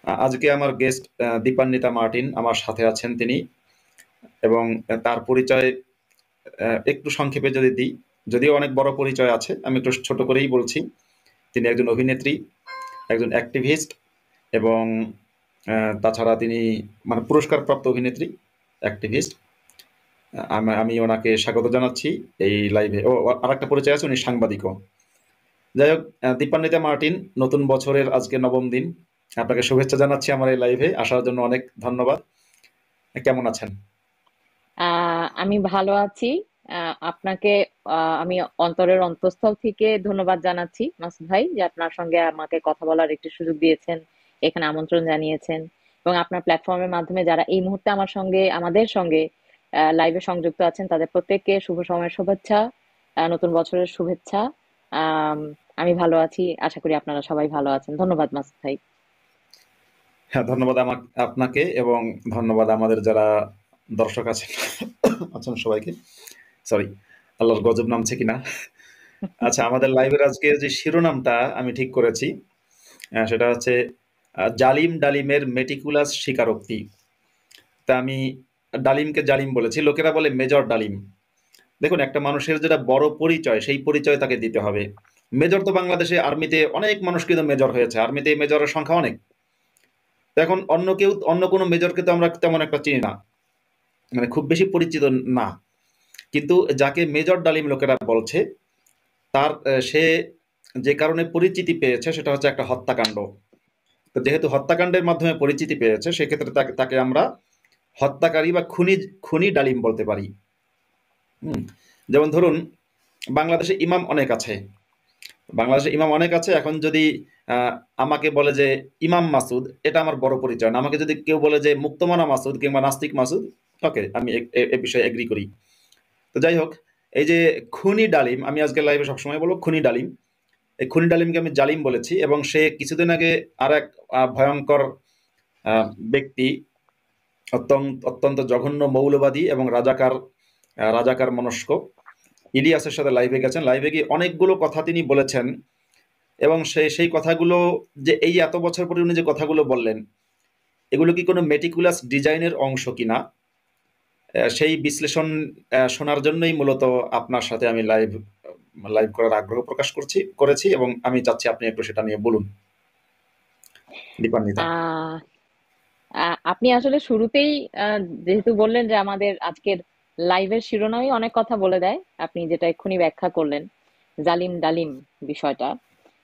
আজকে আমার guest Dipanwita Martin আমার সাথে আছেন তিনি, এবং তার পরিচয় একটু সংক্ষেপে যদি দিই, যদিও অনেক বড় পরিচয় আছে, আমি একটু ছোট করেই বলছি। তিনি একজন অভিনেত্রী, একজন অ্যাক্টিভিস্ট, এবং তাছাড়া তিনি মানে পুরস্কারপ্রাপ্ত অভিনেত্রী, অ্যাক্টিভিস্ট। আমি আমি ওনাকে স্বাগত জানাচ্ছি এই লাইভে। ও, আরেকটা পরিচয় আছে, উনি সাংবাদিকও। যাই হোক, দীপান্বিতা মার্টিন, নতুন বছরের আজকে নবম দিন। আপনাকে শুভেচ্ছা জানাচ্ছি আমার এই লাইভে আসার জন্য, অনেক ধন্যবাদ। কেমন আছেন? আমি ভালো আছি। আপনাকে আমি অন্তরের অন্তঃস্থল থেকে ধন্যবাদ জানাচ্ছি মাসুদ ভাই, যে আপনার সঙ্গে আমাকে কথা বলার একটি সুযোগ দিয়েছেন, এখানে আমন্ত্রণ জানিয়েছেন, এবং আপনার প্ল্যাটফর্মের মাধ্যমে যারা এই মুহূর্তে আমাদের সঙ্গে লাইভে সংযুক্ত আছেন তাদের প্রত্যেককে শুভ সময়ের শুভেচ্ছা, নতুন বছরের শুভেচ্ছা। আম, আমি ভালো আছি, আশা করি আপনারা সবাই ভালো আছেন। ধন্যবাদ মাসুদ ভাই। হ্যাঁ, ধন্যবাদ আপনাকে, এবং ধন্যবাদ আমাদের যারা দর্শক আছেন আছেন সবাইকে। সরি, আল্লাহর গজব নামছে কিনা। আচ্ছা, আমাদের লাইভের আজকে যে শিরোনামটা আমি ঠিক করেছি, সেটা হচ্ছে জালিম ডালিমের মেটিকুলাস স্বীকারোক্তি। তা আমি ডালিমকে জালিম বলেছি, লোকেরা বলে মেজর ডালিম। দেখুন, একটা মানুষের যেটা বড় পরিচয়, সেই পরিচয় তাকে দিতে হবে। মেজর তো বাংলাদেশে আর্মিতে অনেক মানুষ কিন্তু মেজর হয়েছে, আর্মিতে মেজরের সংখ্যা অনেক। তো এখন অন্য কোনো মেজরকে তো আমরা তেমন একটা চিনি না, মানে খুব বেশি পরিচিত না। কিন্তু যাকে মেজর ডালিম লোকেরা বলছে, সে যে কারণে পরিচিতি পেয়েছে সেটা হচ্ছে একটা হত্যাকাণ্ড। তো যেহেতু হত্যাকাণ্ডের মাধ্যমে পরিচিতি পেয়েছে, সেক্ষেত্রে তাকে তাকে আমরা হত্যাকারী বা খুনি খুনি ডালিম বলতে পারি। হুম। যেমন ধরুন, বাংলাদেশে ইমাম অনেক আছে। এখন যদি আহ, আমাকে বলে যে ইমাম মাসুদ, এটা আমার বড় পরিচয় না। আমাকে যদি কেউ বলে যে মুক্তমনা মাসুদ কিংবা নাস্তিক মাসুদ, ওকে, আমি এ বিষয়ে এগ্রি করি। তো যাই হোক, এই যে খুনি ডালিম, আমি আজকে লাইভে সবসময় বলবো খুনি ডালিম। এই খুনি ডালিমকে আমি জালিম বলেছি, এবং সে কিছুদিন আগে আর এক ভয়ঙ্কর আহ, ব্যক্তি, অত্যন্ত জঘন্য মৌলবাদী এবং রাজাকার মনস্ক ইলিয়াসের সাথে লাইভে গেছেন। লাইভে গিয়ে অনেকগুলো কথা তিনি বলেছেন, এবং সেই কথাগুলো, যে এই এত বছর পরে উনি যে কথাগুলো বললেন, এগুলো কি কোনো মেটিকুলাস ডিজাইনের অংশ কিনা, সেই বিশ্লেষণ শোনার জন্যই মূলত আপনার সাথে আমি লাইভ করার আগ্রহ প্রকাশ করেছি, এবং আমি চাচ্ছি আপনি একটু সেটা নিয়ে বলুন, দীপান্বিতা। আহ আপনি আসলে শুরুতেই আহ, যেহেতু বললেন যে আমাদের আজকের লাইভের শিরোনামই অনেক কথা বলে দেয়, আপনি যেটা এক্ষুনি ব্যাখ্যা করলেন, জালিম ডালিম বিষয়টা।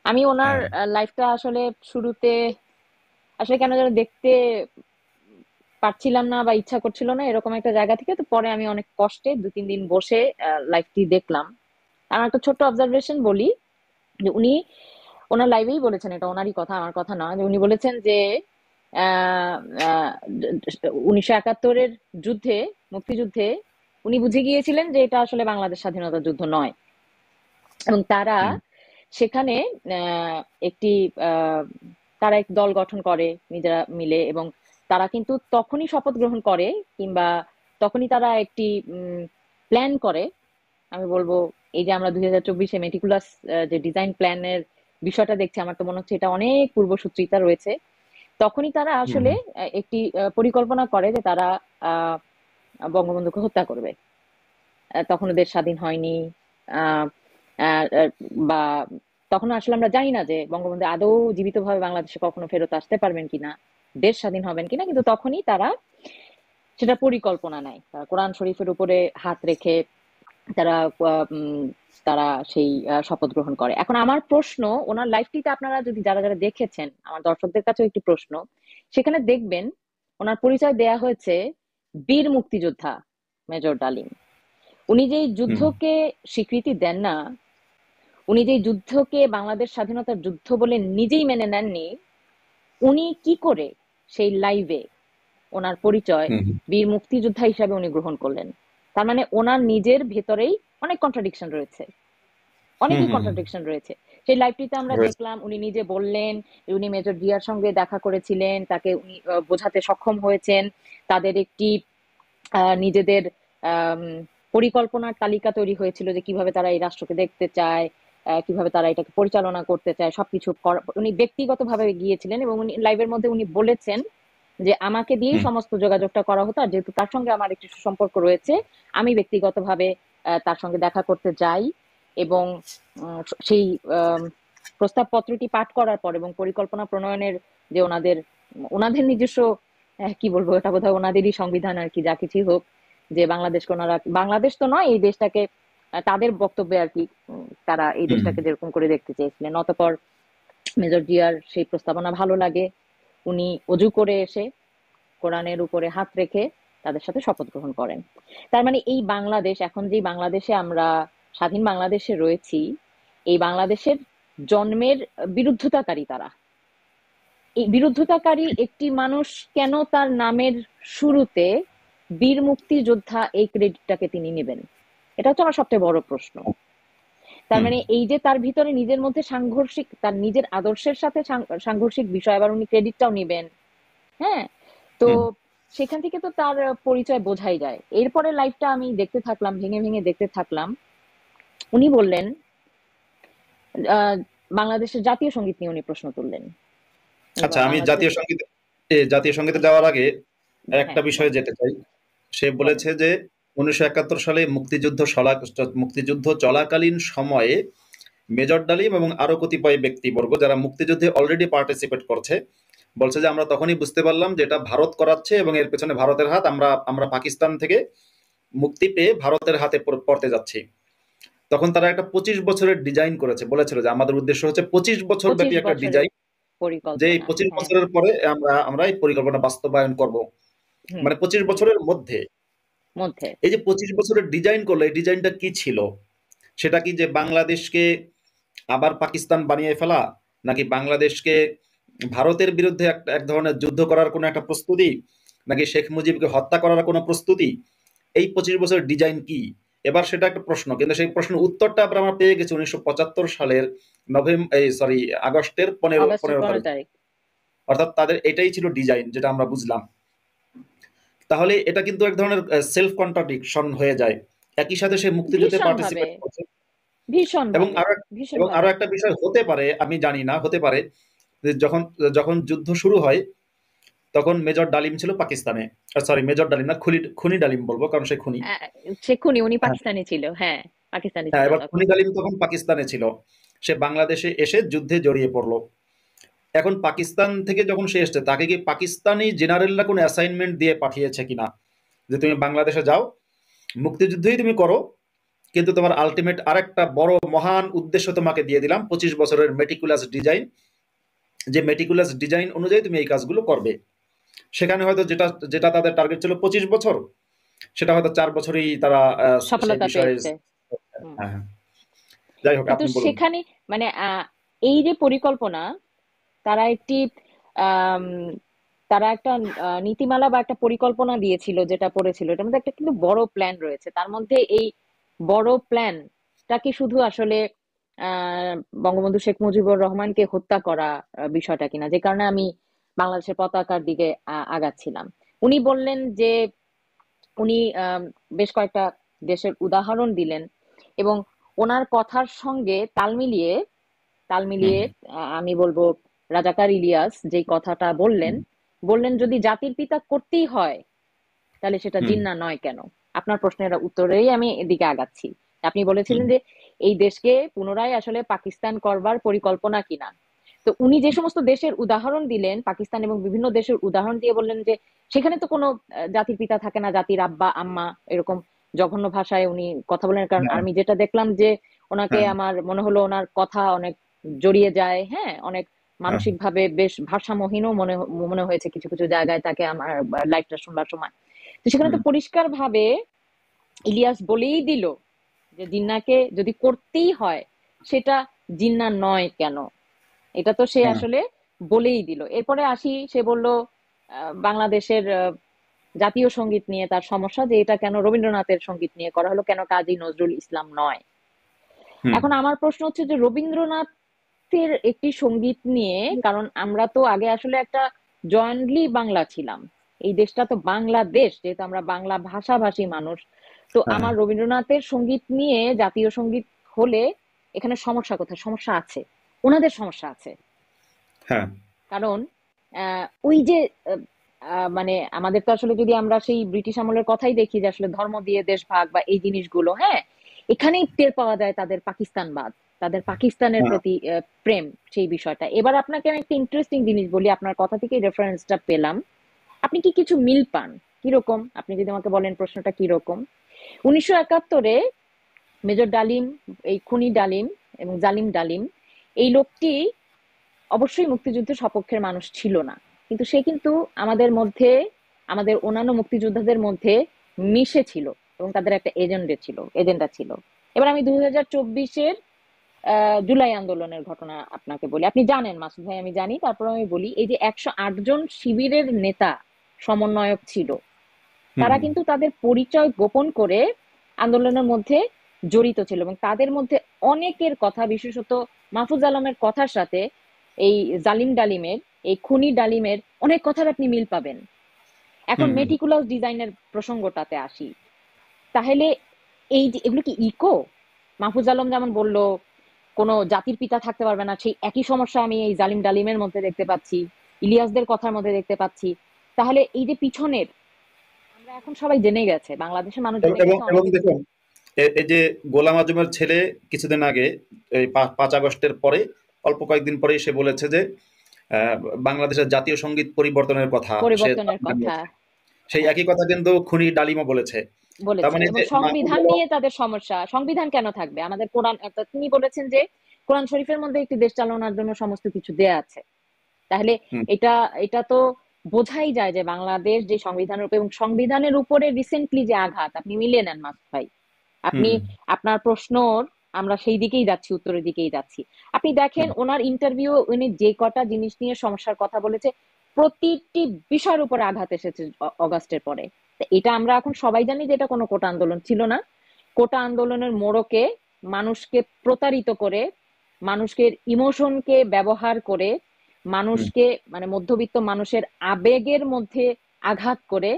আমি ওনার হ্যাঁ। লাইফটা আসলে শুরুতে আসলে কেন যেন দেখতে পারছিলাম না বা ইচ্ছা করছিল না, এরকম একটা জায়গা থেকে। তো পরে আমি অনেক কষ্টে 2-3 দিন বসে লাইফটি দেখলাম। আমার একটা ছোট্ট অবজারভেশন বলি, যে উনি ওনার লাইভেই বলেছেন, এটা ওনারই কথা, আমার কথা না, যে উনি বলেছেন যে 1971-এর যুদ্ধে, মুক্তিযুদ্ধে উনি বুঝে গিয়েছিলেন যে এটা আসলে বাংলাদেশ স্বাধীনতা যুদ্ধ নয়, এবং তারা হুম। সেখানে আহ, একটি আহ, তারা এক দল গঠন করে নিজেরা মিলে, এবং তারা কিন্তু তখনই শপথ গ্রহণ করে, কিংবা তখনই তারা একটি প্ল্যান করে। আমি বলবো, এই যে আমরা 2024-এ মেটিকুলাস যে ডিজাইন প্ল্যানের বিষয়টা দেখছি, আমার তো মনে হচ্ছে এটা অনেক পূর্বসূত্রিতা রয়েছে। তখনই তারা হুম। আসলে হুম। একটি পরিকল্পনা করে যে তারা আহ, বঙ্গবন্ধুকে হত্যা করবে। তখনও দেশ স্বাধীন হয়নি। আহ, আহ, আহ, বা তখন আসলে আমরা জানি না যে বঙ্গবন্ধু আদৌ জীবিতভাবে বাংলাদেশে কখনো ফেরত আসতে পারবেন কিনা, দেশ স্বাধীন হবেন কিনা, কিন্তু তখনই তারা সেটা পরিকল্পনা নেয়। তারা কোরআন শরীফের উপরে হাত রেখে তারা আহ, উম, তারা সেই শপথ গ্রহণ করে। এখন আমার প্রশ্ন, ওনার লাইফটিতে আপনারা যদি যারা যারা দেখেছেন, আমার দর্শকদের কাছেও একটি প্রশ্ন, সেখানে দেখবেন ওনার পরিচয় দেয়া হয়েছে বীর মুক্তিযোদ্ধা মেজর ডালিম। উনি যেই হুম। যুদ্ধকে স্বীকৃতি দেন না, উনি যেই যুদ্ধকে বাংলাদেশ স্বাধীনতার যুদ্ধ বলে নিজেই মেনে নেননি, উনি কি করে সেই লাইভে ওনার পরিচয় হুম। বীর মুক্তিযোদ্ধা হিসাবে উনি গ্রহণ করলেন? তার মানে ওনার নিজের ভেতরেই অনেক কন্ট্রাডিকশন রয়েছে, হুম। অনেকই হুম। হুম। কন্ট্রাডিকশন রয়েছে। সেই লাইভটিতে আমরা রয়েছে। দেখলাম উনি নিজে বললেন উনি মেজর জিয়ার সঙ্গে দেখা করেছিলেন, তাকে উনি বোঝাতে সক্ষম হয়েছেন তাদের একটি নিজেদের আম, পরিকল্পনার তালিকা তৈরি হয়েছিল যে কিভাবে তারা এই রাষ্ট্রকে দেখতে চায়, কিভাবে তারা এটাকে পরিচালনা করতে চায় সবকিছু উনি ব্যক্তিগতভাবে গিয়েছিলেন, এবং উনি লাইভের মধ্যে উনি বলেছেন যে আমাকে দিয়েই হুম, সমস্ত যোগাযোগটা করা হতো, আর যেহেতু তার সঙ্গে আমার একটি সুসম্পর্ক রয়েছে, আমি ব্যক্তিগতভাবে তার সঙ্গে দেখা করতে যাই, এবং সেই আম, প্রস্তাবপত্রটি পাঠ করার পর এবং পরিকল্পনা প্রণয়নের যে ওনাদের ওনাদের নিজস্ব, কি বলবো, এটা বোধহয় ওনাদেরই সংবিধান আর কি, যা কিছুই হোক, যে বাংলাদেশকে ওনারা, বাংলাদেশ তো নয়, এই দেশটাকে তাদের বক্তব্যে আর কি, তারা এই হুম, দেশটাকে যেরকম করে দেখতে চেয়েছিলেন। অতঃপর মেজর জিয়ার সেই প্রস্তাবনা ভালো লাগে, উনি অজু করে এসে কোরআনের উপরে হাত রেখে তাদের সাথে শপথ গ্রহণ করেন। তার মানে এই বাংলাদেশ, এখন যে বাংলাদেশে আমরা স্বাধীন বাংলাদেশে রয়েছি, এই বাংলাদেশের জন্মের বিরুদ্ধতাকারী তারা। এই বিরুদ্ধতাকারী একটি মানুষ কেন তার নামের শুরুতে বীর মুক্তিযোদ্ধা এই ক্রেডিটটাকে তিনি নেবেন? এটা হচ্ছে আমার সবচেয়ে বড় প্রশ্ন। তার হুম, মানে এই যে তার ভিতরে নিজের মধ্যে সাংঘর্ষিক, তার নিজের আদর্শের সাথে সাংঘর্ষিক বিষয়, আবার উনি ক্রেডিটটাও নিবেন। হ্যাঁ, তো হুম। সেখান থেকে তো তার পরিচয় বোঝাই যায়। এরপরে লাইফটা আমি দেখতে থাকলাম, ভেঙে ভেঙে দেখতে থাকলাম। উনি বললেন, আহ, বাংলাদেশের জাতীয় সঙ্গীত নিয়ে উনি প্রশ্ন তুললেন। উনি আচ্ছা, আমি বাংলাদেশের, জাতীয় সঙ্গীতে যাওয়ার আগে একটা হ্যাঁ বিষয়ে যেতে চাই। সে বলেন। বলেছে যে 1971 সালে মুক্তিযুদ্ধ চলাকালীন সময়ে মেজর ডালিম এবং আরো কতিপয় ব্যক্তিবর্গ যারা মুক্তিযুদ্ধে অলরেডি পার্টিসিপেট করছে, বলছে যে আমরা তখনই বুঝতে পারলাম যে এটা ভারত করাচ্ছে এবং এর পেছনে ভারতের হাত। আমরা আমরা পাকিস্তান থেকে মুক্তি পেয়ে ভারতের হাতে পড়তে যাচ্ছি। তখন তারা একটা 25 বছরের ডিজাইন করেছে, বলেছিল যে আমাদের উদ্দেশ্য হচ্ছে 25 বছর ব্যাপী একটা 25 বছরের ডিজাইন, যে এই পরিকল্পনা, পঁচিশ হ্যাঁ। বছরের পরে আমরা আমরা এই পরিকল্পনা বাস্তবায়ন করব। হুম। মানে 25 বছরের মধ্যে মধ্যে। এই যে 25 বছরের ডিজাইন করলো, এই ডিজাইনটা কি ছিল? সেটা কি যে বাংলাদেশকে আবার পাকিস্তান বানিয়ে ফেলা, নাকি বাংলাদেশকে ভারতের বিরুদ্ধে এক ধরনের যুদ্ধ করার কোনো একটা প্রস্তুতি, নাকি শেখ মুজিবকে হত্যা করার কোনো প্রস্তুতি? এই 25 বছরের ডিজাইন কি? এবার সেটা একটা প্রশ্ন, কিন্তু সেই প্রশ্নের উত্তরটা আবার আমরা পেয়ে গেছি 1975 সালের আগস্টের পনেরো অগাস্টের পনেরো 15 তারিখ তারিখ অর্থাৎ তাদের এটাই ছিল ডিজাইন, যেটা আমরা বুঝলাম। তাহলে এটা কিন্তু এক ধরনের সেলফ কন্ট্রাডিকশন হয়ে যায়। একই সাথে সে মুক্তিযুদ্ধে ভীষণ ভাবে, পার্টিসিপেট করছে, ভীষণ এবং ভাবে, আরো ভীষণ ভাবে। একটা বিষয় হতে পারে, আমি জানি না, হতে পারে যে যখন যখন যুদ্ধ শুরু হয় তখন মেজর ডালিম ছিল পাকিস্তানে। মেজর ডালিম না, খুনি ডালিম বলবো, কারণ সে খুনি। আহ, সে খুনি, উনি হ্যাঁ, পাকিস্তানি ছিল, হ্যাঁ, পাকিস্তানি হ্যাঁ, ছিল এবার তখন। খুনি ডালিম তখন পাকিস্তানে ছিল। সে বাংলাদেশে এসে যুদ্ধে জড়িয়ে পড়লো। এখন পাকিস্তান থেকে যখন সে এসছে, তাকে কি পাকিস্তানি জেনারেলরা কোনো অ্যাসাইনমেন্ট দিয়ে পাঠিয়েছে কিনা যে তুমি বাংলাদেশে যাও, মুক্তিযুদ্ধই তুমি করো, কিন্তু তোমার আলটিমেট আরেকটা বড় মহান উদ্দেশ্য তোমাকে দিয়ে দিলাম, 25 বছরের মেটিকুলাস ডিজাইন, যে মেটিকুলাস ডিজাইন অনুযায়ী তুমি এই কাজগুলো করবে। সেখানে হয়তো যেটা যেটা তাদের টার্গেট ছিল 25 বছর, সেটা হয়তো 4 বছরেই তারা সেই সফলতা বিষয়ে। পেয়েছে। হুম। হ্যাঁ, হ্যাঁ। যাই হোক, কিন্তু আপনি বলুন। সেখানে মানে এই যে পরিকল্পনা, তারা একটি আম, তারা একটা নীতিমালা বা একটা পরিকল্পনা দিয়েছিল, যেটা পড়েছিল, এটার মধ্যে একটা কিন্তু বড় প্ল্যান রয়েছে। তার মধ্যে এই বড় প্ল্যানটা কি শুধু আসলে আহ বঙ্গবন্ধু শেখ মুজিবুর রহমানকে হত্যা করা বিষয়টা কিনা, যে কারণে আমি বাংলাদেশের পতাকার দিকে আগাচ্ছিলাম। উনি বললেন যে উনি বেশ কয়েকটা দেশের উদাহরণ দিলেন, এবং ওনার কথার সঙ্গে তাল হুম, মিলিয়ে আমি বলবো, রাজাকার ইলিয়াস যে কথাটা বললেন, হুম, বললেন যদি জাতির পিতা করতেই হয় তাহলে সেটা হুম, জিন্নাহ নয় কেন? আপনার প্রশ্নের উত্তরেই আমি এদিকে আগাচ্ছি। আপনি হুম, বলেছিলেন যে এই দেশকে পুনরায় আসলে পাকিস্তান করবার পরিকল্পনা কিনা। তো উনি যে সমস্ত দেশের উদাহরণ দিলেন, পাকিস্তান এবং বিভিন্ন দেশের উদাহরণ দিয়ে বললেন যে সেখানে তো কোনো জাতির পিতা থাকে না, জাতির আব্বা আম্মা, এরকম জঘন্য ভাষায় উনি কথা বলেন। কারণ হ্যাঁ, আমি যেটা দেখলাম যে ওনাকে, হ্যাঁ, আমার মনে হলো ওনার কথা অনেক জড়িয়ে যায়, হ্যাঁ, অনেক হ্যাঁ, মানসিক ভাবে বেশ ভারসাম্যহীনও মনে মনে হয়েছে কিছু কিছু জায়গায় তাকে আমার লাইফটা শুনবার সময়। তো সেখানে হুম, তো পরিষ্কার ভাবে ইলিয়াস বলেই দিল যে জিন্নাহকে যদি করতেই হয় সেটা জিন্নাহ নয় কেন। এটা তো সে হ্যাঁ, আসলে বলেই দিল। এরপরে আসি, সে বলল বাংলাদেশের জাতীয় সঙ্গীত নিয়ে তার সমস্যা, যে এটা কেন রবীন্দ্রনাথের সঙ্গীত নিয়ে করা হলো, কেন কাজী নজরুল ইসলাম নয়। হুম, এখন আমার প্রশ্ন হচ্ছে যে রবীন্দ্রনাথের একটি সঙ্গীত নিয়ে, কারণ আমরা তো আগে আসলে একটা জয়েন্টলি বাংলা ছিলাম, এই দেশটা তো বাংলাদেশ, যেহেতু আমরা বাংলা ভাষাভাষী মানুষ। তো হ্যাঁ, আমার রবীন্দ্রনাথের সঙ্গীত নিয়ে জাতীয় সঙ্গীত হলে এখানে সমস্যা কোথায়? সমস্যা আছে, ওনাদের সমস্যা আছে। হ্যাঁ। কারণ ওই যে মানে আমাদের তো আসলে যদি আমরা সেই ব্রিটিশ আমলের কথাই দেখি যে আসলে ধর্ম দিয়ে দেশ ভাগ বা এই জিনিসগুলো, হ্যাঁ, এখানেই টের পাওয়া যায় তাদের পাকিস্তানবাদ, তাদের পাকিস্তানের হ্যাঁ। প্রতি প্রেম, সেই বিষয়টা। এবার আপনাকে আমি একটা ইন্টারেস্টিং জিনিস বলি, আপনার কথা থেকে রেফারেন্সটা পেলাম। আপনি কি কিছু মিল পান? কিরকম, আপনি যদি আমাকে বলেন প্রশ্নটা কিরকম। 1971-এ মেজর ডালিম, এই খুনি ডালিম এবং জালিম ডালিম, এই লোকটি অবশ্যই মুক্তিযুদ্ধের সপক্ষের মানুষ ছিল না, কিন্তু সে কিন্তু আমাদের মধ্যে, আমাদের অন্যান্য মুক্তিযোদ্ধাদের মধ্যে মিশে ছিল এবং তাদের একটা এজেন্ডা ছিল। এবার আমি 2024-এর জুলাই আন্দোলনের ঘটনা আপনাকে বলি, আপনি জানেন মাসুদ ভাই, আমি জানি, তারপর আমি বলি। এই যে 108 জন শিবিরের নেতা সমন্বয়ক ছিল, হুম। তারা কিন্তু তাদের পরিচয় গোপন করে আন্দোলনের মধ্যে জড়িত ছিল, এবং তাদের মধ্যে অনেকের কথা, বিশেষত মাহফুজ আলমের কথার সাথে এই জালিম ডালিমের, এই খুনি ডালিমের অনেক কথার আপনি মিল পাবেন। এখন হুম। হুম। মেটিকুলাস ডিজাইনের প্রসঙ্গটাতে আসি। তাহলে এই যে এগুলো কি ইকো? মাহফুজ আলম যেমন বলল কোনো জাতির পিতা থাকতে পারবে না, সেই একই সমস্যা আমি এই জালিম ডালিমের মধ্যে দেখতে পাচ্ছি, ইলিয়াসদের কথার মধ্যে দেখতে পাচ্ছি। তাহলে এই যে পিছনের, আমরা এখন সবাই জেনে গেছে, বাংলাদেশের মানুষ জেনে এবং গেছে এবং অনেকে। দেখুন, এই যে গোলাম আজমের ছেলে কিছুদিন আগে, এই 5 আগস্টের পরে অল্প কয়েকদিন পরে সে বলেছে যে আহ, বাংলাদেশের জাতীয় সঙ্গীত পরিবর্তনের কথা সে পরিবর্তনের কথা জানিয়েছে। সেই হ্যাঁ একই কথা কিন্তু খুনি ডালিমও বলেছে। তার বলেছে, মানে এবং যে সংবিধান নিয়ে তাদের সমস্যা। সংবিধান কেন থাকবে? আমাদের কোরআন, অর্থাৎ তিনি বলেছেন যে কোরআন শরীফের মধ্যে একটি দেশ চালানোর জন্য সমস্ত কিছু দেয়া আছে। তাহলে হুম। এটা এটা তো বোঝাই যায় যে বাংলাদেশ যে সংবিধানের উপর, এবং সংবিধানের উপরে রিসেন্টলি যে আঘাত, আপনি মিলিয়ে নেন মাসুদ ভাই, আপনি হুম। আপনার প্রশ্নর, আমরা সেই দিকেই যাচ্ছি, উত্তরের দিকেই যাচ্ছি। আপনি দেখেন হুম। ওনার ইন্টারভিউ, উনি যে কটা জিনিস নিয়ে সমস্যার কথা বলেছে, প্রতিটি বিষয়ের উপরে আঘাত এসেছে অগাস্টের পরে। তো এটা আমরা এখন সবাই জানি যে এটা কোনো কোটা আন্দোলন ছিল না। কোটা আন্দোলনের মোড়কে মানুষকে প্রতারিত করে, মানুষকে ইমোশনকে ব্যবহার করে, হুম। মানুষকে মানে মধ্যবিত্ত মানুষের আবেগের মধ্যে আঘাত করে,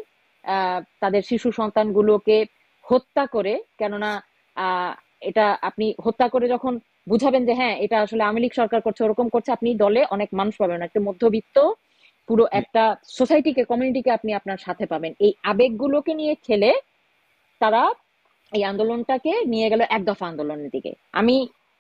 তাদের শিশু সন্তানগুলোকে হত্যা করে, কেননা আহ এটা আপনি হত্যা করে যখন বুঝাবেন যে হ্যাঁ এটা আসলে আওয়ামী লীগ সরকার করছে, ওরকম করছে, আপনি দলে অনেক মানুষ পাবেন না, একটা মধ্যবিত্ত পুরো হুম। একটা সোসাইটিকে, কমিউনিটিকে আপনি আপনার সাথে পাবেন। এই আবেগগুলোকে নিয়ে খেলে তারা এই আন্দোলনটাকে নিয়ে গেল এক দফা আন্দোলনের দিকে। আমি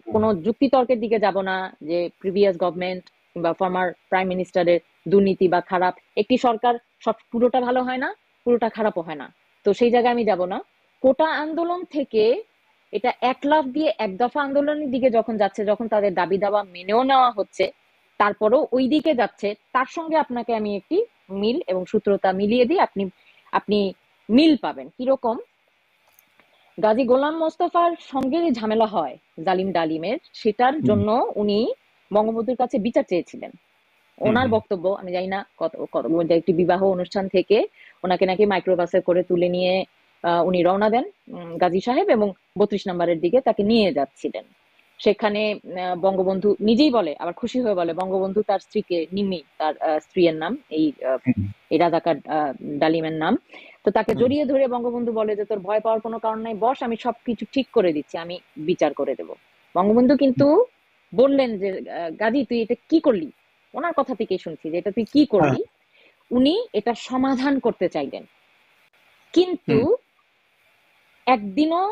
কোনো যুক্তিতর্কের দিকে যাব না যে প্রিভিয়াস গভর্নমেন্ট কিংবা ফর্মার প্রাইম মিনিস্টারের দুর্নীতি বা খারাপ, একটি সরকার সব পুরোটা ভালো হয় না, পুরোটা খারাপও হয় না, তো সেই জায়গায় আমি যাব না। কোটা আন্দোলন থেকে এটা এক লাফ দিয়ে এক দফা আন্দোলনের দিকে যখন যাচ্ছে, যখন তাদের দাবি দাবা মেনেও নেওয়া হচ্ছে, তারপরেও ওই দিকে যাচ্ছে, তার সঙ্গে আপনাকে আমি একটি মিল এবং সূত্রতা মিলিয়ে দিই, আপনি আপনি মিল পাবেন কিরকম। গাজী গোলাম মোস্তফার সঙ্গে যে ঝামেলা হয় জালিম ডালিমের, সেটার হুম। জন্য উনি বঙ্গবন্ধুর কাছে বিচার চেয়েছিলেন। হুম। ওনার হুম। বক্তব্য আমি জানি না, কত কত যে একটি বিবাহ অনুষ্ঠান থেকে ওনাকে নাকি মাইক্রোবাসে করে তুলে নিয়ে উনি রওনা দেন গাজী সাহেব, এবং 32 নম্বরের দিকে তাকে নিয়ে যাচ্ছিলেন। সেখানে বঙ্গবন্ধু নিজেই বলে, আবার খুশি হয়ে বলে, বঙ্গবন্ধু তার স্ত্রীকে, নিম্মি তার স্ত্রীর নাম, হুম। এই রাজাকার ডালিমের নাম, তো তাকে হুম। জড়িয়ে ধরে বঙ্গবন্ধু বলে যে তোর ভয় পাওয়ার কোনো কারণ নাই, বস, আমি সবকিছু ঠিক করে দিচ্ছি, আমি বিচার করে দেব। বঙ্গবন্ধু কিন্তু বললেন যে গাজী তুই এটা কি করলি, ওনার কথা থেকেই শুনছি যে এটা তুই কি হ্যাঁ। করলি। উনি এটা সমাধান করতে চাইলেন, কিন্তু হুম। একদিনও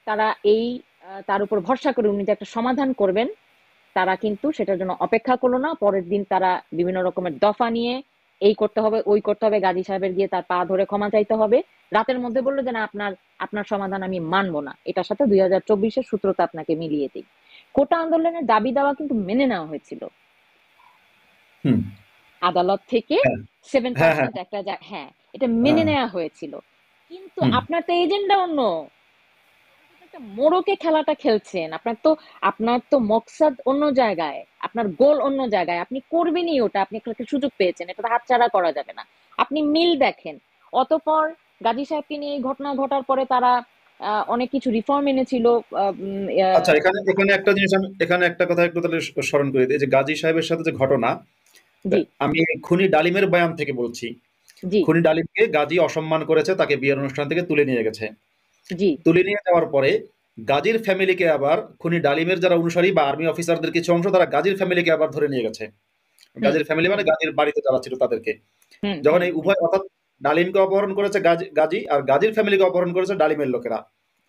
তারা এই তার উপর ভরসা করে উনি যে একটা সমাধান করবেন, তারা কিন্তু সেটার জন্য অপেক্ষা করলো না। পরের দিন তারা বিভিন্ন রকমের দফা নিয়ে এই করতে হবে, ওই করতে হবে, গাজী সাহেবের গিয়ে তার পা ধরে ক্ষমা চাইতে হবে, রাতের মধ্যে বললো যে না, আপনার আপনার সমাধান আমি মানবো না। এটার সাথে 2024-এর সূত্রতা আপনাকে মিলিয়ে দিই। কোটা আন্দোলনের দাবি দাওয়া কিন্তু মেনে নেওয়া হয়েছিল হুম। আদালত থেকে। হ্যাঁ। সেভেন হ্যাঁ। হ্যাঁ। পার্সেন্ট একটা হ্যাঁ, এটা মেনে হ্যাঁ। নেওয়া হয়েছিল। কিন্তু হুম। আপনার তো এজেন্ডা অন্য, একটা মোড়কে খেলাটা খেলছেন। আপনার তো মকসাদ অন্য জায়গায়, আপনার গোল অন্য জায়গায়, আপনি করবেনই ওটা, আপনি একটা সুযোগ পেয়েছেন, এটা তো হাতছাড়া করা যাবে না। আপনি মিল দেখেন। অতঃপর গাজী সাহেবকে নিয়ে এই ঘটনা ঘটার পরে তারা অনেক কিছু রিফর্ম এনেছিল। আহ, উম, আচ্ছা, আহ, এখানে এখানে একটা জিনিস, আমি এখানে একটা কথা একটু তাহলে স্মরণ করে দিই, যে গাজী সাহেবের সাথে যে ঘটনা, জি, আমি খুনি ডালিমের বয়ান থেকে বলছি। জি, খুনি ডালিমকে গাজী অসম্মান করেছে, তাকে বিয়ের অনুষ্ঠান থেকে তুলে নিয়ে গেছে। জি, তুলে নিয়ে যাওয়ার পরে গাজীর ফ্যামিলিকে আবার খুনি ডালিমের যারা অনুসারী বা আর্মি অফিসারদের কিছু অংশ তারা গাজীর ফ্যামিলিকে আবার ধরে নিয়ে গেছে। হুম গাজীর ফ্যামিলি মানে হুম গাজীর বাড়িতে যারা ছিল তাদেরকে। হুম যখন হুম এই হুম উভয় অর্থাৎ ডালিমকে অপহরণ করেছে গাজী, আর গাজীর ফ্যামিলিকে অপহরণ করেছে ডালিমের লোকেরা।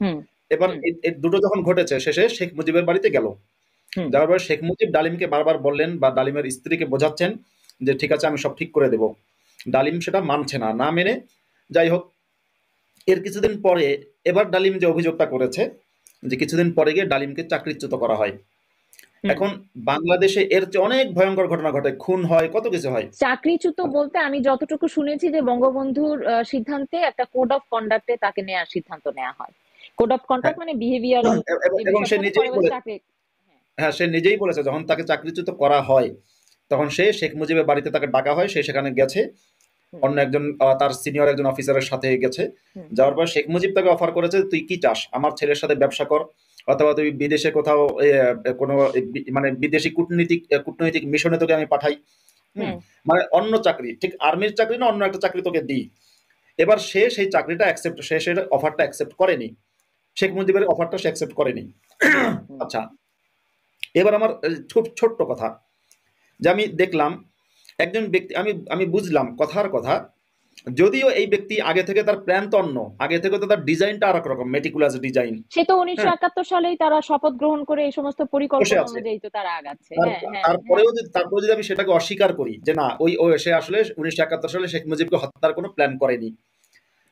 হুম এবার হুম এই দুটো যখন ঘটেছে শেষে শেখ মুজিবের বাড়িতে গেল। হুম যাওয়ার পরে শেখ মুজিব ডালিমকে বারবার বললেন বা ডালিমের স্ত্রীকে বোঝাচ্ছেন যে ঠিক আছে আমি সব ঠিক করে দেব। ডালিম সেটা মানছে না, না মেনে যাই হোক এর কিছুদিন পরে এবার ডালিম যে অভিযোগটা করেছে যে কিছুদিন পরে গিয়ে ডালিমকে চাকরিচ্যুত করা হয়। হুম। এখন বাংলাদেশে এর চেয়ে অনেক ভয়ঙ্কর ঘটনা ঘটে, খুন হয়, কত কিছু হয়। চাকরিচ্যুত বলতে আমি যতটুকু শুনেছি যে বঙ্গবন্ধুর সিদ্ধান্তে একটা কোড অফ কন্ডাক্টে তাকে নেওয়ার সিদ্ধান্ত নেওয়া হয়। কোড অফ হ্যাঁ, কন্ডাক্ট মানে বিহেভিয়ারাল যে এবং সে বিষয়টা পরে নিজেই বলে বলে, চাকরি। হ্যাঁ। হ্যাঁ সে নিজেই বলেছে যখন তাকে চাকরিচ্যুত করা হয় তখন সে শেখ মুজিবের বাড়িতে তাকে ডাকা হয়, সে সেখানে গেছে হুম অন্য একজন তার সিনিয়র একজন অফিসারের সাথে গেছে। হুম যাওয়ার পর শেখ মুজিব তাকে অফার করেছে তুই কি চাস, আমার ছেলের সাথে ব্যবসা কর অথবা তুই বিদেশে কোথাও কোনো মানে বিদেশি কূটনৈতিক মিশনে তোকে আমি পাঠাই। হুম, হুম মানে অন্য চাকরি, ঠিক আর্মির চাকরি না, অন্য একটা চাকরি তোকে দিই। এবার সে সেই চাকরিটা অ্যাকসেপ্ট, সে অফারটা অ্যাকসেপ্ট করেনি, শেখ হুম মুজিবের অফারটা সে অ্যাকসেপ্ট করেনি। হুম। আচ্ছা, এবার আমার খুব ছোট্ট কথা যে আমি দেখলাম একজন ব্যক্তি, আমি আমি বুঝলাম কথার কথা, যদিও এই ব্যক্তি আগে থেকে তার প্ল্যান তো অন্য, আগে থেকে তো তার ডিজাইনটা আর এক রকম মেটিকুলাস ডিজাইন। সে তো ১৯৭১ সালেই তারা শপথ গ্রহণ করে এই সমস্ত বসে পরিকল্পনা আছে, অনুযায়ী তো তারা আগাচ্ছে। হ্যাঁ হ্যাঁ হ্যাঁ। তারপরে যদি আমি সেটাকে অস্বীকার করি যে না ওই সে আসলে 1971 সালে শেখ মুজিবকে হত্যার কোনো প্ল্যান করেনি,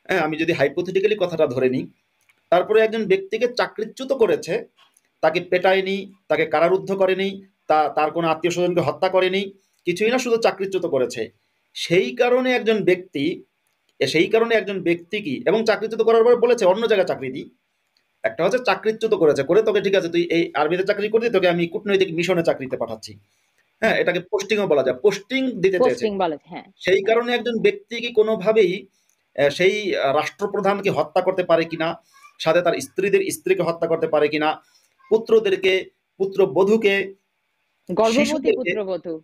হ্যাঁ আমি যদি হাইপোথেটিক্যালি কথাটা ধরে নিই, তারপরে একজন ব্যক্তিকে চাকরিচ্যুত করেছে, তাকে পেটায়নি, তাকে কারারুদ্ধ করেনি, তার কোনো আত্মীয় স্বজনকে হত্যা করেনি, কিছুই না, শুধু চাকরিচ্যুত করেছে। সেই কারণে একজন ব্যক্তি, সেই কারণে একজন ব্যক্তি কি, এবং চাকরিচ্যুত করার পর বলেছে অন্য জায়গায় চাকরি দিই। একটা হচ্ছে চাকরিচ্যুত করেছে, করে তোকে ঠিক আছে তুই এই আর্মিতে চাকরি করবি, তোকে আমি কূটনৈতিক মিশনে চাকরিতে পাঠাচ্ছি। হ্যাঁ হুম। এটাকে পোস্টিংও বলা যায়, পোস্টিং দিতে চেয়েছে। পোস্টিং বলে, হ্যাঁ। সেই হ্যাঁ। কারণে একজন ব্যক্তি কি কোনোভাবেই সেই রাষ্ট্রপ্রধানকে হত্যা করতে পারে কিনা, সাথে তার স্ত্রীকে হত্যা করতে পারে কিনা, পুত্রদেরকে, পুত্রবধূকে, গর্ভবতী শিশুদেরকে, পুত্রবধূ।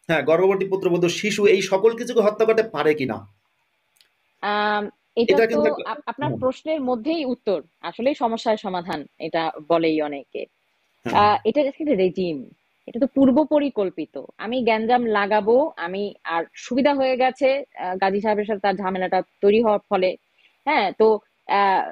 হ্যাঁ গর্ভবতী পুত্রবধূ, শিশু, এই সকল কিছুকে হত্যা করতে পারে কিনা, আম, এটা এটা তো কিন্তু একটা আপনার হুম, প্রশ্নের মধ্যেই উত্তর। আসলেই সমস্যার সমাধান এটা বলেই অনেকে। হ্যাঁ, এটা একটা রেজিম, এটা তো পূর্ব পরিকল্পিত। আমি গ্যাঞ্জাম লাগাবো, আমি আর সুবিধা হয়ে গেছে গাজী সাহেবের সাথে তার ঝামেলাটা তৈরি হওয়ার ফলে। হ্যাঁ তো আহ,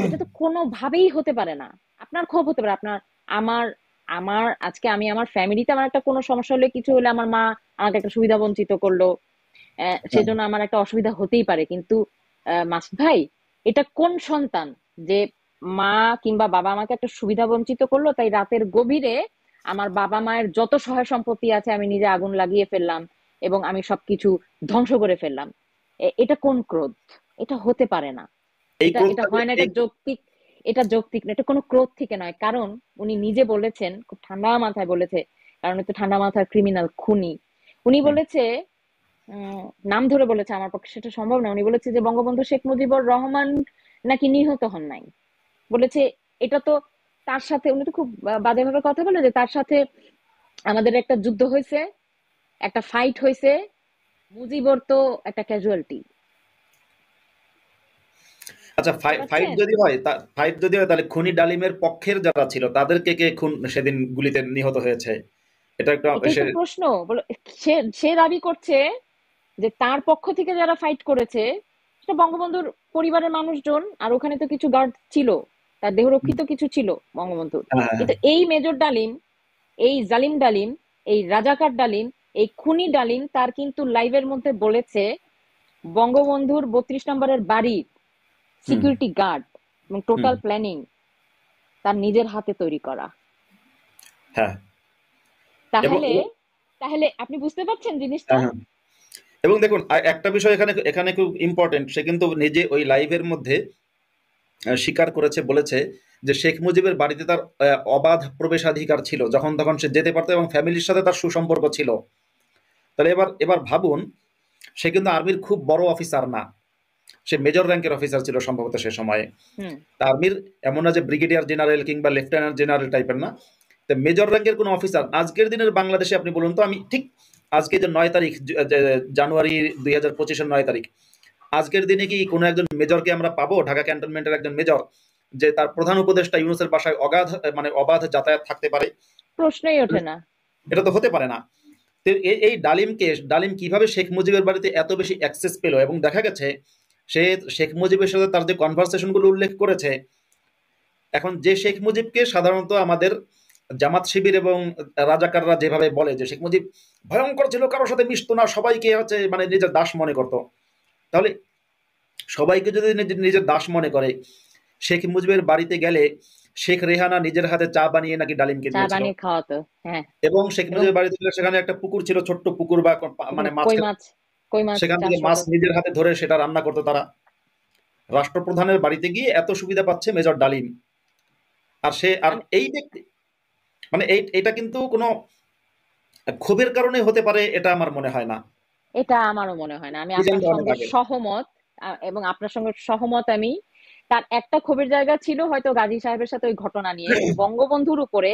এটা তো কোনোভাবেই হতে পারে না। আপনার ক্ষোভ হতে পারে, আপনার, আমার, আমার আজকে আমি আমার ফ্যামিলিতে আমার একটা কোনো সমস্যা হলে, কিছু হলে, আমার মা আমাকে একটা সুবিধা বঞ্চিত করলো, হ্যাঁ, সেজন্য আমার একটা অসুবিধা হতেই পারে। কিন্তু মাসুদ ভাই, এটা কোন সন্তান যে মা কিংবা বাবা আমাকে একটা সুবিধা বঞ্চিত করলো, তাই রাতের গভীরে আমার বাবা মায়ের যত সহায় সম্পত্তি আছে আমি নিজে আগুন লাগিয়ে ফেললাম এবং আমি সবকিছু ধ্বংস করে ফেললাম? এটা কোন ক্রোধ? এটা হতে পারে না। এই এটা এটা ক্রোধটাকে হয় না, এই এটা যৌক্তিক। এটা যৌক্তিক না, এটা কোনো ক্রোধ থেকে নয়। কারণ উনি নিজে বলেছেন, খুব ঠান্ডা মাথায় বলেছে, কারণ উনি তো ঠান্ডা মাথার ক্রিমিনাল, খুনি। উনি হুম, বলেছে, নাম ধরে বলেছে, আমার পক্ষে সেটা সম্ভব না, উনি বলেছে যে বঙ্গবন্ধু শেখ মুজিবুর রহমান নাকি নিহত হন নাই। বলেছে এটা তো তার সাথে, উনি তো খুব বাজে ভাবে কথা বলে যে তার সাথে আমাদের একটা যুদ্ধ হয়েছে, একটা ফাইট হয়েছে, মুজিবর তো একটা ক্যাজুয়ালিটি। আচ্ছা বুঝতে ফাইট পারছেন? যদি হয়, ফাইট যদি হয় তাহলে খুনি ডালিমের পক্ষের যারা ছিল তাদেরকে কে খুন সেদিন গুলিতে নিহত হয়েছে, এটা একটা এটাই সে, তো প্রশ্ন। সে সে দাবি করছে যে তার পক্ষ থেকে যারা ফাইট করেছে সেটা বঙ্গবন্ধুর পরিবারের মানুষজন, আর ওখানে তো কিছু গার্ড ছিল, তার দেহরক্ষিত কিছু ছিল বঙ্গবন্ধুর। হ্যাঁ, হ্যাঁ, কিন্তু এই মেজর ডালিম, এই জালিম ডালিম, এই রাজাকার ডালিম, এই খুনি ডালিম তার কিন্তু লাইভের মধ্যে বলেছে বঙ্গবন্ধুর ৩২ নম্বরের বাড়ির হুম, সিকিউরিটি গার্ড এবং হুম, টোটাল প্ল্যানিং তার নিজের হাতে তৈরি করা। হ্যাঁ, এবং তাহলে, তাহলে আপনি বুঝতে পারছেন জিনিসটা? হ্যাঁ, হ্যাঁ। এবং দেখুন একটা বিষয় এখানে এখানে খুব ইম্পর্টেন্ট, সে কিন্তু নিজে ওই লাইভের মধ্যে স্বীকার করেছে, বলেছে যে শেখ মুজিবের বাড়িতে তার অবাধ প্রবেশাধিকার ছিল, যখন তখন সে যেতে পারতো এবং ফ্যামিলির সাথে তার সুসম্পর্ক ছিল। তাহলে এবার এবার ভাবুন, সে কিন্তু আর্মির খুব বড় অফিসার না, সে মেজর র্যাঙ্কের অফিসার ছিল সম্ভবত সে সময়ে। হুম তা আর্মির এমন না যে ব্রিগেডিয়ার জেনারেল কিংবা লেফটেন্যান্ট জেনারেল টাইপের না, তো মেজর র্যাঙ্কের কোনো অফিসার আজকের দিনের বাংলাদেশে আপনি বলুন তো, আমি ঠিক আজকে যে 9 তারিখ জানুয়ারি 2025-এর 9 তারিখ, আজকের দিনে কি কোনো একজন মেজরকে আমরা পাবো, ঢাকা ক্যান্টনমেন্টের একজন মেজর যে তার প্রধান উপদেষ্টা ইউনূসের বাসায় অগাধ মানে অবাধ যাতায়াত থাকতে পারে? প্রশ্নই ওঠে না। এটা তো হতে পারে না। তো এই ডালিম কিভাবে শেখ মুজিবের বাড়িতে এত বেশি অ্যাক্সেস পেল? এবং দেখা গেছে সে শেখ মুজিবের সাথে তার যে কনভারসেশন গুলো উল্লেখ করেছে, এখন যে শেখ মুজিবকে সাধারণত আমাদের জামাত শিবির এবং রাজাকাররা যেভাবে বলে যে শেখ মুজিব ভয়ঙ্কর ছিল, কারোর সাথে মিশতো না, সবাইকে হচ্ছে মানে নিজের দাস মনে করতো, তাহলে সবাইকে যদি নিজের দাস মনে করে, শেখ মুজিবের বাড়িতে গেলে শেখ রেহানা নিজের হাতে চা বানিয়ে নাকি ডালিমকে চা দিয়েছিল। বানিয়ে খাওয়াতো, হ্যাঁ। এবং শেখ এবং মুজিবের বাড়িতে গেলে সেখানে একটা পুকুর ছিল, ছোট্ট পুকুর বা মানে মাছ, কই মাছ সেখান থেকে চাষ মাছ হতো। নিজের হাতে ধরে সেটা রান্না করতো তারা। রাষ্ট্রপ্রধানের বাড়িতে গিয়ে এত সুবিধা পাচ্ছে মেজর ডালিম। আর সে আর আমি এই ব্যক্তি মানে এটা কিন্তু কোনো ক্ষোভের কারণে হতে পারে এটা আমার মনে হয় না। এটা আমারও মনে হয় না। আমি কি আপনার জানতো অনেক সঙ্গে আগে। সহমত, এবং আপনার সঙ্গে সহমত আমি। তার একটা ক্ষোভের জায়গা ছিল হয়তো গাজী সাহেবের সাথে ওই ঘটনা নিয়ে, কিন্তু বঙ্গবন্ধুর উপরে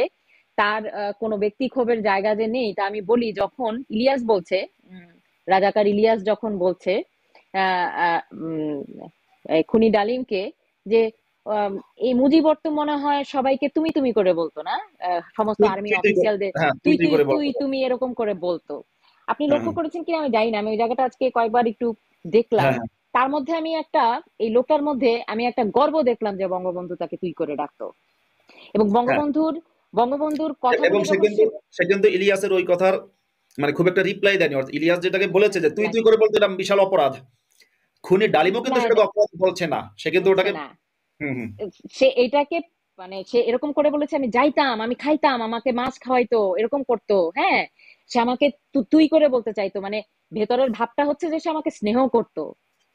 তার কোনো ব্যক্তি ক্ষোভের জায়গা যে নেই তা আমি বলি, যখন ইলিয়াস বলছে, উম, রাজাকার ইলিয়াস যখন বলছে আহ, আহ, উম, এই খুনি ডালিমকে যে আম, এই মুজিবর তো মনে হয় সবাইকে তুমি তুমি করে বলতো না, সমস্ত তুই আর্মি তুই তুই কর- অফিসিয়ালদের হ্যাঁ, তুই তুই তুই তুই করে তুই বলতো। তুমি এরকম করে বলতো। আপনি হ্যাঁ, লক্ষ্য হ্যাঁ, করেছেন কিনা আমি জানি না, আমি ওই জায়গাটা আজকে কয়েকবার একটু দেখলাম। হ্যাঁ, হ্যাঁ, তার মধ্যে আমি একটা, এই লোকটার মধ্যে আমি একটা গর্ব দেখলাম যে বঙ্গবন্ধু তাকে তুই করে ডাকতো, এবং হ্যাঁ। বঙ্গবন্ধুর কথাগুলো এবং যখন সে, সে কিন্তু ইলিয়াসের ওই কথার মানে খুব একটা রিপ্লাই দেয়নি। অর্থাৎ ইলিয়াস যেটাকে বলেছে যে তুই তুই করে বলতে, এটা বিশাল অপরাধ। খুনি ডালিমও কিন্তু রিপ্লাই সেটাকে অপরাধ বলছে না, সে কিন্তু বলছে ওটাকে না। হুম, হুম, সে এটাকে, মানে সে এরকম করে বলেছে আমি যাইতাম, আমি খাইতাম, আমাকে মাছ খাওয়াইতো, এরকম করতো, হ্যাঁ। সে আমাকে তুই করে বলতে চাইতো, মানে ভেতরের ভাবটা হচ্ছে যে সে আমাকে স্নেহ করতো।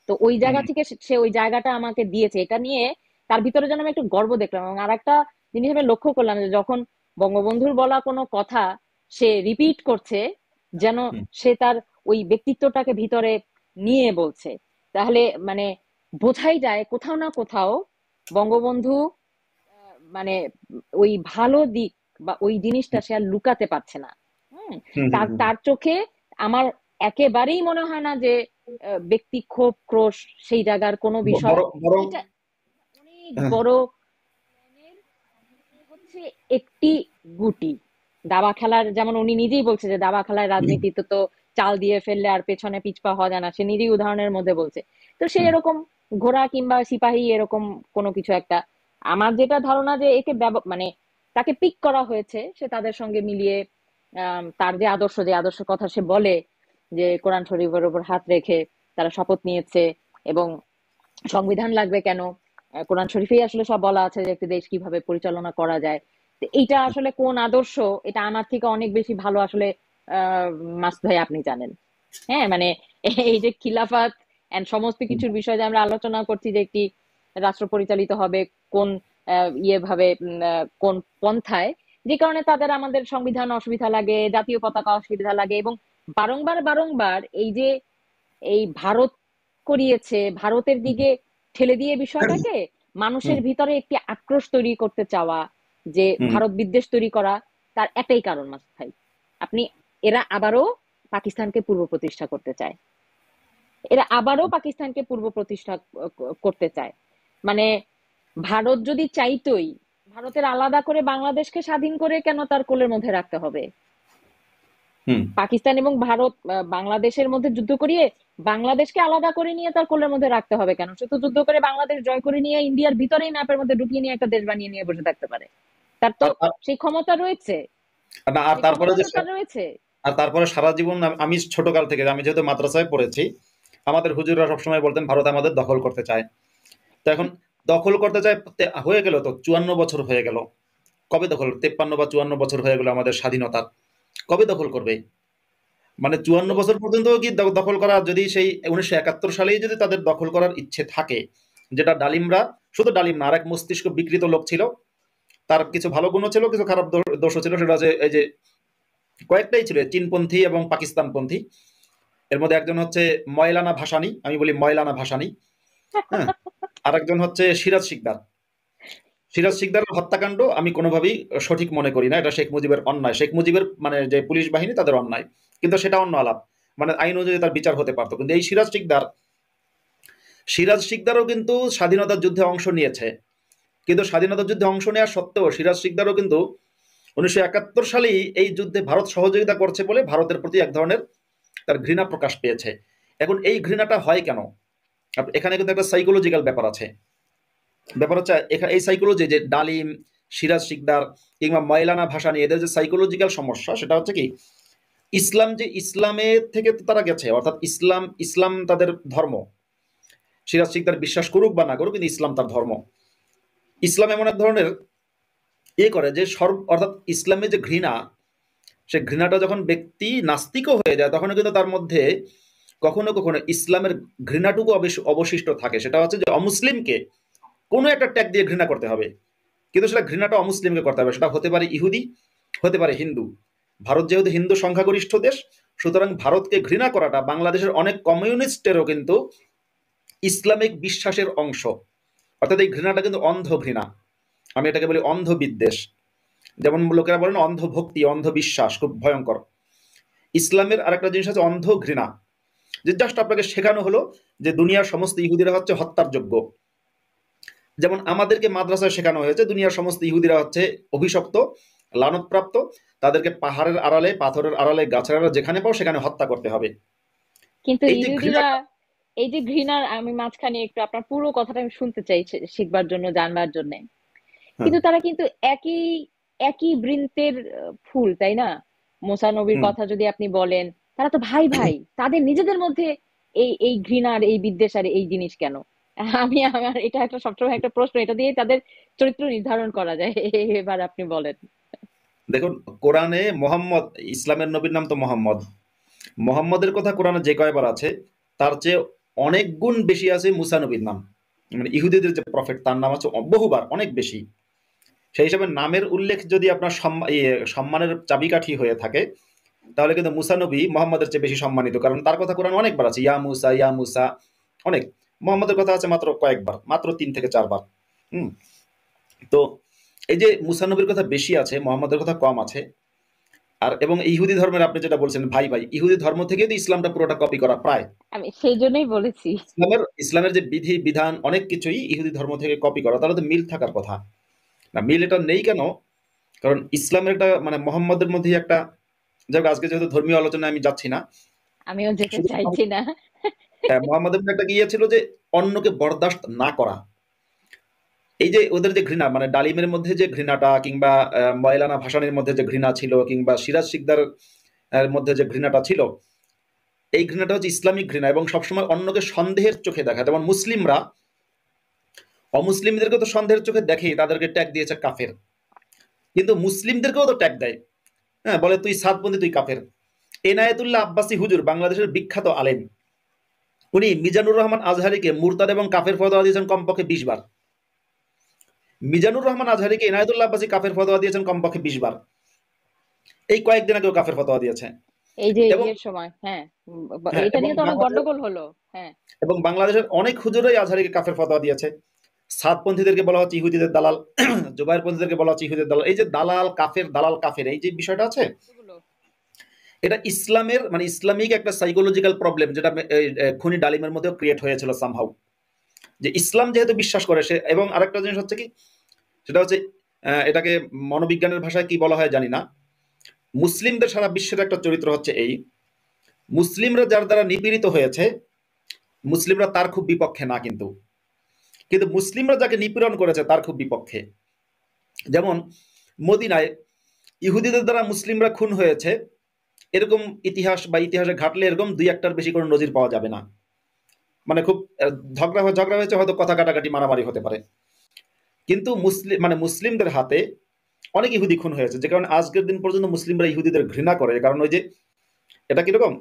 তো ওই জায়গা হুম, থেকে সে ওই জায়গাটা আমাকে দিয়েছে, এটা নিয়ে তার ভিতরে যেন আমি একটু গর্ব দেখলাম। এবং আর একটা জিনিস আমি লক্ষ্য করলাম যে যখন বঙ্গবন্ধুর বলা কোনো কথা সে রিপিট করছে, যেন হুম, সে তার ওই ব্যক্তিত্বটাকে ভিতরে নিয়ে বলছে, তাহলে মানে বোঝাই যায় কোথাও না কোথাও বঙ্গবন্ধু মানে ওই ভালো দিক বা ওই জিনিসটা সে আর লুকাতে পারছে না। হুম। হুম, হুম, তার হুম। তার চোখে আমার একেবারেই মনে হয় না যে ব্যক্তি ক্ষোভ ক্রোশ সেই জায়গার কোনো বিষয়। বরং এটা অনেক হ্যাঁ, বড় ধরনের, হচ্ছে একটি গুটি। দাবা খেলার, যেমন উনি নিজেই বলছে যে দাবা খেলার হুম, রাজনীতিতে তো চাল দিয়ে ফেললে আর পেছনে পিছপা হওয়া যায় না, সে নিজেই উদাহরণের মধ্যে বলছে। তো সে হুম, এরকম ঘোড়া কিংবা সিপাহী এরকম কোনো কিছু একটা, আমার যেটা ধারণা যে একে মানে তাকে পিক করা হয়েছে, সে তাদের সঙ্গে মিলিয়ে তার যে আদর্শ, যে আদর্শের কথা সে বলে, যে কোরআন শরীফের উপর হাত রেখে তারা শপথ নিয়েছে, এবং সংবিধান লাগবে কেন, কোরআন শরীফেই আসলে সব বলা আছে যে একটি দেশ কিভাবে পরিচালনা করা যায়। তো এইটা আসলে কোন আদর্শ, এটা আমার থেকে অনেক বেশি ভালো আসলে মাসুদ ভাই আপনি জানেন। হ্যাঁ, মানে এই যে খিলাফত এন্ড সমস্ত হুম, কিছুর বিষয়ে যে আমরা আলোচনা করছি যে একটি রাষ্ট্র পরিচালিত হবে কোন ইয়ে ভাবে, কোন পন্থায়, যে কারণে তাদের আমাদের সংবিধান অসুবিধা লাগে, জাতীয় পতাকা অসুবিধা লাগে, এবং বারংবার বারংবার এই যে এই ভারত করিয়েছে, ভারতের দিকে ঠেলে দিয়ে বিষয়টাকে হুম, মানুষের ভিতরে একটি আক্রোশ তৈরি করতে চাওয়া, যে হুম, ভারত বিদ্বেষ তৈরি করা, তার একটাই কারণ মাসুদ ভাই, আপনি, এরা আবারও পাকিস্তানকে পূর্ব প্রতিষ্ঠা করতে চায়, এরা আবারও পাকিস্তানকে পূর্ব প্রতিষ্ঠা করতে চায়। মানে ভারত যদি চাইতোই, ভারতের আলাদা করে বাংলাদেশকে স্বাধীন করে কেন তার কোলের মধ্যে রাখতে হবে? হুম। পাকিস্তান এবং ভারত বাংলাদেশের মধ্যে যুদ্ধ করিয়ে বাংলাদেশকে আলাদা করে নিয়ে তার কোলের মধ্যে রাখতে হবে কেন? সে তো যুদ্ধ করে বাংলাদেশ জয় করে নিয়ে ইন্ডিয়ার ভিতরেই ম্যাপের মধ্যে ঢুকিয়ে নিয়ে একটা দেশ বানিয়ে নিয়ে বসে থাকতে পারে। তার তো আর আর সেই ক্ষমতা রয়েছে, না, আর সেই তারপরে ক্ষমতা যে তো তার রয়েছে। আর তারপরে সারা জীবন আমি ছোটকাল থেকে, আমি যেহেতু মাদ্রাসায় পড়েছি, আমাদের হুজুররা সবসময় বলতেন ভারত আমাদের দখল করতে চায়। তো এখন দখল করতে চায় হয়ে গেল তো 54 বছর হয়ে গেল। কবে দখল? 53 বা 54 বছর হয়ে গেল আমাদের স্বাধীনতার। কবে দখল করবে? মানে 54 বছর পর্যন্ত কি দখল করা? যদি সেই 1971 সালেই যদি তাদের দখল করার ইচ্ছে থাকে, যেটা ডালিমরা, শুধু ডালিম না, আরেক মস্তিষ্ক বিকৃত লোক ছিল, তার কিছু ভালো গুণও ছিল, কিছু খারাপ দোষও ছিল। সেটা হচ্ছে এই যে কয়েকটাই ছিল, চীনপন্থী এবং পাকিস্তানপন্থী। এর মধ্যে একজন হচ্ছে ময়লানা ভাসানী, আমি বলি ময়লানা ভাসানী। হ্যাঁ, আর একজন হচ্ছে সিরাজ শিকদার। সিরাজ শিকদারের হত্যাকাণ্ড আমি কোনোভাবেই সঠিক মনে করি না। এটা শেখ মুজিবের অন্যায়, শেখ মুজিবের মানে যে পুলিশ বাহিনী তাদের অন্যায়। কিন্তু সেটা অন্য আলাপ, মানে আইন অনুযায়ী তার বিচার হতে পারতো। কিন্তু এই সিরাজ শিকদারও কিন্তু স্বাধীনতার যুদ্ধে অংশ নিয়েছে, কিন্তু স্বাধীনতা যুদ্ধে অংশ নেওয়া সত্ত্বেও সিরাজ শিকদারও কিন্তু 1971 সালেই এই যুদ্ধে ভারত সহযোগিতা করছে বলে ভারতের প্রতি এক ধরনের তার ঘৃণা প্রকাশ পেয়েছে। এখন এই ঘৃণাটা হয় কেন? এখানে কিন্তু একটা সাইকোলজিক্যাল ব্যাপার আছে। ব্যাপার হচ্ছে এখানে এই সাইকোলজি যে ডালিম, সিরাজ শিকদার কিংবা ময়লানা ভাসানী এদের যে সাইকোলজিক্যাল সমস্যা, সেটা হচ্ছে কি, ইসলাম যে ইসলামের থেকে তো তারা গেছে, অর্থাৎ ইসলাম ইসলাম তাদের ধর্ম। সিরাজ শিকদার বিশ্বাস করুক বা না করুক, কিন্তু ইসলাম তার ধর্ম। ইসলাম এমন এক ধরনের করে যে অর্থাৎ ইসলামের যে ঘৃণা, সে ঘৃণাটা যখন ব্যক্তি নাস্তিকও হয়ে যায়, তখন কিন্তু তার মধ্যে কখনো কখনো ইসলামের ঘৃণাটুকু অবশিষ্ট থাকে। সেটা হচ্ছে যে অমুসলিমকে কোনো একটা ট্যাগ দিয়ে ঘৃণা করতে হবে, কিন্তু সেটা ঘৃণাটা অমুসলিমকে করতে হবে। সেটা হতে পারে ইহুদি, হতে পারে হিন্দু। ভারত যেহেতু হিন্দু সংখ্যাগরিষ্ঠ দেশ, সুতরাং ভারতকে ঘৃণা করাটা বাংলাদেশের অনেক কমিউনিস্টেরও কিন্তু ইসলামিক বিশ্বাসের অংশ। অর্থাৎ এই ঘৃণাটা কিন্তু অন্ধ ঘৃণা, আমি এটাকে বলি অন্ধ বিদ্বেষ। যেমন লোকেরা বলেন অন্ধ ভক্তি, অন্ধ বিশ্বাস খুব ভয়ঙ্কর। ইসলামের আরেকটা জিনিস আছে অন্ধ ঘৃণা, যে জাস্ট আপনাকে শেখানো হলো যে দুনিয়ার সমস্ত ইহুদিরা হচ্ছে হত্যার যোগ্য। যেমন আমাদেরকে মাদ্রাসায় শেখানো হয়েছে দুনিয়ার সমস্ত ইহুদিরা হচ্ছে অভিশপ্ত, লানতপ্রাপ্ত, তাদেরকে পাহাড়ের আড়ালে, পাথরের আড়ালে, গাছের আড়ালে যেখানে পাও সেখানে হত্যা করতে হবে। কিন্তু এই যে ইহুদিরা ঘৃণাটা, এই যে ঘৃণার, আমি মাঝখানে একটু আপনার পুরো কথাটা আমি শুনতে চাই শিখবার জন্য, জানবার জন্য। হ্যাঁ, কিন্তু তারা কিন্তু একই একই বৃন্তের ফুল, তাই না? মুসা নবীর হুম, কথা যদি আপনি বলেন, তারা তো ভাই ভাই, তাদের নিজেদের মধ্যে এই এই ঘৃণার, এই বিদ্বেষ আর এই জিনিস কেন? আমার এটা একটা সবসময় একটা প্রশ্ন, এটা দিয়ে তাদের চরিত্র নির্ধারণ করা যায়। এবার আপনি বলেন। দেখুন, কোরআনে মোহাম্মদ, ইসলামের নবীর নাম তো মোহাম্মদ, মোহাম্মদের কথা কোরআনে যে কয়বার আছে তার চেয়ে অনেক গুণ বেশি আছে মুসা নবীর নাম। মানে ইহুদিদের যে প্রফেট তার নাম আছে বহুবার, অনেক বেশি। সেই হিসাবে নামের উল্লেখ যদি আপনার সম্মানের চাবিকাঠি হয়ে থাকে, তাহলে কিন্তু মুসা নবী মোহাম্মদের চেয়ে বেশি সম্মানিত, কারণ তার কথা কোরআন অনেকবার আছে, ইয়া মুসা ইয়া মুসা, অনেক। মোহাম্মদের কথা আছে মাত্র কয়েকবার, মাত্র 3 থেকে 4 বার। হুম। তো এই যে মুসা নবীর কথা বেশি আছে, মোহাম্মদের কথা কম আছে। আর এবং ইহুদি ধর্মের আপনি যেটা বলছেন ভাই ভাই, ইহুদি ধর্ম থেকে তো ইসলামটা পুরোটা কপি করা প্রায়। আমি সেই জন্যই বলেছি। ইসলামের যে বিধি বিধান অনেক কিছুই ইহুদি ধর্ম থেকে কপি করা, তাহলে তো মিল থাকার কথা না। মিল এটা নেই কেন? কারণ ইসলামের একটা মানে মোহাম্মদের মধ্যে একটা, যাই হোক, আজকে যেহেতু ধর্মীয় আলোচনায় আমি যাচ্ছি না, আমিও যেতে শুধু চাইছি না। হ্যাঁ, মোহাম্মদের মধ্যে একটা গিয়ে ছিল যে অন্যকে বরদাস্ত না করা। এই যে ওদের যে ঘৃণা, মানে ডালিমের মধ্যে যে ঘৃণাটা, কিংবা ময়লানা ভাসানীর মধ্যে যে ঘৃণা ছিল, কিংবা সিরাজ শিকদার মধ্যে যে ঘৃণাটা ছিল, এই ঘৃণাটা হচ্ছে ইসলামিক ঘৃণা এবং সবসময় অন্যকে সন্দেহের চোখে দেখা। যেমন মুসলিমরা অমুসলিমদেরকে তো সন্দেহের চোখে দেখেই, তাদেরকে ট্যাগ দিয়েছে কাফের, কিন্তু মুসলিমদেরকেও তো ট্যাগ দেয়। হ্যাঁ, বলে তুই সাতপন্থী, তুই কাফের। এনায়েতুল্লাহ আব্বাসী হুজুর, বাংলাদেশের বিখ্যাত আলেম, উনি মিজানুর রহমান আজহারিকে মুরতাদ এবং কাফের ফতোয়া দিয়েছেন কমপক্ষে 20 বার। মিজানুর রহমান আজহারিকে এনায়েতুল্লাহ আব্বাসী কাফের ফতোয়া দিয়েছেন কমপক্ষে 20 বার। এই কয়েকদিন আগেও কাফের ফতোয়া দিয়েছে। এই যে এবং ইয়ের সময়, হ্যাঁ, হ্যাঁ, এটা নিয়ে তো অনেক গন্ডগোল হলো। হ্যাঁ। এবং বাংলাদেশের অনেক হুজুরাই আজহারিকে কাফের ফতোয়া দিয়েছে। সাতপন্থীদেরকে বলা হচ্ছে ইহুদিদের দালাল, জুবাইরপন্থীদেরকে বলা হচ্ছে ইহুদিদের দালাল। এই যে দালাল কাফের, এই যে বিষয়টা আছে, এগুলো এটা ইসলামের মানে ইসলামিক একটা সাইকোলজিক্যাল প্রবলেম, যেটা খুনি ডালিমের মধ্যেও ক্রিয়েট হয়েছিল সামহাউ। যে ইসলাম যেহেতু বিশ্বাস করে সে, এবং আরেকটা জিনিস হচ্ছে কি, সেটা হচ্ছে এটাকে মনোবিজ্ঞানের ভাষায় কি বলা হয় জানি না, মুসলিমদের সারা বিশ্বের একটা চরিত্র হচ্ছে এই, মুসলিমরা যার দ্বারা নিপীড়িত হয়েছে, মুসলিমরা তার খুব বিপক্ষে না, কিন্তু কিন্তু মুসলিমরা যাকে নিপীড়ন করেছে তার খুব বিপক্ষে। যেমন মদিনায় ইহুদিদের দ্বারা মুসলিমরা খুন হয়েছে, এরকম ইতিহাস বা ইতিহাসে ঘাটলে এরকম 2-1টার বেশি কোনো নজির পাওয়া যাবে না। মানে খুব ঝগড়া হয়েছে, হয়তো কথা কাটাকাটি মারামারি হতে পারে, কিন্তু মুসলিমদের হাতে অনেক ইহুদি খুন হয়েছে, যে কারণে আজকের দিন পর্যন্ত মুসলিমরা ইহুদিদের ঘৃণা করে। কারণ ওই যে এটা কিরকম,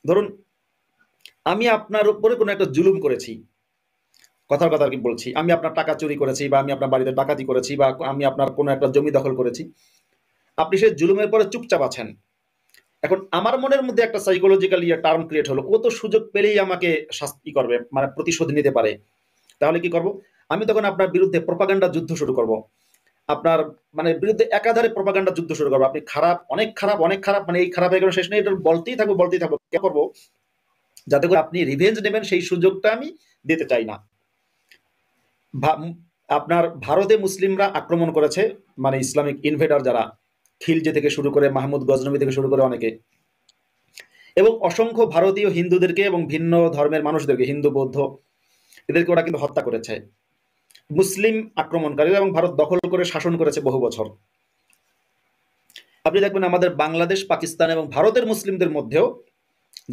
ধরুন আমি আপনার উপরে কোনো একটা জুলুম করেছি, কথার কথা আর কি বলছি, আমি আপনার টাকা চুরি করেছি, বা আমি আপনার বাড়িতে ডাকাতি করেছি, বা আমি আপনার কোনো একটা জমি দখল করেছি, আপনি সেই জুলুমের পরে চুপচাপ আছেন। এখন আমার মনের মধ্যে একটা সাইকোলজিক্যাল টার্ম ক্রিয়েট হলো, ও তো সুযোগ পেলেই আমাকে শাস্তি করবে, মানে প্রতিশোধ নিতে পারে। তাহলে কি করব? আমি তখন আপনার বিরুদ্ধে প্রপাগান্ডা যুদ্ধ শুরু করব, আপনার মানে বিরুদ্ধে একাধারে প্রপাগান্ডা যুদ্ধ শুরু করবো। আপনি খারাপ, অনেক খারাপ, অনেক খারাপ, মানে এই খারাপ হয়ে গেল শেষ নেই, এটা বলতেই থাকবো। কে করবো? যাতে করে আপনি রিভেঞ্জ নেবেন, সেই সুযোগটা আমি দিতে চাই না। আপনার ভারতে মুসলিমরা আক্রমণ করেছে, মানে ইসলামিক ইনভেডার যারা, খিলজি থেকে শুরু করে মাহমুদ গজনবী থেকে শুরু করে অনেকে, এবং অসংখ্য ভারতীয় হিন্দুদেরকে এবং ভিন্ন ধর্মের মানুষদেরকে, হিন্দু বৌদ্ধ, এদেরকে ওরা কিন্তু হত্যা করেছে মুসলিম আক্রমণকারীরা, এবং ভারত দখল করে শাসন করেছে বহু বছর। আপনি দেখবেন আমাদের বাংলাদেশ, পাকিস্তান এবং ভারতের মুসলিমদের মধ্যেও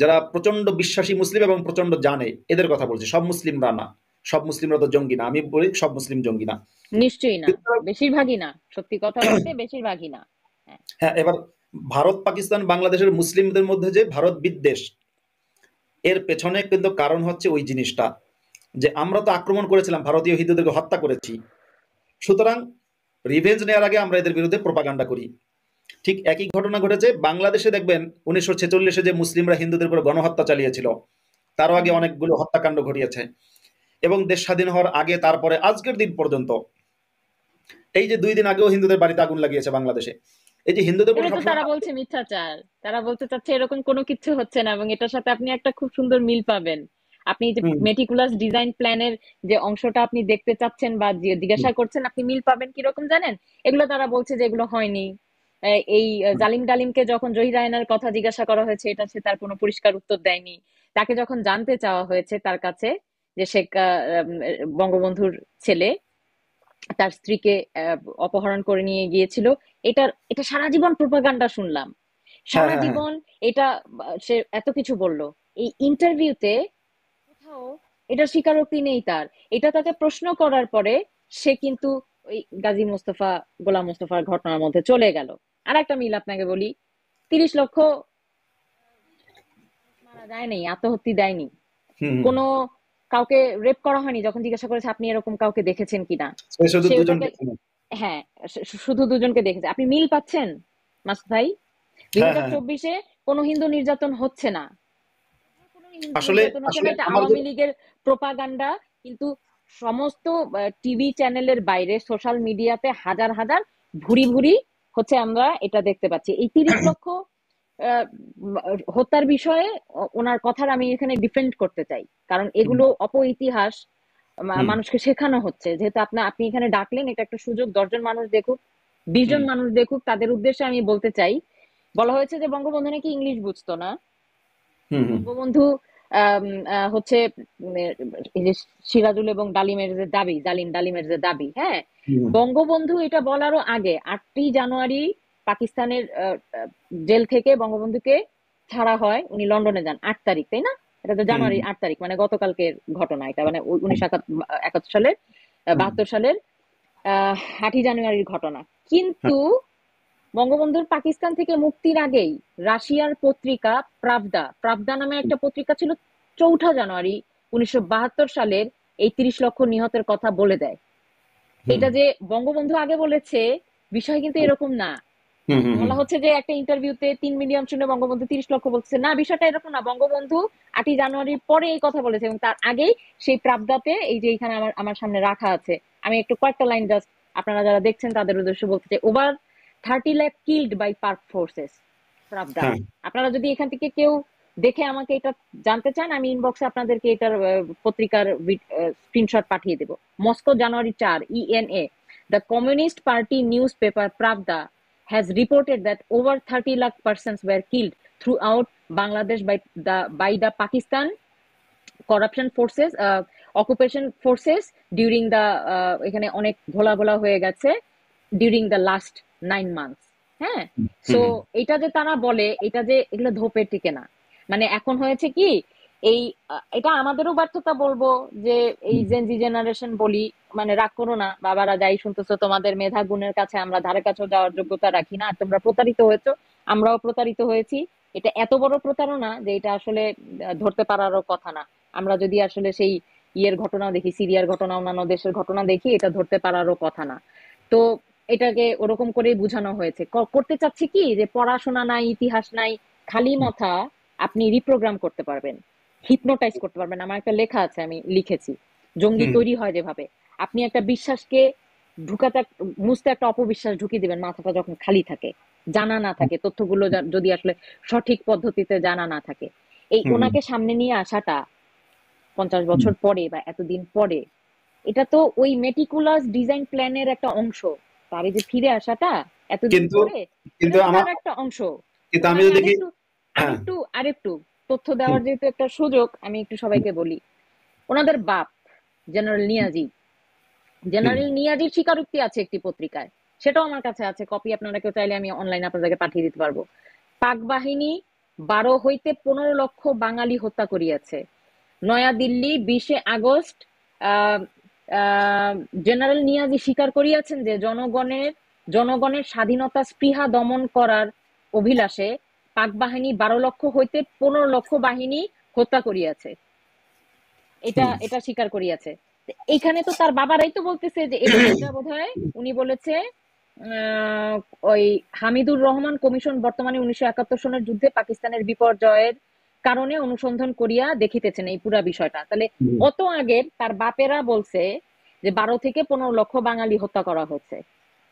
যারা প্রচন্ড বিশ্বাসী মুসলিম এবং প্রচন্ড জানে, এদের কথা বলছি, সব মুসলিমরা না, সব মুসলিমরা তো জঙ্গি না, আমি বলি সব মুসলিম জঙ্গি না। নিশ্চয়ই না, বেশিরভাগই না, সত্যি কথা বলতে বেশিরভাগই না। হ্যাঁ, হ্যাঁ, এবার ভারত, পাকিস্তান, বাংলাদেশের মুসলিমদের মধ্যে যে ভারত বিদ্বেষ, এর পেছনে কিন্তু কারণ হচ্ছে ওই জিনিসটা, যে আমরা তো আক্রমণ করেছিলাম, ভারতীয় হিন্দুদেরকে হত্যা করেছি, সুতরাং রিভেঞ্জ নেওয়ার আগে আমরা এদের বিরুদ্ধে প্রপাগান্ডা করি। ঠিক একই ঘটনা ঘটেছে বাংলাদেশে, দেখবেন 1946-এ যে মুসলিমরা হিন্দুদের উপর গণহত্যা চালিয়েছিল, তারও আগে অনেকগুলো হত্যাকাণ্ড ঘটিয়েছে, এবং দেশ স্বাধীন হওয়ার আগে, তারপরে আজকের দিন পর্যন্ত, এই যে 2 দিন আগেও হিন্দুদের বাড়িতে আগুন লাগিয়েছে বাংলাদেশে। এই যে হিন্দুদের উপর এটা তো তারা সবসময়, বলছে মিথ্যাচার, তারা বলতে চাচ্ছে এরকম কোনো কিছু হচ্ছে না, এবং এটার সাথে আপনি একটা খুব সুন্দর মিল পাবেন। আপনি যে হুম, মেটিকুলাস ডিজাইন প্ল্যানের যে অংশটা আপনি দেখতে চাচ্ছেন বা জিজ্ঞাসা করছেন, আপনি মিল পাবেন কিরকম জানেন? এগুলো তারা বলছে যে এগুলো হয়নি। এই হুম, জালিম ডালিমকে যখন জহির রায়নার কথা জিজ্ঞাসা করা হয়েছে, এটা সে তার কোনো পরিষ্কার উত্তর দেয়নি। তাকে যখন জানতে চাওয়া হয়েছে তার কাছে যে শেখ বঙ্গবন্ধুর ছেলে তার স্ত্রীকে অপহরণ করে নিয়ে গিয়েছিল, এটা সারা জীবন প্রোপাগান্ডা শুনলাম, হ্যাঁ, সারা হ্যাঁ, হ্যাঁ, জীবন এটা। সে এত কিছু বলল, এই ইন্টারভিউতে কোথাও এটা স্বীকারোক্তি নেই তার। এটা তাকে প্রশ্ন করার পরে সে কিন্তু ওই গাজী মোস্তফা, গোলাম মোস্তফার ঘটনার মধ্যে চলে গেল। আর একটা মিল আপনাকে বলি, 30 লক্ষ মারা যায়নি, আত্মহত্যা দেয়নি, হুম, হুম। কোনো কাউকে রেপ করা হয়নি। যখন জিজ্ঞাসা করেছে আপনি এরকম কাউকে দেখেছেন কিনা, সে শুধু সে ওটাকে, দুজনকে চিনে। হ্যাঁ, শুধু দুজনকে দেখেছে। আপনি মিল পাচ্ছেন মাসুদ ভাই? দুই হ্যাঁ, হাজার হ্যাঁ, হ্যাঁ। চব্বিশে কোনো হিন্দু নির্যাতন হচ্ছে না, কোনো হিন্দু আসলে নির্যাতন হচ্ছে না, আসলে এটা আমার যে, আওয়ামী লীগের প্রোপাগান্ডা। কিন্তু সমস্ত টিভি চ্যানেলের বাইরে সোশ্যাল মিডিয়াতে হাজার হাজার ভুরি ভুরি হচ্ছে আমরা এটা দেখতে পাচ্ছি। এই 30 লক্ষ আহ, হত্যার বিষয়ে ওনার কথার আমি এখানে ডিফেন্ড করতে চাই, কারণ হুম, এগুলো অপইতিহাস। হুম, মানুষকে শেখানো হচ্ছে, যেহেতু আপনি এখানে ডাকলেন, এটা একটা সুযোগ, 10 জন মানুষ দেখুক, 20 জন হুম, মানুষ দেখুক, তাদের উদ্দেশ্যে আমি বলতে চাই। বলা হয়েছে যে বঙ্গবন্ধু নাকি ইংলিশ বুঝতো না। হুম, হুম, বঙ্গবন্ধু আম, হচ্ছে এই যে সিরাজুল এবং ডালিমের যে দাবি, ডালিমের যে দাবি, হ্যাঁ, হুম, বঙ্গবন্ধু এটা বলারও আগে 8ই জানুয়ারি পাকিস্তানের জেল থেকে বঙ্গবন্ধুকে ছাড়া হয়, উনি লন্ডনে যান 8 তারিখ, তাই না? এটা তো হুম, জানুয়ারি 8 তারিখ, মানে গতকালকের ঘটনা এটা, মানে 1971 সালের, হুম, 72 সালের 8ই জানুয়ারির ঘটনা। হ্যাঁ, কিন্তু বঙ্গবন্ধুর পাকিস্তান থেকে মুক্তির আগেই রাশিয়ার পত্রিকা প্রাভদা, প্রাভদা নামে একটা পত্রিকা ছিল, 4 জানুয়ারি 1972 সালের এই 30 লক্ষ নিহতের কথা বলে দেয়। হুম, এটা যে বঙ্গবন্ধু আগে বলেছে, বিষয় কিন্তু এরকম না। হুম, হুম, হুম, বলা হচ্ছে যে একটা ইন্টারভিউতে 3 মিলিয়ন শুনে বঙ্গবন্ধু 30 লক্ষ বলছে, না, বিষয়টা এরকম না। বঙ্গবন্ধু 8ই জানুয়ারির পরে এই কথা বলেছে, এবং তার আগেই সেই প্রাবদাতে, এই যে এখানে আমার আমার সামনে রাখা আছে, আমি একটু কয়েকটা লাইন জাস্ট আপনারা যারা দেখছেন তাদের উদ্দেশ্যে বলতে চাই। ওভার 30 লাখ কিল্ড বাই পাক ফোর্সেস, প্রাবদা। হ্যাঁ, আপনারা যদি এখান থেকে কেউ দেখে আমাকে এটা জানতে চান, আমি ইনবক্সে আপনাদেরকে এটার পত্রিকার স্ক্রিনশট পাঠিয়ে দেব। Moscow January 4, ENA, the Communist Party news paper Pravda has reported that over 30 lakh persons were killed throughout Bangladesh by the Pakistan corruption forces, occupation forces during the এখানে অনেক ঘোলা ঘোলা হয়ে গেছে, during the last 9 months। হ্যাঁ, so হুম, হুম, এটা যে তারা বলে, এটা যে এগুলো ধোপে টিকে না। মানে এখন হয়েছে কি, এই এটা আমাদেরও ব্যর্থতা বলবো, যে এই হুম, জেনজি জেনারেশন বলি, মানে রাগ করো না বাবারা, যাই শুনতেছো, তোমাদের মেধা গুণের কাছে আমরা ধারে কাছেও যাওয়ার যোগ্যতা রাখি না, আর তোমরা প্রতারিত হয়েছো, আমরাও প্রতারিত হয়েছি। এটা এত বড় প্রতারণা যে এটা আসলে ধরতে পারারও কথা না। আমরা যদি আসলে সেই ইয়ের ঘটনা দেখি, সিরিয়ার ঘটনা, অন্যান্য দেশের ঘটনা দেখি, এটা ধরতে পারারও কথা না। তো এটাকে ওরকম করেই বোঝানো হয়েছে। করতে চাচ্ছি কি, যে পড়াশোনা নাই, ইতিহাস নাই, খালি মাথা আপনি রিপ্রোগ্রাম করতে পারবেন, হিপনোটাইজ করতে পারবেন। আমার একটা লেখা আছে, আমি লিখেছি, জঙ্গি হুম, তৈরি হয় যেভাবে, আপনি একটা বিশ্বাসকে ঢুকাতে, মুছতে একটা অপবিশ্বাস ঢুকিয়ে দিবেন, মাথাটা যখন খালি থাকে, জানা না থাকে, তথ্যগুলো যদি আসলে সঠিক পদ্ধতিতে জানা না থাকে। এই হুম, ওনাকে সামনে নিয়ে আসাটা 50 হুম, বছর পরে বা এতদিন পরে, এটা তো ওই মেটিকুলাস ডিজাইন প্ল্যানের একটা অংশ। তার এই যে ফিরে আসাটা এতদিন কিন্তু পরে, কিন্তু এটা তো আমার তার একটা অংশ। কিন্তু এবং আমি আমি যদি কি, আরেকটু হ্যাঁ, আরেকটু আরেকটু তথ্য হুম, দেওয়ার যেহেতু একটা সুযোগ, আমি একটু হুম, সবাইকে বলি। ওনাদের বাপ জেনারেল নিয়াজি, হুম, জেনারেল নিয়াজির স্বীকারোক্তি আছে একটি পত্রিকায়, সেটাও আমার কাছে আছে কপি, আপনারা কেউ চাইলে আমি অনলাইনে আপনাদেরকে পাঠিয়ে দিতে পারবো। পাক বাহিনী 12 হইতে 15 লক্ষ বাঙালি হত্যা করিয়াছে। নয়াদিল্লি 20 আগস্ট আহ, আহ, জেনারেল নিয়াজি স্বীকার করিয়াছেন যে জনগণের স্বাধীনতা স্পৃহা দমন করার অভিলাষে পাক বাহিনী 12 লক্ষ হইতে 15 লক্ষ বাহিনী হত্যা করিয়াছে। এটা হুম, এটা স্বীকার করিয়াছে। এইখানে তো তার বাবারাই তো বলতেছে যে এটা বোধহয় উনি বলেছে আহ, ওই হামিদুর রহমান কমিশন বর্তমানে 1971 সনের যুদ্ধে পাকিস্তানের বিপর্যয়ের কারণে অনুসন্ধান করিয়া দেখিতেছেন এই পুরা বিষয়টা। তাহলে হুম, অত আগের তার বাপেরা বলছে যে 12 থেকে 15 লক্ষ বাঙালি হত্যা করা হচ্ছে,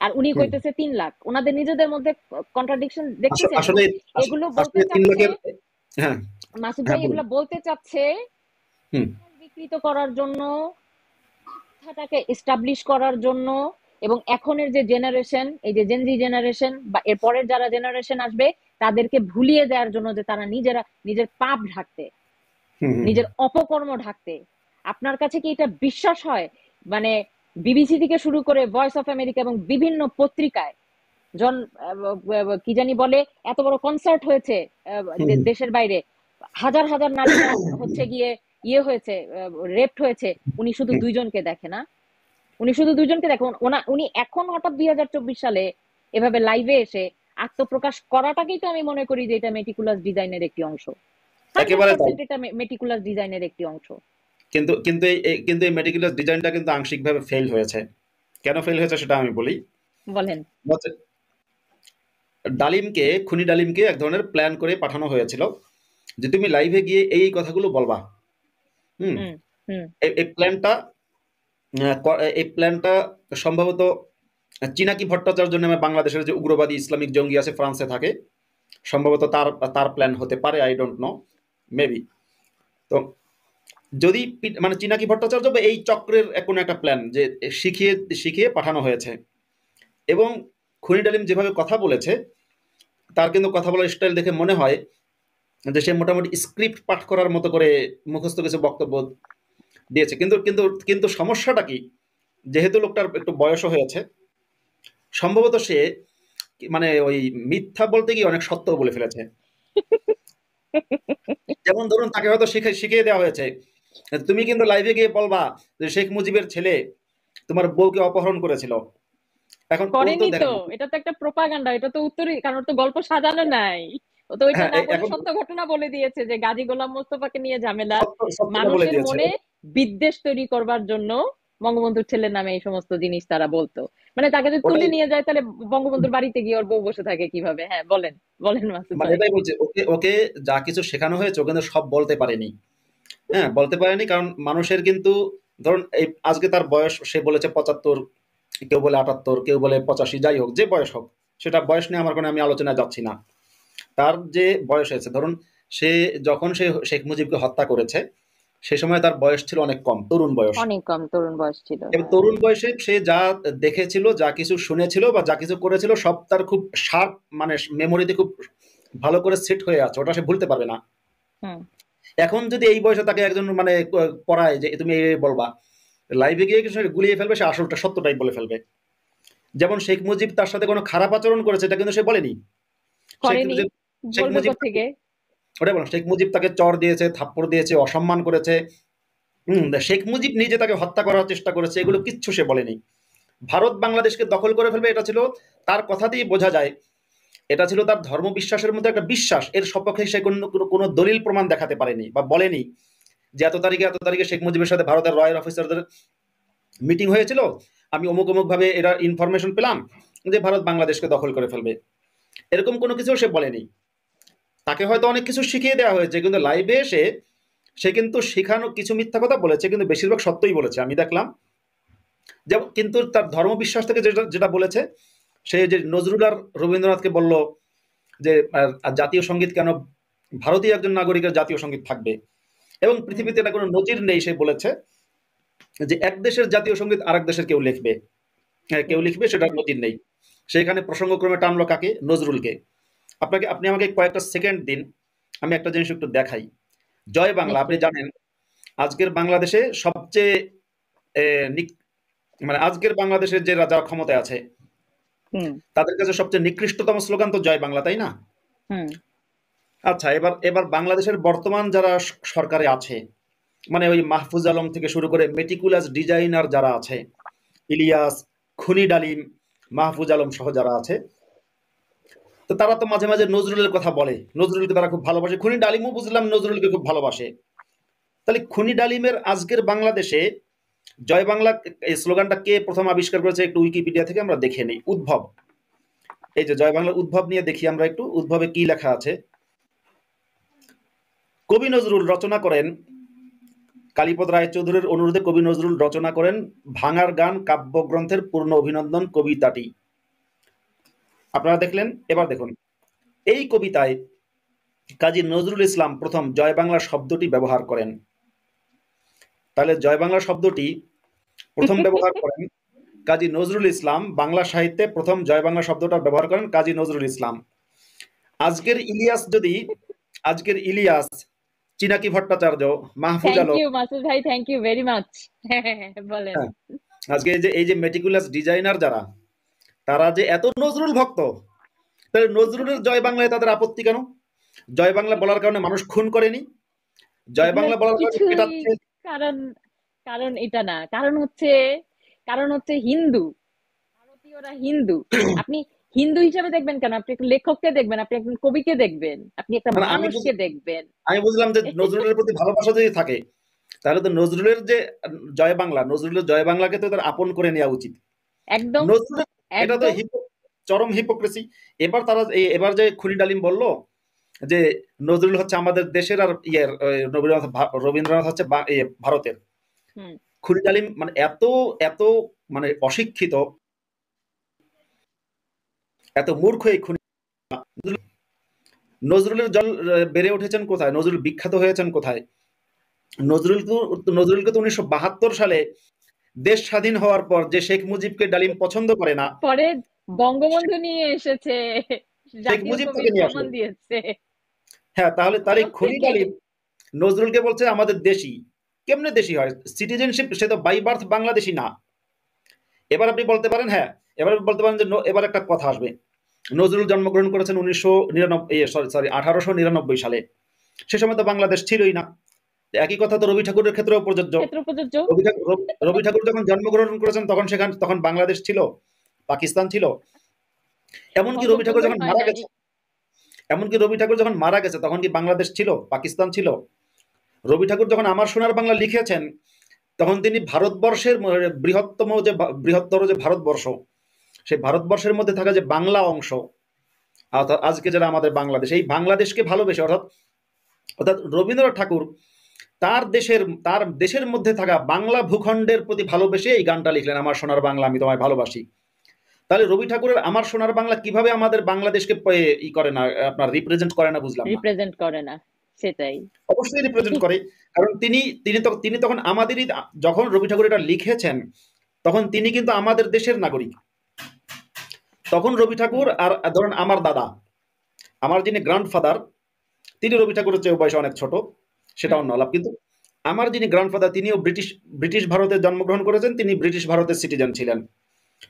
আর উনি হুম। কইতেছে 3 লাখ। ওনাদের নিজেদের মধ্যে কন্ট্রাডিকশন দেখতেছেন। এবং আসলে এগুলো বলতে আসলে তিন চাচ্ছে, লোকের, হ্যাঁ, মাসুদ হ্যাঁ ভাই বলুন, এগুলো বলতে চাচ্ছে হুম, বিকৃত করার জন্য, মিথ্যাটাকে এস্টাবলিশ করার জন্য, এবং এখনের যে জেনারেশন, এই যে জেনজি জেনারেশন বা এর পরের যারা জেনারেশন আসবে, তাদেরকে ভুলিয়ে দেওয়ার জন্য যে তারা নিজেরা নিজের পাপ ঢাকতে, হুম, হুম, নিজের অপকর্ম ঢাকতে। আপনার কাছে কি এটা বিশ্বাস হয়? মানে বিবিসি থেকে শুরু করে ভয়েস অফ আমেরিকা এবং বিভিন্ন পত্রিকায় জন কি জানি বলে, এত বড় কনসার্ট হয়েছে হুম, হুম, দেশের বাইরে, হাজার হাজার নারীরা হচ্ছে গিয়ে ইয়ে হয়েছে, রেপড হয়েছে, উনি শুধু হুম। দুইজনকে দেখে না? উনি শুধু দুইজনকে দেখুন, উনি এখন হঠাৎ 2024 সালে এভাবে লাইভে এসে আত্মপ্রকাশ করাটাকেই তো আমি মনে করি যে এটা মেটিকুলাস ডিজাইনের একটি অংশ। হান্ড্রেড একেবারে তাই। পার্সেন্ট এটা মেটিকুলাস ডিজাইনের একটি অংশ। কিন্তু কিন্তু এই মেটিকুলাস ডিজাইনটা কিন্তু আংশিকভাবে ফেল হয়েছে। কেন ফেল হয়েছে সেটা আমি বলি। বলেন। হচ্ছে খুনি ডালিমকে এক ধরনের প্ল্যান করে পাঠানো হয়েছিল যে তুমি লাইভে গিয়ে এই কথাগুলো বলবা। হুম। হুম, হুম। এই প্ল্যানটা, এই প্ল্যানটা সম্ভবত চিনাকি ভট্টাচার্য নামে বাংলাদেশের যে উগ্রবাদী ইসলামিক জঙ্গি আছে ফ্রান্সে থাকে, সম্ভবত তার তার প্ল্যান হতে পারে, আই ডোন্ট নো, মেবি। তো যদি মানে চিনাকি ভট্টাচার্য বা এই চক্রের কোনো একটা প্ল্যান যে শিখিয়ে শিখিয়ে পাঠানো হয়েছে। এবং খুনি ডালিম যেভাবে কথা বলেছে, তার কিন্তু কথা বলার স্টাইল দেখে মনে হয় যে সে মোটামুটি স্ক্রিপ্ট পাঠ করার মতো করে মুখস্থ কিছু বক্তব্য দিয়েছে। কিন্তু কিন্তু কিন্তু সমস্যাটা কি, যেহেতু লোকটার একটু বয়সও হয়েছে, সম্ভবত সে মানে ওই মিথ্যা বলতে গিয়ে অনেক সত্য বলে ফেলেছে। যেমন ধরুন তাকে হয়তো শিখিয়ে দেওয়া হয়েছে, তুমি কিন্তু লাইভে গিয়ে বলবা যে শেখ মুজিবের ছেলে তোমার বউকে অপহরণ করেছিল। এখন ও তো করেনি তো, দেখেন, এটা তো একটা প্রোপাগান্ডা, এটা তো উত্তরই, কারণ ওর তো গল্প সাজানো নাই। ও তো ওইটা হ্যাঁ, না বলে এখন সত্য ঘটনা বলে দিয়েছে যে গাজী গোলাম মোস্তফাকে নিয়ে ঝামেলা, সত্যটা বলে মানুষের দিয়েছে। মনে বিদ্বেষ তৈরি করবার জন্য বঙ্গবন্ধুর ছেলের নামে এই সমস্ত জিনিস তারা বলতো। মানে তাকে যদি তুলে ওটাই, নিয়ে যায়, তাহলে বঙ্গবন্ধুর বাড়িতে গিয়ে ওর বউ বসে থাকে কিভাবে? হ্যাঁ বলেন, বলেন মাসুদ মানে ভাই। এটাই বলছে, ওকে ওকে যা কিছু শেখানো হয়েছে ও কিন্তু সব বলতে পারেনি। হ্যাঁ, বলতে পারেনি, কারণ মানুষের কিন্তু ধরুন এই আজকে তার বয়স, সে বলেছে 75, কেউ বলে 78, কেউ বলে 85, যাই হোক যে বয়স হোক, সেটা বয়স নিয়ে আমার কোনো আমি আলোচনায় যাচ্ছি না। তার যে বয়স হয়েছে, ধরুন সে যখন সে শেখ মুজিবকে হত্যা করেছে, সে সময় তার বয়স ছিল অনেক কম, তরুণ বয়স। অনেক কম তরুণ বয়স ছিল, এবং হ্যাঁ। তরুণ বয়সে সে যা দেখেছিল, যা কিছু শুনেছিল বা যা কিছু করেছিল, সব তার খুব শার্প, মানে মেমোরিতে খুব ভালো করে সেট হয়ে আছে, ওটা সে ভুলতে পারবে না। হুম। এখন যদি এই বয়সে তাকে একজন মানে পড়ায় যে তুমি এই বলবা, লাইভে গিয়ে কিছু গুলিয়ে ফেলবে, সে আসলটা সত্যটাই বলে ফেলবে। যেমন শেখ মুজিব তার সাথে কোনো খারাপ আচরণ করেছে এটা কিন্তু সে বলেনি। শেখ করেনি, মুজিব শেখ বলবে মুজিব তাকে, কোত্থেকে? ওটাই বললাম, শেখ মুজিব তাকে চর দিয়েছে, থাপ্পড় দিয়েছে, অসম্মান করেছে। শেখ মুজিব নিজে তাকে হত্যা করার চেষ্টা করেছে, এগুলো কিচ্ছু সে বলেনি। ভারত বাংলাদেশকে দখল করে ফেলবে, এটা ছিল তার কথা দিয়ে বোঝা যায়, এটা ছিল তার ধর্মবিশ্বাসের মধ্যে একটা বিশ্বাস। এর সপক্ষে সে কোনো দলিল প্রমাণ দেখাতে পারেনি বা বলেনি যে এত তারিখে শেখ মুজিবের সাথে ভারতের রয়্যাল অফিসারদের মিটিং হয়েছিল, আমি অমুক অমুক ভাবে এরা ইনফরমেশন পেলাম যে ভারত বাংলাদেশকে দখল করে ফেলবে। এরকম কোনো কিছু সে বলেনি। তাকে হয়তো অনেক কিছু শিখিয়ে দেওয়া হয়েছে, কিন্তু লাইভে এসে সে কিন্তু শেখানো কিছু মিথ্যা কথা বলেছে, কিন্তু বেশিরভাগ সত্যই বলেছে আমি দেখলাম। যেমন কিন্তু তার ধর্মবিশ্বাস থেকে যেটা যেটা বলেছে, সে যে নজরুল আর রবীন্দ্রনাথকে বলল যে জাতীয় সঙ্গীত কেন, ভারতীয় একজন নাগরিকের জাতীয় সঙ্গীত থাকবে এবং হুম। পৃথিবীতে এটা কোনো নজির নেই, সে বলেছে যে এক দেশের জাতীয় সঙ্গীত আরেক দেশের কেউ লিখবে, হ্যাঁ কেউ হুম লিখবে, সেটার নজির নেই। সেখানে প্রসঙ্গক্রমে টানলো কাকে? নজরুলকে। আপনি আমাকে কয়েকটা সেকেন্ড দিন, আমি একটা জিনিস একটু দেখাই। জয় বাংলা, আপনি নিশ্চয়ই। জানেন আজকের বাংলাদেশে সবচেয়ে এ, নিক- মানে আজকের বাংলাদেশের যে রাজা ক্ষমতায় আছে হুম তাদের কাছে সবচেয়ে নিকৃষ্টতম স্লোগান তো জয় বাংলা, তাই না? হুম আচ্ছা, এবার এবার বাংলাদেশের বর্তমান যারা সরকারে আছে, মানে ওই মাহফুজ আলম থেকে শুরু করে মেটিকুলাস ডিজাইনার যারা আছে, ইলিয়াস, খুনি ডালিম, মাহফুজ আলম সহ যারা আছে, তো তারা তো মাঝে মাঝে নজরুলের কথা বলে, নজরুলকে তারা খুব ভালোবাসে। খুনি ডালিমও বুঝলাম নজরুলকে খুব ভালোবাসে। তাহলে খুনি ডালিমের আজকের বাংলাদেশে জয় বাংলা এই স্লোগানটা কে প্রথম আবিষ্কার করেছে একটু উইকিপিডিয়া থেকে আমরা দেখে নিই। উদ্ভব, এই যে জয় বাংলার উদ্ভব নিয়ে দেখি আমরা একটু, উদ্ভবে কি লেখা আছে। কবি নজরুল রচনা করেন, কালীপদ রায়চৌধুরীর অনুরোধে কবি নজরুল রচনা করেন ভাঙার গান কাব্যগ্রন্থের পূর্ণ অভিনন্দন কবিতাটি। আপনারা দেখলেন, এবার দেখুন এই কবিতায় কাজী নজরুল ইসলাম প্রথম জয় বাংলা শব্দটি ব্যবহার করেন। তাহলে জয় বাংলা শব্দটি প্রথম ব্যবহার করেন কাজী নজরুল ইসলাম, বাংলা সাহিত্যে প্রথম জয় বাংলা শব্দটা ব্যবহার করেন কাজী নজরুল ইসলাম। আজকের ইলিয়াস যদি, আজকের ইলিয়াস, চিনাকি ভট্টাচার্য, মাহফুজ থ্যাংক আলম, ইউ মাসুদ ভাই, থ্যাংক ইউ ভেরি মাচ। বলেন। হ্যাঁ, আজকে এই যে মেটিকুলাস ডিজাইনার যারা, তারা যে এত নজরুল ভক্ত, তাহলে নজরুলের জয় বাংলায় তাদের আপত্তি কেন? জয় বাংলা বলার কারণে মানুষ খুন করেনি, জয় এগুলোর বাংলা বলার কারণে কিছুই পেটাচ্ছে। কারণ, কারণ এটা না, কারণ হচ্ছে হিন্দু, ভারতীয়রা হিন্দু। আপনি হিন্দু হিসেবে দেখবেন কেন? আপনি একটা লেখককে দেখবেন, আপনি একজন কবিকে দেখবেন, আপনি একটা মানে মানুষকে দেখবেন। আমি বুঝলাম যে নজরুলের প্রতি ভালোবাসা যদি থাকে, তাহলে তো নজরুলের যে জয় বাংলা, নজরুলের জয় বাংলাকে তো তার আপন করে নেওয়া উচিত। একদম, নজরুলের, এটা তো একদম। চরম হিপোক্রেসি। এবার তারা এবার যে খুনি ডালিম বলল যে নজরুল হচ্ছে আমাদের দেশের আর ইয়ের রবীন্দ্রনাথ হচ্ছে ভারতের। হুম খুনি ডালিম মানে এত এত মানে অশিক্ষিত, এত মূর্খ এই খুনি। নজরুলের জল বেড়ে উঠেছেন কোথায়? নজরুল বিখ্যাত হয়েছেন কোথায়? নজরুলকে তো 1972 সালে দেশ স্বাধীন হওয়ার পর যে শেখ মুজিবকে ডালিম পছন্দ করে না, পরে বঙ্গবন্ধু নিয়ে এসেছে, শেখ জাতীয় মুজিব তাকে কবির নিয়ে আসলো। সম্মান দিয়েছে। হ্যাঁ, তাহলে তার এই খনি ওকে। ডালিম নজরুলকে বলছে আমাদের দেশি। কেমনে দেশি হয়? সিটিজেনশিপ, সে তো বাই বার্থ বাংলাদেশি না। এবার আপনি বলতে পারেন, হ্যাঁ, এবার আপনি বলতে পারেন যে এবার একটা কথা আসবে, নজরুল জন্মগ্রহণ করেছেন 1999, সরি সরি 1899 সালে। সে সময় তো বাংলাদেশ ছিলই না। একই কথা তো রবি ঠাকুরের ক্ষেত্রেও প্রযোজ্য। ক্ষেত্র প্রযোজ্য। রবি ঠাকুর যখন জন্মগ্রহণ করেছেন তখন বাংলাদেশ ছিল, পাকিস্তান ছিল। এমনকি রবি ঠাকুর বঙ্গভঙ্গই যখন হয় মারা নাই। গেছে, এমনকি রবি ঠাকুর যখন মারা গেছে তখন কি বাংলাদেশ ছিল, পাকিস্তান ছিল? রবি ঠাকুর যখন আমার সোনার বাংলা লিখেছেন তখন তিনি ভারতবর্ষের বৃহত্তর যে ভারতবর্ষ, সেই ভারতবর্ষের মধ্যে থাকা যে বাংলা অংশ, অর্থাৎ আজকে যারা আমাদের বাংলাদেশ, এই বাংলাদেশকে ভালোবেসে, অর্থাৎ অর্থাৎ রবীন্দ্রনাথ ঠাকুর তার দেশের মধ্যে থাকা বাংলা ভূখণ্ডের প্রতি ভালোবেসে এই গানটা লিখলেন, আমার সোনার বাংলা আমি তোমায় ভালোবাসি। তাহলে রবি ঠাকুরের আমার সোনার বাংলা কিভাবে আমাদের বাংলাদেশকে ই করে না, আপনার রিপ্রেজেন্ট করে না বুঝলাম না। রিপ্রেজেন্ট করে না, সেটাই। অবশ্যই রিপ্রেজেন্ট করে, কারণ তিনি তখন আমাদেরই, যখন রবি ঠাকুর এটা লিখেছেন তখন তিনি কিন্তু আমাদের দেশের নাগরিক। তখন রবি ঠাকুর হুম আর ধরেন আমার দাদা, আমার যিনি গ্র্যান্ডফাদার, তিনি রবি ঠাকুরের চেয়ে বয়সে অনেক ছোট, সেটা হুম অন্য আলাপ। কিন্তু আমার যিনি গ্র্যান্ডফাদার তিনিও ব্রিটিশ ব্রিটিশ ভারতে জন্মগ্রহণ করেছেন, তিনি ব্রিটিশ ভারতের সিটিজেন ছিলেন।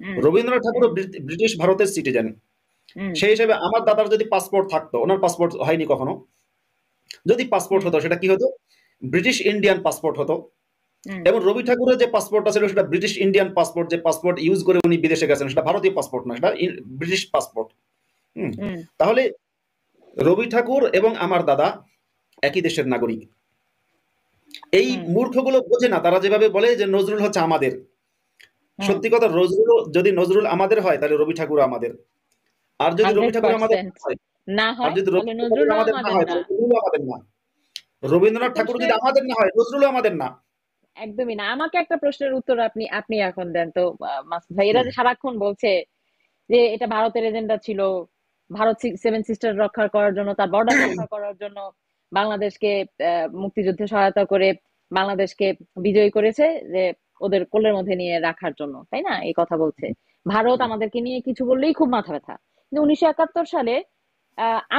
হুম রবীন্দ্রনাথ ঠাকুরও হুম ব্রিটিশ ভারতের সিটিজেন। হুম সেই হিসেবে আমার দাদার যদি পাসপোর্ট থাকতো, ওনার পাসপোর্ট হয়নি কখনো, যদি পাসপোর্ট হুম হতো সেটা কি হতো? ব্রিটিশ ইন্ডিয়ান পাসপোর্ট হতো। হুম এবং রবি ঠাকুরের যে পাসপোর্টটা ছিল সেটা ব্রিটিশ ইন্ডিয়ান পাসপোর্ট, যে পাসপোর্ট ইউজ করে উনি বিদেশে গেছেন সেটা ভারতীয় পাসপোর্ট না, সেটা ব্রিটিশ পাসপোর্ট। হুম। হুম তাহলে রবি ঠাকুর এবং আমার দাদা একই দেশের নাগরিক। এই হুম মূর্খগুলো বোঝে না, তারা যেভাবে বলে যে নজরুল হচ্ছে আমাদের। হুম সত্যি কথা, যদি নজরুল আমাদের হয় তাহলে রবি ঠাকুর আমাদের। আর যদি রবি হান্ড্রেড ঠাকুর আমাদের না পার্সেন্ট হয়, না আর হয় যদি রবি তাহলে ঠাকুর নজরুলও আমাদের না আমাদের হয় না। তাহলে নজরুলও আমাদের না। একটা রবীন্দ্রনাথ ঠাকুর যদি প্রশ্নের, আমাদের না হয় নজরুলও আমাদের না। একদমই না। আমাকে একটা প্রশ্নের উত্তর আপনি আপনি এখন দেন তো, মাসুদ ভাই। এরা হুম। যে সারাক্ষণ বলছে যে এটা ভারতের এজেন্ডা ছিল, ভারত সেভেন সিস্টার রক্ষা করার জন্য, তার বর্ডার রক্ষা করার জন্য বাংলাদেশকে মুক্তিযুদ্ধে সহায়তা করে বাংলাদেশকে বিজয়ী করেছে, যে ওদের কোলের মধ্যে নিয়ে রাখার জন্য, তাই না? এই কথা বলছে। ভারত আমাদেরকে নিয়ে কিছু বললেই খুব মাথা ব্যথা। কিন্তু 1971 সালে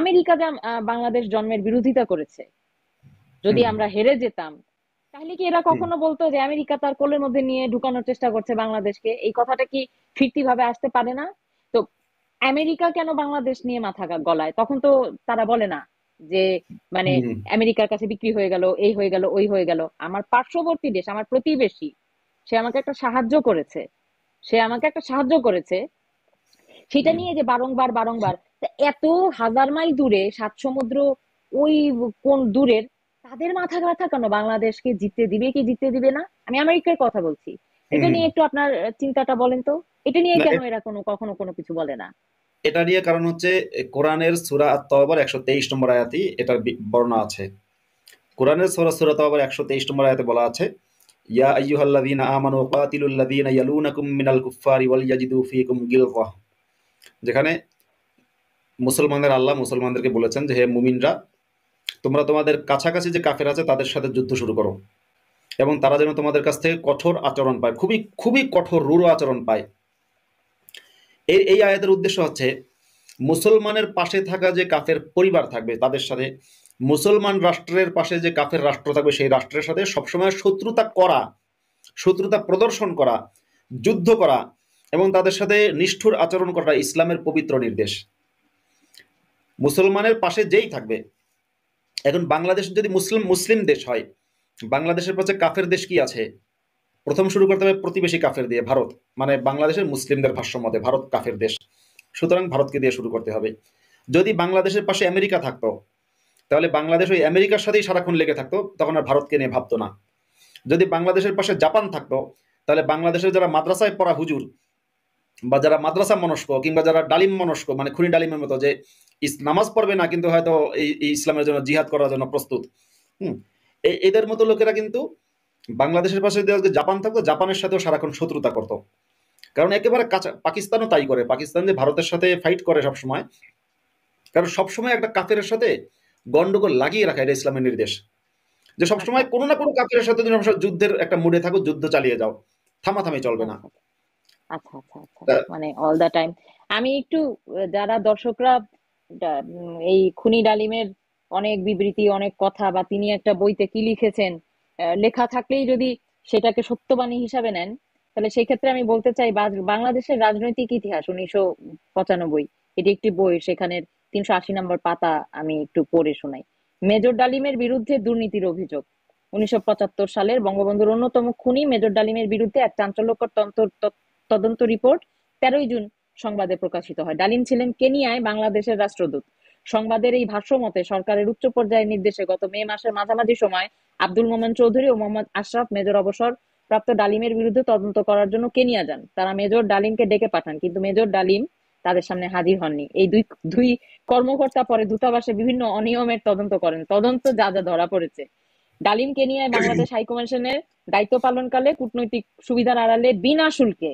আমেরিকা যা বাংলাদেশ জন্মের বিরোধিতা করেছে, যদি হুম আমরা হেরে যেতাম, তাহলে কি এরা হুম কখনো বলতো যে আমেরিকা তার কোলের মধ্যে নিয়ে ঢুকানোর চেষ্টা করছে বাংলাদেশকে? এই কথাটা কি ফিরতি ভাবে আসতে পারে না? তো আমেরিকা কেন বাংলাদেশ নিয়ে মাথা গলায়? তখন তো তারা বলে না যে মানে হুম আমেরিকার কাছে বিক্রি হয়ে গেল, এই হয়ে গেল, ওই হয়ে গেল। আমার পার্শ্ববর্তী দেশ, আমার প্রতিবেশী, সে আমাকে একটা সাহায্য করেছে, সে আমাকে একটা সাহায্য করেছে, সেটা হুম। নিয়ে যে বারংবার বারংবার, তা এত হাজার মাইল দূরে, সাত সমুদ্র ওই কোন দূরের, তাদের মাথা ব্যথা কেন বাংলাদেশকে জিততে দিবে কি জিততে দিবে না? আমি আমেরিকার কথা বলছি। হুম এটা হুম। নিয়ে একটু আপনার চিন্তাটা বলেন তো। এটা নিয়ে না, কেন এরা কখনো কোনো কিছু বলে না? এটা নিয়ে কারণ হচ্ছে কোরআনের সূরা আত-তাওবার 123 নম্বর আয়াতি এটার বর্ণনা আছে। কোরআনের সূরা তাওবার 123 নম্বর আয়াতে বলা আছে, ইয়া আইয়ুহাল্লাযীনা আমানু কাতিলুল্লাযীনা ইয়ালুনাকুম মিনাল কুফফারি ওয়াল ইয়াজিদু ফীকুম গিলযা। যেখানে মুসলমানদেরকে বলেছেন যে হে মুমিনরা, তোমরা তোমাদের কাছাকাছি যে কাফের আছে তাদের সাথে যুদ্ধ শুরু করো, এবং তারা যেন তোমাদের কাছ থেকে কঠোর আচরণ পায়, খুবই খুবই কঠোর রূঢ় আচরণ পায়। এই আয়াতের উদ্দেশ্য হচ্ছে মুসলমানের পাশে থাকা যে কাফের পরিবার থাকবে তাদের সাথে, মুসলমান রাষ্ট্রের পাশে যে কাফের রাষ্ট্র থাকবে সেই রাষ্ট্রের সাথে সবসময় শত্রুতা করা, শত্রুতা প্রদর্শন করা, যুদ্ধ করা এবং তাদের সাথে নিষ্ঠুর আচরণ করা ইসলামের পবিত্র নির্দেশ। মুসলমানের পাশে যেই থাকবে, এখন বাংলাদেশ যদি মুসলিম মুসলিম দেশ হয়, বাংলাদেশের পাশে কাফের দেশ কি আছে? প্রথম শুরু করতে হবে প্রতিবেশী কাফের দিয়ে, ভারত। মানে বাংলাদেশের মুসলিমদের ভাষ্য মতে ভারত কাফের দেশ, সুতরাং ভারতকে দিয়ে শুরু করতে হবে। যদি বাংলাদেশের পাশে আমেরিকা থাকতো, তাহলে বাংলাদেশ ওই আমেরিকার সাথেই সারাক্ষণ লেগে থাকতো, তখন আর ভারতকে নিয়ে ভাবতো না। যদি বাংলাদেশের পাশে জাপান থাকতো, তাহলে বাংলাদেশের যারা মাদ্রাসায় পড়া হুজুর বা যারা মাদ্রাসা মনস্ক কিংবা যারা ডালিম মনস্ক, মানে খুনি ডালিমের মতো, যে নামাজ পড়বে না কিন্তু হয়তো এই ইসলামের জন্য জিহাদ করার জন্য প্রস্তুত, হুম, এদের মতো লোকেরা কিন্তু বাংলাদেশের পাশে যদি আজকে জাপান থাকতো, জাপানের সাথেও সারাক্ষণ শত্রুতা করতো। কারণ একেবারে কাছে পাকিস্তানও তাই করে, পাকিস্তান যে ভারতের সাথে ফাইট করে সবসময়, কারণ সবসময় একটা কাফেরের সাথে গন্ডগোল লাগিয়ে রাখা, এটা ইসলামের নির্দেশ, যে আচ্ছা, সবসময় কোনো না কোনো কাফেরের সাথে তুমি সবসময় যুদ্ধের একটা মুডে থাকো, যুদ্ধ চালিয়ে যাও, থামাথামি চলবে না। আচ্ছা, আচ্ছা, আচ্ছা, আচ্ছা। মানে অল দা টাইম। আমি একটু যারা দর্শকরা এই খুনি ডালিমের অনেক বিবৃতি, অনেক কথা, বা তিনি একটা বইতে কি লিখেছেন, লেখা থাকলেই যদি সেটাকে সত্যবাণী হিসাবে নেন, তাহলে সেই ক্ষেত্রে আমি বলতে চাই বাংলাদেশের রাজনৈতিক ইতিহাস 1995, এটি একটি বই, সেখানের 380 নম্বর পাতা আমি একটু পড়ে শোনাই। মেজর ডালিমের বিরুদ্ধে দুর্নীতির অভিযোগ। 1975 সালের বঙ্গবন্ধুর অন্যতম খুনি মেজর ডালিমের বিরুদ্ধে এক চাঞ্চল্যকর তদন্ত রিপোর্ট 13ই জুন সংবাদে প্রকাশিত হয়। ডালিম ছিলেন কেনিয়ায় বাংলাদেশের রাষ্ট্রদূত। সংবাদের এই ভাষ্য মতে, সরকারের উচ্চ পর্যায়ের নির্দেশে গত মে মাসের মাঝামাঝি সময় আব্দুল মোমেন চৌধুরী ও মোহাম্মদ আশরাফ মেজর অবসর প্রাপ্ত ডালিমের বিরুদ্ধে তদন্ত করার জন্য কেনিয়া যান। তারা মেজর ডালিমকে ডেকে পাঠান, কিন্তু মেজর ডালিম তাদের সামনে হাজির হননি। এই দুই দুই কর্মকর্তা পরে দূতাবাসে বিভিন্ন অনিয়মের তদন্ত করেন। তদন্ত যা যা ধরা পড়েছে, ডালিম কেনিয়ায় বাংলাদেশ হাইকমিশনের দায়িত্ব পালনকালে কূটনৈতিক সুবিধার আড়ালে বিনা শুল্কে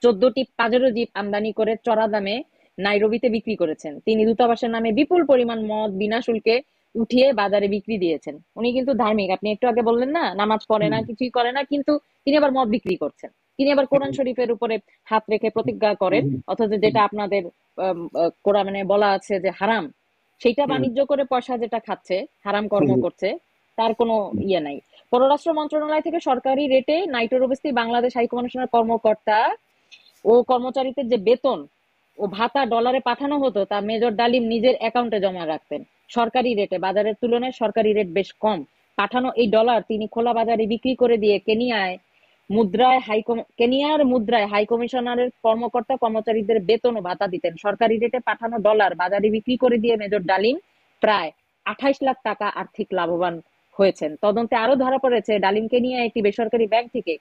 14টি পাজেরো জিপ আমদানি করে চড়া দামে নাইরোবিতে বিক্রি করেছেন। তিনি দূতাবাসের নামে বিপুল পরিমাণ মদ বিনা শুল্কে উঠিয়ে বাজারে বিক্রি দিয়েছেন। উনি কিন্তু ধার্মিক, আপনি একটু আগে বললেন না নামাজ পড়ে না, হুম, কিছুই করে না, কিন্তু তিনি আবার মদ বিক্রি করছেন। তিনি আবার কোরআন হুম, শরীফের উপরে হাত রেখে প্রতিজ্ঞা করেন, হুম, অথচ হুম, যেটা আপনাদের কোরআনে বলা আছে যে হারাম, সেইটা হুম, বাণিজ্য করে পয়সা যেটা খাচ্ছে, হারাম কর্ম হুম, করছে, তার কোনো ইয়ে নাই। পররাষ্ট্র মন্ত্রণালয় থেকে সরকারি রেটে নাইটোরোবস্তি বাংলাদেশ হাইকমিশনের কর্মকর্তা ও কর্মচারীদের যে বেতন ও ভাতা ডলারে পাঠানো হতো, তা মেজর ডালিম নিজের অ্যাকাউন্টে জমা রাখতেন সরকারি রেটে। বাজারের তুলনায় সরকারি রেট বেশ কম। পাঠানো এই ডলার তিনি খোলা বাজারে বিক্রি করে দিয়ে কেনিয়ার মুদ্রায় হাই কমিশনারের কর্মকর্তা কর্মচারীদের বেতন ও ভাতা দিতেন। সরকারি রেটে পাঠানো ডলার বাজারে বিক্রি করে দিয়ে মেজর ডালিম প্রায় 28 লাখ টাকা আর্থিক লাভবান হয়েছেন। তদন্তে আরো ধরা পড়েছে, ডালিম কেনিয়া একটি বেসরকারি ব্যাংক থেকে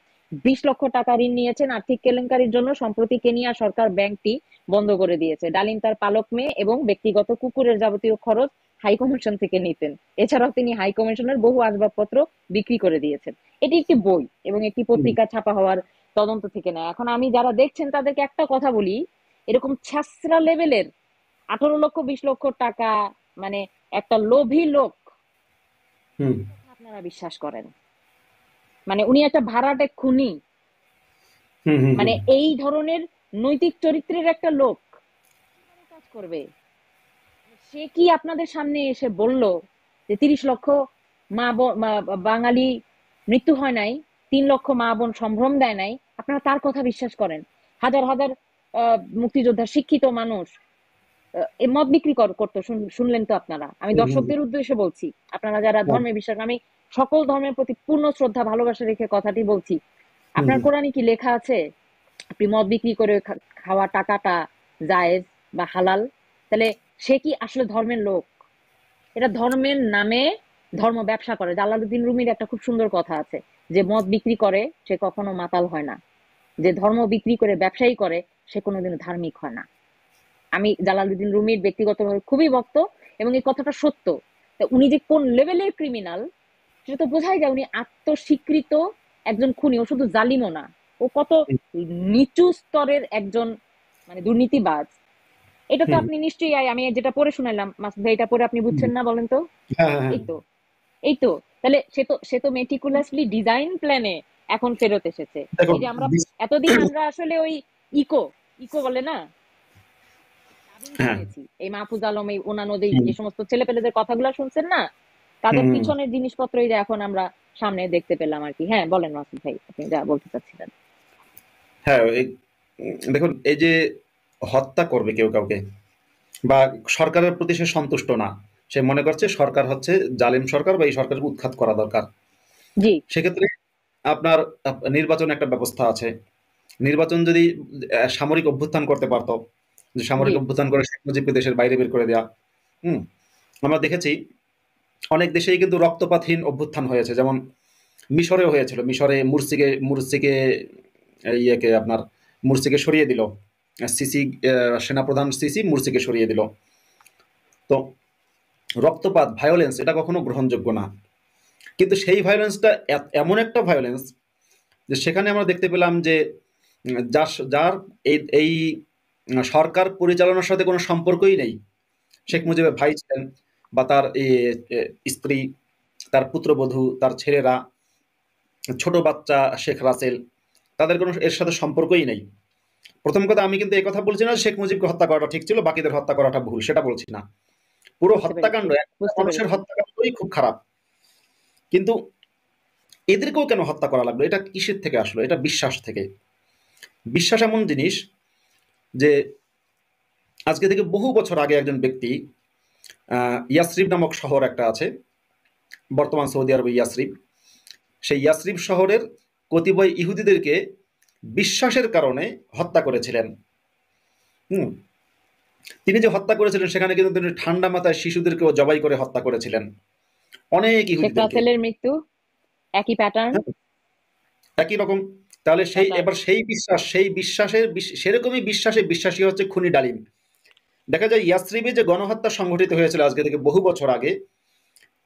20 লক্ষ টাকা ঋণ নিয়েছেন। আর্থিক কেলেঙ্কারির জন্য সম্প্রতি কেনিয়া সরকার ব্যাংকটি বন্ধ করে দিয়েছে। ডালিম তার পালক মেয়ে এবং ব্যক্তিগত কুকুরের যাবতীয় খরচ হাই কমিশন থেকে নিতেন। এছাড়াও তিনি হাই কমিশনের বহু আসবাবপত্র বিক্রি করে দিয়েছেন। এটি একটি বই এবং একটি হুম, পত্রিকা ছাপা হওয়ার তদন্ত থেকে নেয়। এখন আমি যারা দেখছেন তাদেরকে একটা কথা বলি, এরকম ছ্যাঁচড়া লেভেলের 18 লক্ষ 20 লক্ষ টাকা, মানে একটা লোভী লোক, হুম। আপনারা বিশ্বাস করেন? মানে উনি একটা ভাড়াটে খুনি, হুম হুম হুম মানে এই ধরনের নৈতিক চরিত্রের একটা লোক কিভাবে কাজ করবে? সে কি আপনাদের সামনে এসে বলল যে ৩০ লক্ষ বাঙালি মৃত্যু হয় নাই, ৩ লক্ষ মা বোন সম্ভ্রম দেয় নাই, আপনারা তার কথা বিশ্বাস করেন? হাজার হাজার মুক্তিযোদ্ধা শিক্ষিত মানুষ এ মত বিক্রি করতো, শুনলেন তো আপনারা। আমি হুম হুম দর্শকদের উদ্দেশ্যে বলছি, আপনারা যারা হুম ধর্মে বিশ্বাস, আমি সকল ধর্মের প্রতি পূর্ণ শ্রদ্ধা ভালোবাসা রেখে কথাটি বলছি। হুম আপনার হুম কোরআনে কি লেখা আছে আপনি মদ বিক্রি করে খাওয়া টাকাটা জায়েজ বা হালাল? তাহলে সে কি আসলে ধর্মের লোক? এটা ধর্মের নামে ধর্ম ব্যবসা করে। জালালউদ্দিন রুমির একটা খুব সুন্দর কথা আছে যে মদ বিক্রি করে সে কখনো মাতাল হয় না, যে ধর্ম বিক্রি করে ব্যবসায়ী করে সে কোনোদিন ধার্মিক হয় না। আমি জালালউদ্দিন রুমির ব্যক্তিগতভাবে খুবই ভক্ত, এবং এই কথাটা সত্য। তা উনি যে কোন লেভেলের ক্রিমিনাল সেটা তো বোঝাই যায়। উনি আত্মস্বীকৃত একজন খুনি, ও শুধু জালিমও না, ও কত নিচু স্তরের একজন মানে দুর্নীতিবাজ। এটা তো হুম আপনি নিশ্চয়ই, আমি যেটা পড়ে শুনাইলাম মাসুদ ভাই, এটা পড়ে আপনি হুম, বুঝছেন না বলেন তো? হ্যাঁ হ্যাঁ হ্যাঁ এই তো, এই তো। তাহলে সে তো মেটিকুলাসলি ডিজাইন প্ল্যানে এখন ফেরত এসেছে। দেখুন এই যে আমরা এতদিন আমরা আসলে ওই ইকো ইকো বলে না, ডাবিং হ্যাঁ শুনেছি, এই মাহফুজ আলম এই অন্যান্য যে হুম যে সমস্ত ছেলেপেলেদের কথাগুলো শুনছেন না, তাদের হুম পিছনের জিনিসপত্রই যে এখন আমরা সামনে দেখতে পেলাম আর কি। হ্যাঁ বলেন মাসুদ ভাই, আপনি যা বলতে চাচ্ছিলেন। হ্যাঁ দেখুন এই যে হত্যা করবে কেউ কাউকে বা সরকারের প্রতি সে সন্তুষ্ট না, সে মনে করছে সরকার হচ্ছে জালিম সরকার বা এই সরকারকে উৎখাত করা দরকার। জি। সেক্ষেত্রে আপনার নির্বাচন একটা ব্যবস্থা আছে। নির্বাচন যদি সামরিক অভ্যুত্থান করতে পারতো, যে জি। সামরিক অভ্যুত্থান করে শেখ মুজিবকে দেশের বাইরে বের করে দেয়া। হুম আমরা দেখেছি অনেক দেশেই কিন্তু রক্তপাতহীন অভ্যুত্থান হয়েছে, যেমন মিশরেও হয়েছিল। মিশরে মুরসিকে ইয়েকে আপনার মুরসিকে সরিয়ে দিল সিসি, সেনাপ্রধান সিসি মুরসিকে সরিয়ে দিল। তো রক্তপাত ভায়োলেন্স এটা কখনো গ্রহণযোগ্য না। কিন্তু সেই ভায়োলেন্সটা এমন একটা ভায়োলেন্স যে সেখানে আমরা দেখতে পেলাম যে যার এই সরকার পরিচালনার সাথে কোনো সম্পর্কই নেই, শেখ হুম। মুজিবের ভাই ছিলেন বা তার স্ত্রী, তার পুত্রবধূ, তার ছেলেরা, ছোট বাচ্চা শেখ রাসেল, তাদের কোনো এর সাথে সম্পর্কই নেই। প্রথম কথা, আমি কিন্তু এই কথা বলছি না যে শেখ মুজিবকে হত্যা করাটা ঠিক ছিল, বাকিদের হত্যা করাটা ভুল, সেটা বলছি না। পুরো বুঝতে পেরেছি, হত্যাকাণ্ড, একটা বুঝতে মানুষের পেরেছি। হত্যাকাণ্ডই খুব খারাপ। কিন্তু এদেরকেও কেন হত্যা করা লাগলো? এটা কিসের থেকে আসলো? এটা বিশ্বাস থেকে। বিশ্বাস এমন জিনিস যে আজকে থেকে বহু বছর আগে একজন ব্যক্তি, ইয়াসরিব নামক শহর একটা আছে বর্তমান সৌদি আরবে, ইয়াসরিব। সেই ইয়াসরিব শহরের কতিপয় ইহুদিদেরকে বিশ্বাসের কারণে হত্যা করেছিলেন। হুম তিনি যে হত্যা করেছিলেন সেখানে কিন্তু তিনি ঠান্ডা মাথায় শিশুদেরকেও জবাই করে হত্যা করেছিলেন, অনেক শেখ ইহুদিদেরকে। রাসেলের মৃত্যু একই প্যাটার্ন। হ্যাঁ, একই রকম। তাহলে প্যাটার্ন। এবার সেই বিশ্বাসের সেরকমই বিশ্বাসী হচ্ছে খুনি ডালিম। দেখা যায় ইয়াসরিবে যে গণহত্যা সংঘটিত হয়েছিল আজকে থেকে বহু বছর আগে,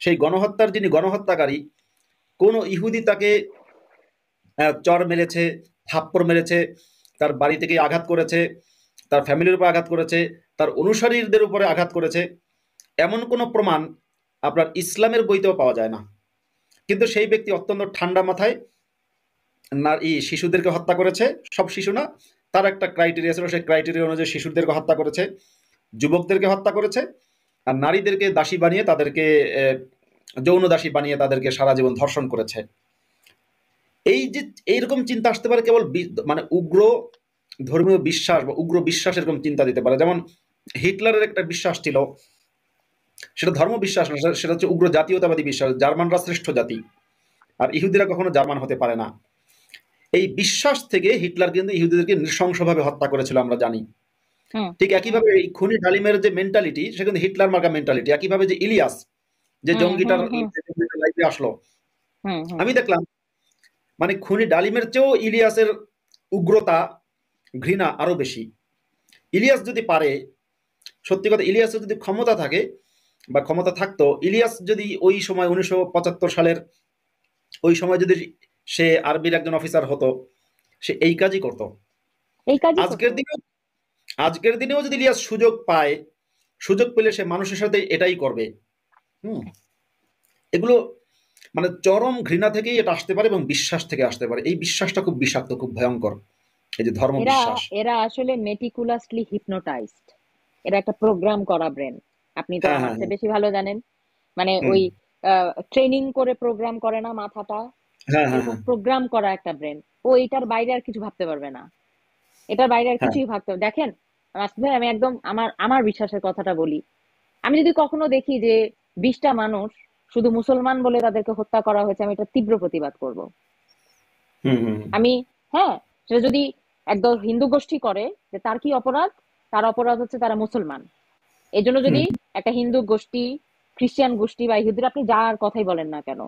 সেই গণহত্যার যিনি গণহত্যাকারী, কোন ইহুদি তাকে চর মেরেছে, থাপ্পড় মেরেছে, তার বাড়ি থেকে আঘাত করেছে, তার ফ্যামিলির উপর আঘাত করেছে, তার অনুসারীদের উপরে আঘাত করেছে, এমন কোনো প্রমাণ আপনার ইসলামের বইতেও পাওয়া যায় না। কিন্তু সেই ব্যক্তি অত্যন্ত ঠান্ডা মাথায় শিশুদেরকে হত্যা করেছে। সব শিশু না, তার একটা ক্রাইটেরিয়া ছিল, সেই ক্রাইটেরিয়া অনুযায়ী শিশুদেরকে হত্যা করেছে, যুবকদেরকে হত্যা করেছে, আর নারীদেরকে দাসী বানিয়ে তাদেরকে যৌন দাসী বানিয়ে তাদেরকে সারা জীবন ধর্ষণ করেছে। এই যে এইরকম চিন্তা আসতে পারে কেবল মানে উগ্র ধর্মীয় বিশ্বাস বা উগ্র বিশ্বাস এরকম চিন্তা দিতে পারে। যেমন হিটলারের একটা বিশ্বাস ছিল, সেটা ধর্ম বিশ্বাস না, সেটা হচ্ছে উগ্র জাতীয়তাবাদী বিশ্বাস, জার্মানরা শ্রেষ্ঠ জাতি আর ইহুদিরা কখনো জার্মান হতে পারে না। এই বিশ্বাস থেকে হিটলার কিন্তু ইহুদিদেরকে নৃশংসভাবে হত্যা করেছিল, আমরা জানি। হুম ঠিক একইভাবে এই খুনি ডালিমের যে মেন্টালিটি, সে কিন্তু হিটলার মার্কা মেন্টালিটি। একইভাবে যে ইলিয়াস, যে হুম জঙ্গিটার হুম হুম লাইফে আসলো, হুম হুম আমি দেখলাম মানে খুনি ডালিমের চেয়েও ইলিয়াসের উগ্রতা, ঘৃণা আরো বেশি। ইলিয়াস যদি পারে, সত্যি কথা, ইলিয়াসের যদি ক্ষমতা থাকে বা ক্ষমতা থাকতো, ইলিয়াস যদি ওই সময় 1975 সালের ওই সময় যদি সে আর্মির একজন অফিসার হতো, সে এই কাজই করত। এই কাজই আজকের করতো। দিনে আজকের দিনেও যদি ইলিয়াস সুযোগ পায়, সুযোগ পেলে সে মানুষের সাথে এটাই করবে। হুম এগুলো মানে চরম ঘৃণা থেকেই এটা আসতে পারে এবং বিশ্বাস থেকে আসতে পারে। এই বিশ্বাসটা খুব বিষাক্ত, খুব ভয়ঙ্কর। এই যে ধর্ম এরা বিশ্বাস। এরা আসলে মেটিকুলাসলি হিপনোটাইজড। এরা একটা প্রোগ্রাম করা ব্রেন। আপনি তো হ্যাঁ, আমার হ্যাঁ, হ্যাঁ। চেয়ে বেশি ভালো জানেন। মানে হুম। ওই ট্রেনিং করে প্রোগ্রাম করে না মাথাটা, হ্যাঁ, হ্যাঁ, এরকম হ্যাঁ। প্রোগ্রাম করা একটা ব্রেন। ও এটার বাইরে আর কিছু ভাবতে পারবে না। এটার বাইরে আর হ্যাঁ। কিছুই ভাবতে দেখেন, মাসুদ ভাই, আমি একদম আমার আমার বিশ্বাসের কথাটা বলি। আমি যদি কখনো দেখি যে 20টা মানুষ শুধু মুসলমান বলে তাদেরকে হত্যা করা হয়েছে, আমি এটা তীব্র প্রতিবাদ করব। হুম, হুম, হুম। আমি, হ্যাঁ, সেটা যদি একদল হিন্দু গোষ্ঠী করে, যে তার কি অপরাধ? তার অপরাধ হচ্ছে তারা মুসলমান। এই জন্য যদি হুম, একটা হিন্দু গোষ্ঠী, খ্রিস্টান গোষ্ঠী বা ইহুদিরা, আপনি যার কথাই বলেন না কেন,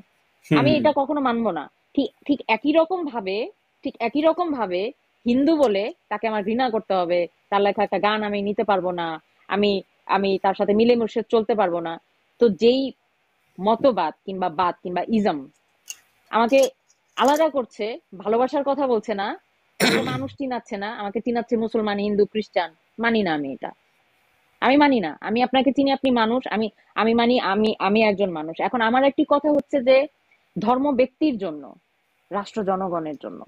হুম, আমি হুম। এটা কখনো মানবো না। ঠিক ঠিক একই রকম ভাবে, ঠিক একই রকম ভাবে হিন্দু বলে তাকে আমার ঘৃণা করতে হবে, তার লেখা একটা গান আমি নিতে পারবো না, আমি আমি তার সাথে মিলেমিশে চলতে পারবো না। তো যেই মতবাদ কিংবা বাদ কিংবা ইজম আমাকে আলাদা করছে, ভালোবাসার কথা বলছে না, আমাকে মানুষ চিনাচ্ছে না, আমাকে চিনাচ্ছে মুসলমান, হিন্দু, খ্রিস্টান, মানি না আমি এটা। আমি মানি না। আমি আপনাকে চিনি, আপনি মানুষ, আমি আমি মানি, আমি আমি একজন মানুষ। এখন আমার একটি কথা হচ্ছে যে ধর্ম ব্যক্তির জন্য, রাষ্ট্র জনগণের জন্য।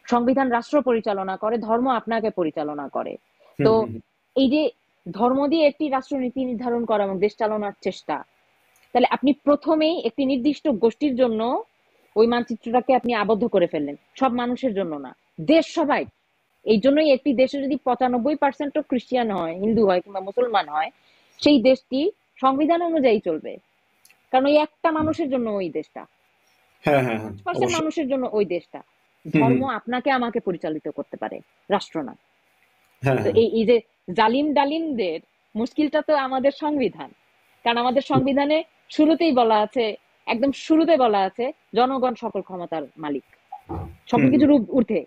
সংবিধান রাষ্ট্র পরিচালনা করে, ধর্ম আপনাকে পরিচালনা করে। হুম, তো হুম, হুম। এই যে ধর্ম দিয়ে একটি রাষ্ট্রনীতি নির্ধারণ করা এবং দেশ চালানোর চেষ্টা, তাহলে আপনি প্রথমেই একটি নির্দিষ্ট গোষ্ঠীর জন্য ওই মানচিত্রটাকে আপনি আবদ্ধ করে ফেললেন, সব মানুষের জন্য না, দেশ সবাই। এই জন্যই একটি দেশে যদি 95% খ্রিস্টান হয়, হিন্দু হয় কিংবা মুসলমান হয়, সেই দেশটি সংবিধান অনুযায়ী চলবে। কারণ ওই একটা মানুষের জন্য ওই দেশটা, হ্যাঁ, হ্যাঁ, হ্যাঁ। 5% অবশ্যই। মানুষের জন্য ওই দেশটা। হুম, হুম। ধর্ম আপনাকে আমাকে পরিচালিত করতে পারে, রাষ্ট্র না। হ্যাঁ, তো হ্যাঁ। এই এই যে জালিম ডালিমদের মুশকিলটা তো আমাদের সংবিধান। কারণ আমাদের সংবিধানে শুরুতেই বলা আছে, একদম শুরুতে বলা আছে, জনগণ সকল ক্ষমতার মালিক, সকল হুম, হুম। কিছুর ঊর্ধ্বে।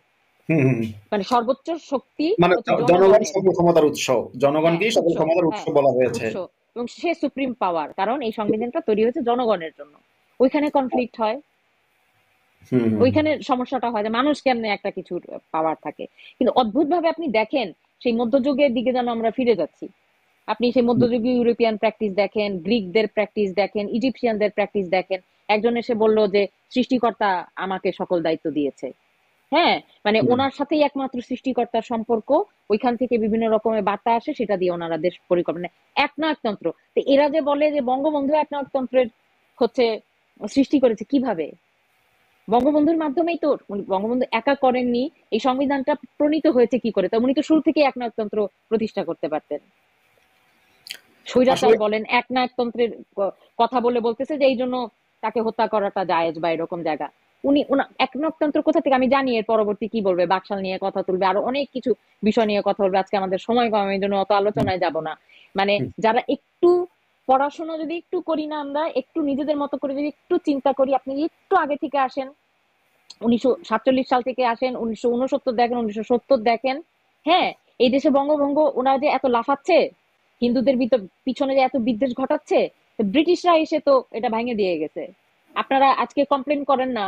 হুম, হুম, হুম। মানে সর্বোচ্চ শক্তি মানে হচ্ছে জনগণ জনগণের। সকল ক্ষমতার উৎস। হ্যাঁ, জনগণকেই সকল উৎস। ক্ষমতার উৎস হ্যাঁ, বলা হয়েছে। উৎস। এবং সে সুপ্রিম পাওয়ার, কারণ এই সংবিধানটা তৈরি হয়েছে জনগণের জন্য। ওইখানে কনফ্লিক্ট হয়, হুম, হুম, হুম। ওইখানে সমস্যাটা হয় যে মানুষ কেমনে একটা কিছুর পাওয়ার থাকে। কিন্তু অদ্ভুত ভাবে আপনি দেখেন, সেই মধ্যযুগের দিকে যেন আমরা ফিরে যাচ্ছি। আপনি সেই মধ্যযুগীয় ইউরোপিয়ান প্র্যাকটিস দেখেন, গ্রিকদের প্র্যাকটিস দেখেন, ইজিপশিয়ানদের প্র্যাকটিস দেখেন। একজন এসে বলল যে সৃষ্টিকর্তা আমাকে সকল দায়িত্ব দিয়েছে। হ্যাঁ, মানে হুম। ওনার সাথেই একমাত্র সৃষ্টিকর্তার সম্পর্ক। ওইখান থেকে বিভিন্ন রকমের বার্তা আসে, সেটা দিয়ে ওনারা দেশ পরিকল্পনা, একনায়কতন্ত্র। তো এরা যে বলে যে বঙ্গবন্ধু একনায়কতন্ত্রের হচ্ছে সৃষ্টি করেছে কিভাবে? বঙ্গবন্ধুর মাধ্যমেই তো। উনি বঙ্গবন্ধু একা করেননি। এই সংবিধানটা প্রণীত হয়েছে কি করে? তা উনি তো শুরু থেকে একনায়কতন্ত্র প্রতিষ্ঠা করতে পারতেন। আসলে স্বৈরাচার বলেন, একনায়কতন্ত্রের কথা বলে বলতেছে যে এই জন্য তাকে হত্যা করাটা জায়েজ বা এরকম জায়গা। উনি একনায়কতন্ত্র কোথা থেকে? আমি জানি এর পরবর্তী কি বলবে, বাকশাল নিয়ে কথা তুলবে, আরো অনেক কিছু বিষয় নিয়ে কথা বলবে। আজকে আমাদের সময় কম, আমি এই জন্য অত হুম, আলোচনায় যাব না। মানে হুম, যারা একটু পড়াশোনা যদি একটু করি না আমরা, একটু নিজেদের মতো করে যদি একটু চিন্তা করি, আপনি একটু আগে থেকে আসেন, 1947 সাল থেকে আসেন, 1969 দেখেন, 1970 দেখেন। হ্যাঁ, এই দেশে বঙ্গভঙ্গ ওনারা যে এত লাফাচ্ছে, হিন্দুদের পিছনে যে এত বিদ্বেষ ঘটাচ্ছে, তো ব্রিটিশরা এসে তো এটা ভেঙে দিয়ে গেছে। আপনারা আজকে কমপ্লেন করেন না,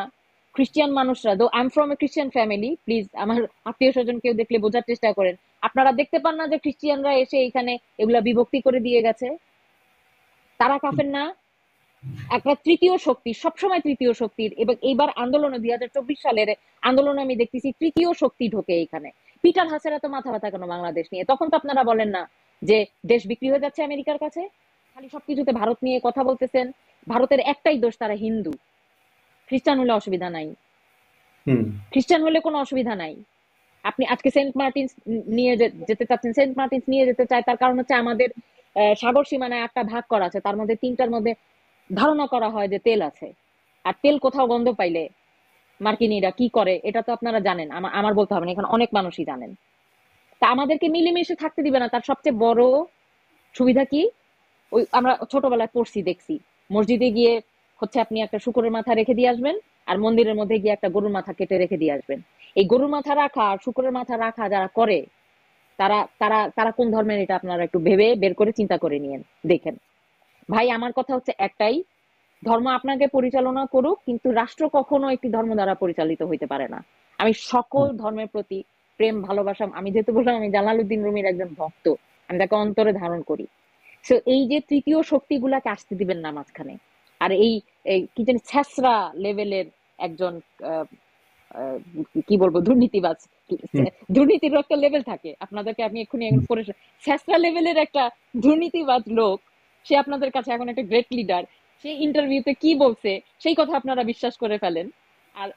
খ্রিস্টিয়ান মানুষরা, though I am from a Christian family, please আমার আত্মীয় স্বজন কেউ দেখলে বোঝার চেষ্টা করেন। আপনারা দেখতে পান না যে খ্রিস্টিয়ানরা এসে এখানে এগুলা বিভক্তি করে দিয়ে গেছে? তারা কাফের না? একটা তৃতীয় শক্তি, সবসময় তৃতীয় শক্তির, এবং এইবার আন্দোলনে 2024 সালের আন্দোলনে আমি দেখতেছি তৃতীয় শক্তি ঢোকে এখানে। পিটার হাসের এত মাথা ব্যথা কেন বাংলাদেশ নিয়ে? তখন তো আপনারা বলেন না যে দেশ বিক্রি হয়ে যাচ্ছে আমেরিকার কাছে, খালি সবকিছুতে ভারত নিয়ে কথা বলতেছেন। ভারতের একটাই দোষ, তারা হিন্দু। খ্রিস্টান হলে অসুবিধা নাই, হুম। খ্রিস্টান হলে কোনো অসুবিধা নাই। আপনি আজকে সেন্ট মার্টিন নিয়ে যেতে চাচ্ছেন, সেন্ট মার্টিন নিয়ে যেতে চায়, তার কারণ হচ্ছে আমাদের সাগর সীমানায় 8টা ভাগ করা আছে, তার মধ্যে 3টার মধ্যে ধারণা করা হয় যে তেল আছে। আর তেল কোথাও গন্ধ পাইলে মার্কিনীরা কি করে এটা তো আপনারা জানেন, আমার বলতে হবে না, এখানে অনেক মানুষই জানেন। তা আমাদেরকে মিলেমিশে থাকতে দিবে না, তার সবচেয়ে বড় সুবিধা কি? ওই আমরা ছোটবেলায় পড়ছি, দেখছি, মসজিদে গিয়ে হচ্ছে আপনি একটা শুকরের মাথা রেখে দিয়ে আসবেন, আর মন্দিরের মধ্যে গিয়ে একটা গরুর মাথা কেটে রেখে দিয়ে আসবেন। এই গরুর মাথা রাখা আর শুকরের মাথা রাখা যারা করে, তারা তারা তারা কোন ধর্মের, এটা আপনারা একটু ভেবে বের করে চিন্তা করে নিয়েন, দেখেন। ভাই, আমার কথা হচ্ছে একটাই, ধর্ম আপনাকে পরিচালনা করুক, কিন্তু রাষ্ট্র কখনো একটি ধর্ম দ্বারা পরিচালিত হইতে পারে না। আমি সকল ধর্মের প্রতি প্রেম ভালোবাসা, আমি যেহেতু বললাম আমি জালালউদ্দিন রুমির একজন ভক্ত, আমি তাকে অন্তরে ধারণ করি। সো এই যে তৃতীয় শক্তিগুলাকে আসতে দিবেন না মাঝখানে। আর এই এই কি জানি ছ্যাঁচড়া লেভেলের একজন আহ, আহ, কি বলবো দুর্নীতিবাজ। হুম, দুর্নীতির একটা লেভেল থাকে, আপনাদেরকে আমি এক্ষুনি এখন পড়ে ছ্যাঁচড়া লেভেলের একটা দুর্নীতিবাজ লোক, সে আপনাদের কাছে এখন একটা গ্রেট লিডার, সে ইন্টারভিউতে কি বলছে সেই কথা আপনারা বিশ্বাস করে ফেলেন। আর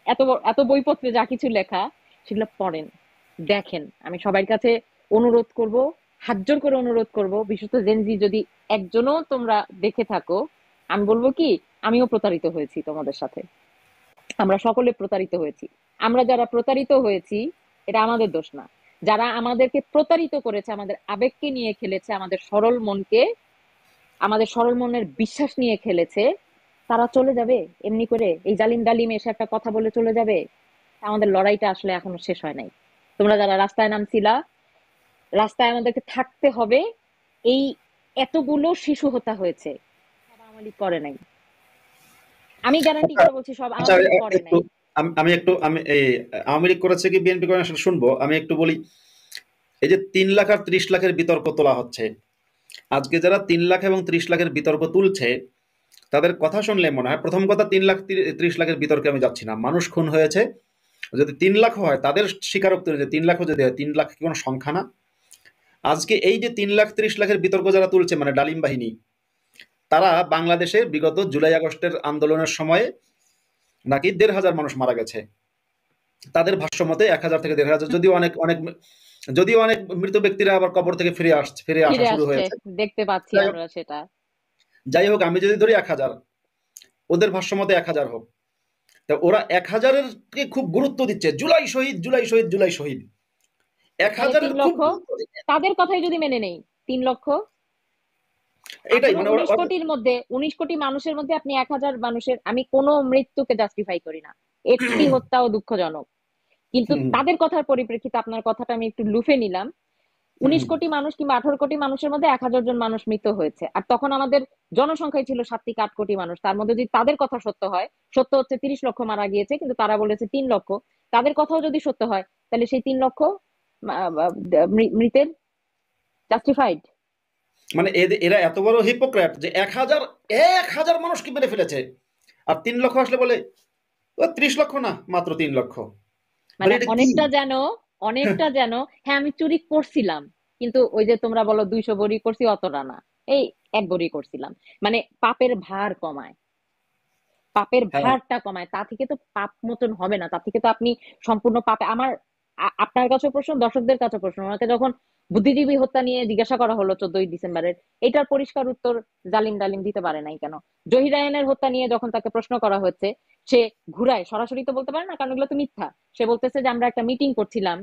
এত বইপত্রে যা কিছু লেখা সেগুলো পড়েন, দেখেন। আমি সবার কাছে অনুরোধ করব, হাত জোর করে অনুরোধ করব, বিশেষত জেনজি যদি একজনও তোমরা দেখে থাকো, আমি বলবো কি, আমিও প্রতারিত হয়েছি তোমাদের সাথে, আমরা সকলে প্রতারিত হয়েছি। আমরা যারা প্রতারিত হয়েছি, এটা আমাদের দোষ না। যারা আমাদেরকে প্রতারিত করেছে, আমাদের আবেগকে নিয়ে খেলেছে, আমাদের সরল মনের বিশ্বাস নিয়ে খেলেছে, তারা চলে যাবে এমনি করে? এই জালিম ডালিম এসে একটা কথা বলে চলে যাবে? আমাদের লড়াইটা আসলে এখনো শেষ হয় নাই। তোমরা যারা রাস্তায় নামছিলা, রাস্তায় আমাদেরকে থাকতে হবে, এই এতগুলো শিশু হত্যা হয়েছে, সব আওয়ামী লীগ করে নাই। আমি গ্যারান্টি আচ্ছা করে বলছি সব আচ্ছা, আওয়ামী লীগ করে একটু নাই। আমি একটু আমি এই আওয়ামী লীগ করেছে কি বিএনপি করে আসলে শুনবো, আমি একটু বলি। এই যে ৩ লাখ আর ৩০ লাখের বিতর্ক তোলা হচ্ছে, আজকে যারা ৩ লাখ এবং ৩০ লাখের বিতর্ক তুলছে তাদের কথা শুনলে মনে হয়, প্রথম কথা ৩ লাখ ৩০ লাখের বিতর্কে আমি যাচ্ছি না, মানুষ খুন হয়েছে। যদি ৩ লাখ হয় তাদের স্বীকারোক্তি অনুযায়ী ৩ লাখও যদি হয়, ৩ লাখ কি কোনো সংখ্যা না? আজকে এই যে ৩ লাখ ৩০ লাখের বিতর্ক যারা তুলছে মানে ডালিম বাহিনী, তারা বাংলাদেশে বিগত জুলাই আগস্টের আন্দোলনের সময়ে নাকি ১,৫০০ মানুষ মারা গেছে। তাদের ভাষ্য মতে ১,০০০ থেকে ১,৫০০, যদিও অনেক অনেক, যদিও অনেক মৃত ব্যক্তিরা আবার কবর থেকে ফিরে আসা ফিরে শুরু আসছে, হয়েছে। দেখতে পাচ্ছি যাই হোক, আমরা সেটা। যাই হোক, আমি যদি ধরি ১,০০০, ওদের ভাষ্য মতে ১,০০০ হোক, তা ওরা ১,০০০-এর কে খুব গুরুত্ব দিচ্ছে, জুলাই শহীদ, জুলাই শহীদ, জুলাই শহীদ। তাহলে ১,০০০-এর তিন খুব লক্ষ গুরুত্ব দিচ্ছে। তাদের কথাই যদি মেনে নেই, ৩ লক্ষ, এটাই আঠারো মানে ওরা ১৯ কোটি মানুষের মধ্যে আপনি ১,০০০ মানুষের, আমি কোনো মৃত্যুকে জাস্টিফাই করি না, একটি হত্যাও দুঃখজনক, কিন্তু হুম, তাদের কথার পরিপ্রেক্ষিতে আপনার কথাটা আমি একটু লুফে নিলাম। হুম, ১৯ কোটি মানুষ কিংবা ১৮ কোটি মানুষের মধ্যে ১,০০০ জন মানুষ মৃত হয়েছে, আর তখন আমাদের জনসংখ্যাই ছিল ৭ থেকে ৮ কোটি মানুষ। তার মধ্যে যদি তাদের কথা সত্য হয়, সত্য হচ্ছে ৩০ লক্ষ মারা গিয়েছে, কিন্তু তারা বলেছে ৩ লক্ষ, তাদের কথাও যদি সত্য হয়, তাহলে সেই ৩ লক্ষ মৃতের জাস্টিফাইড। মানে এরা এত বড় হিপোক্রেট যে ১,০০০ মানুষকে মেরে ফেলেছে, আর ৩ লক্ষ আসলে বলে ও ৩০ লক্ষ না, মাত্র ৩ লক্ষ। মানে মানে এটা কি? অনেকটা যেন হ্যাঁ আমি চুরি করছিলাম, কিন্তু ওই যে তোমরা বলো ২০০ বড়ি করছি, অতটা না, এই ১ বড়ি করছিলাম। মানে পাপের ভার কমায়, পাপের হ্যাঁ, ভারটা কমায়, তা থেকে তো পাপ মোচন হবে না, তা থেকে তো আপনি সম্পূর্ণ পাপে। আপনার কাছে প্রশ্ন, দর্শকদের কাছে প্রশ্ন, ওনাকে যখন বুদ্ধিজীবী হত্যা নিয়ে জিজ্ঞাসা করা হলো ১৪ই ডিসেম্বরের, এটার পরিষ্কার উত্তর জালিম ডালিম দিতে পারে নাই কেন? জহির রায়হানের হত্যা নিয়ে যখন তাকে প্রশ্ন করা হচ্ছে, সে ঘুরায়, সরাসরি তো বলতে পারে না, কারণ এগুলো তো মিথ্যা। সে বলতেছে যে আমরা একটা মিটিং করছিলাম,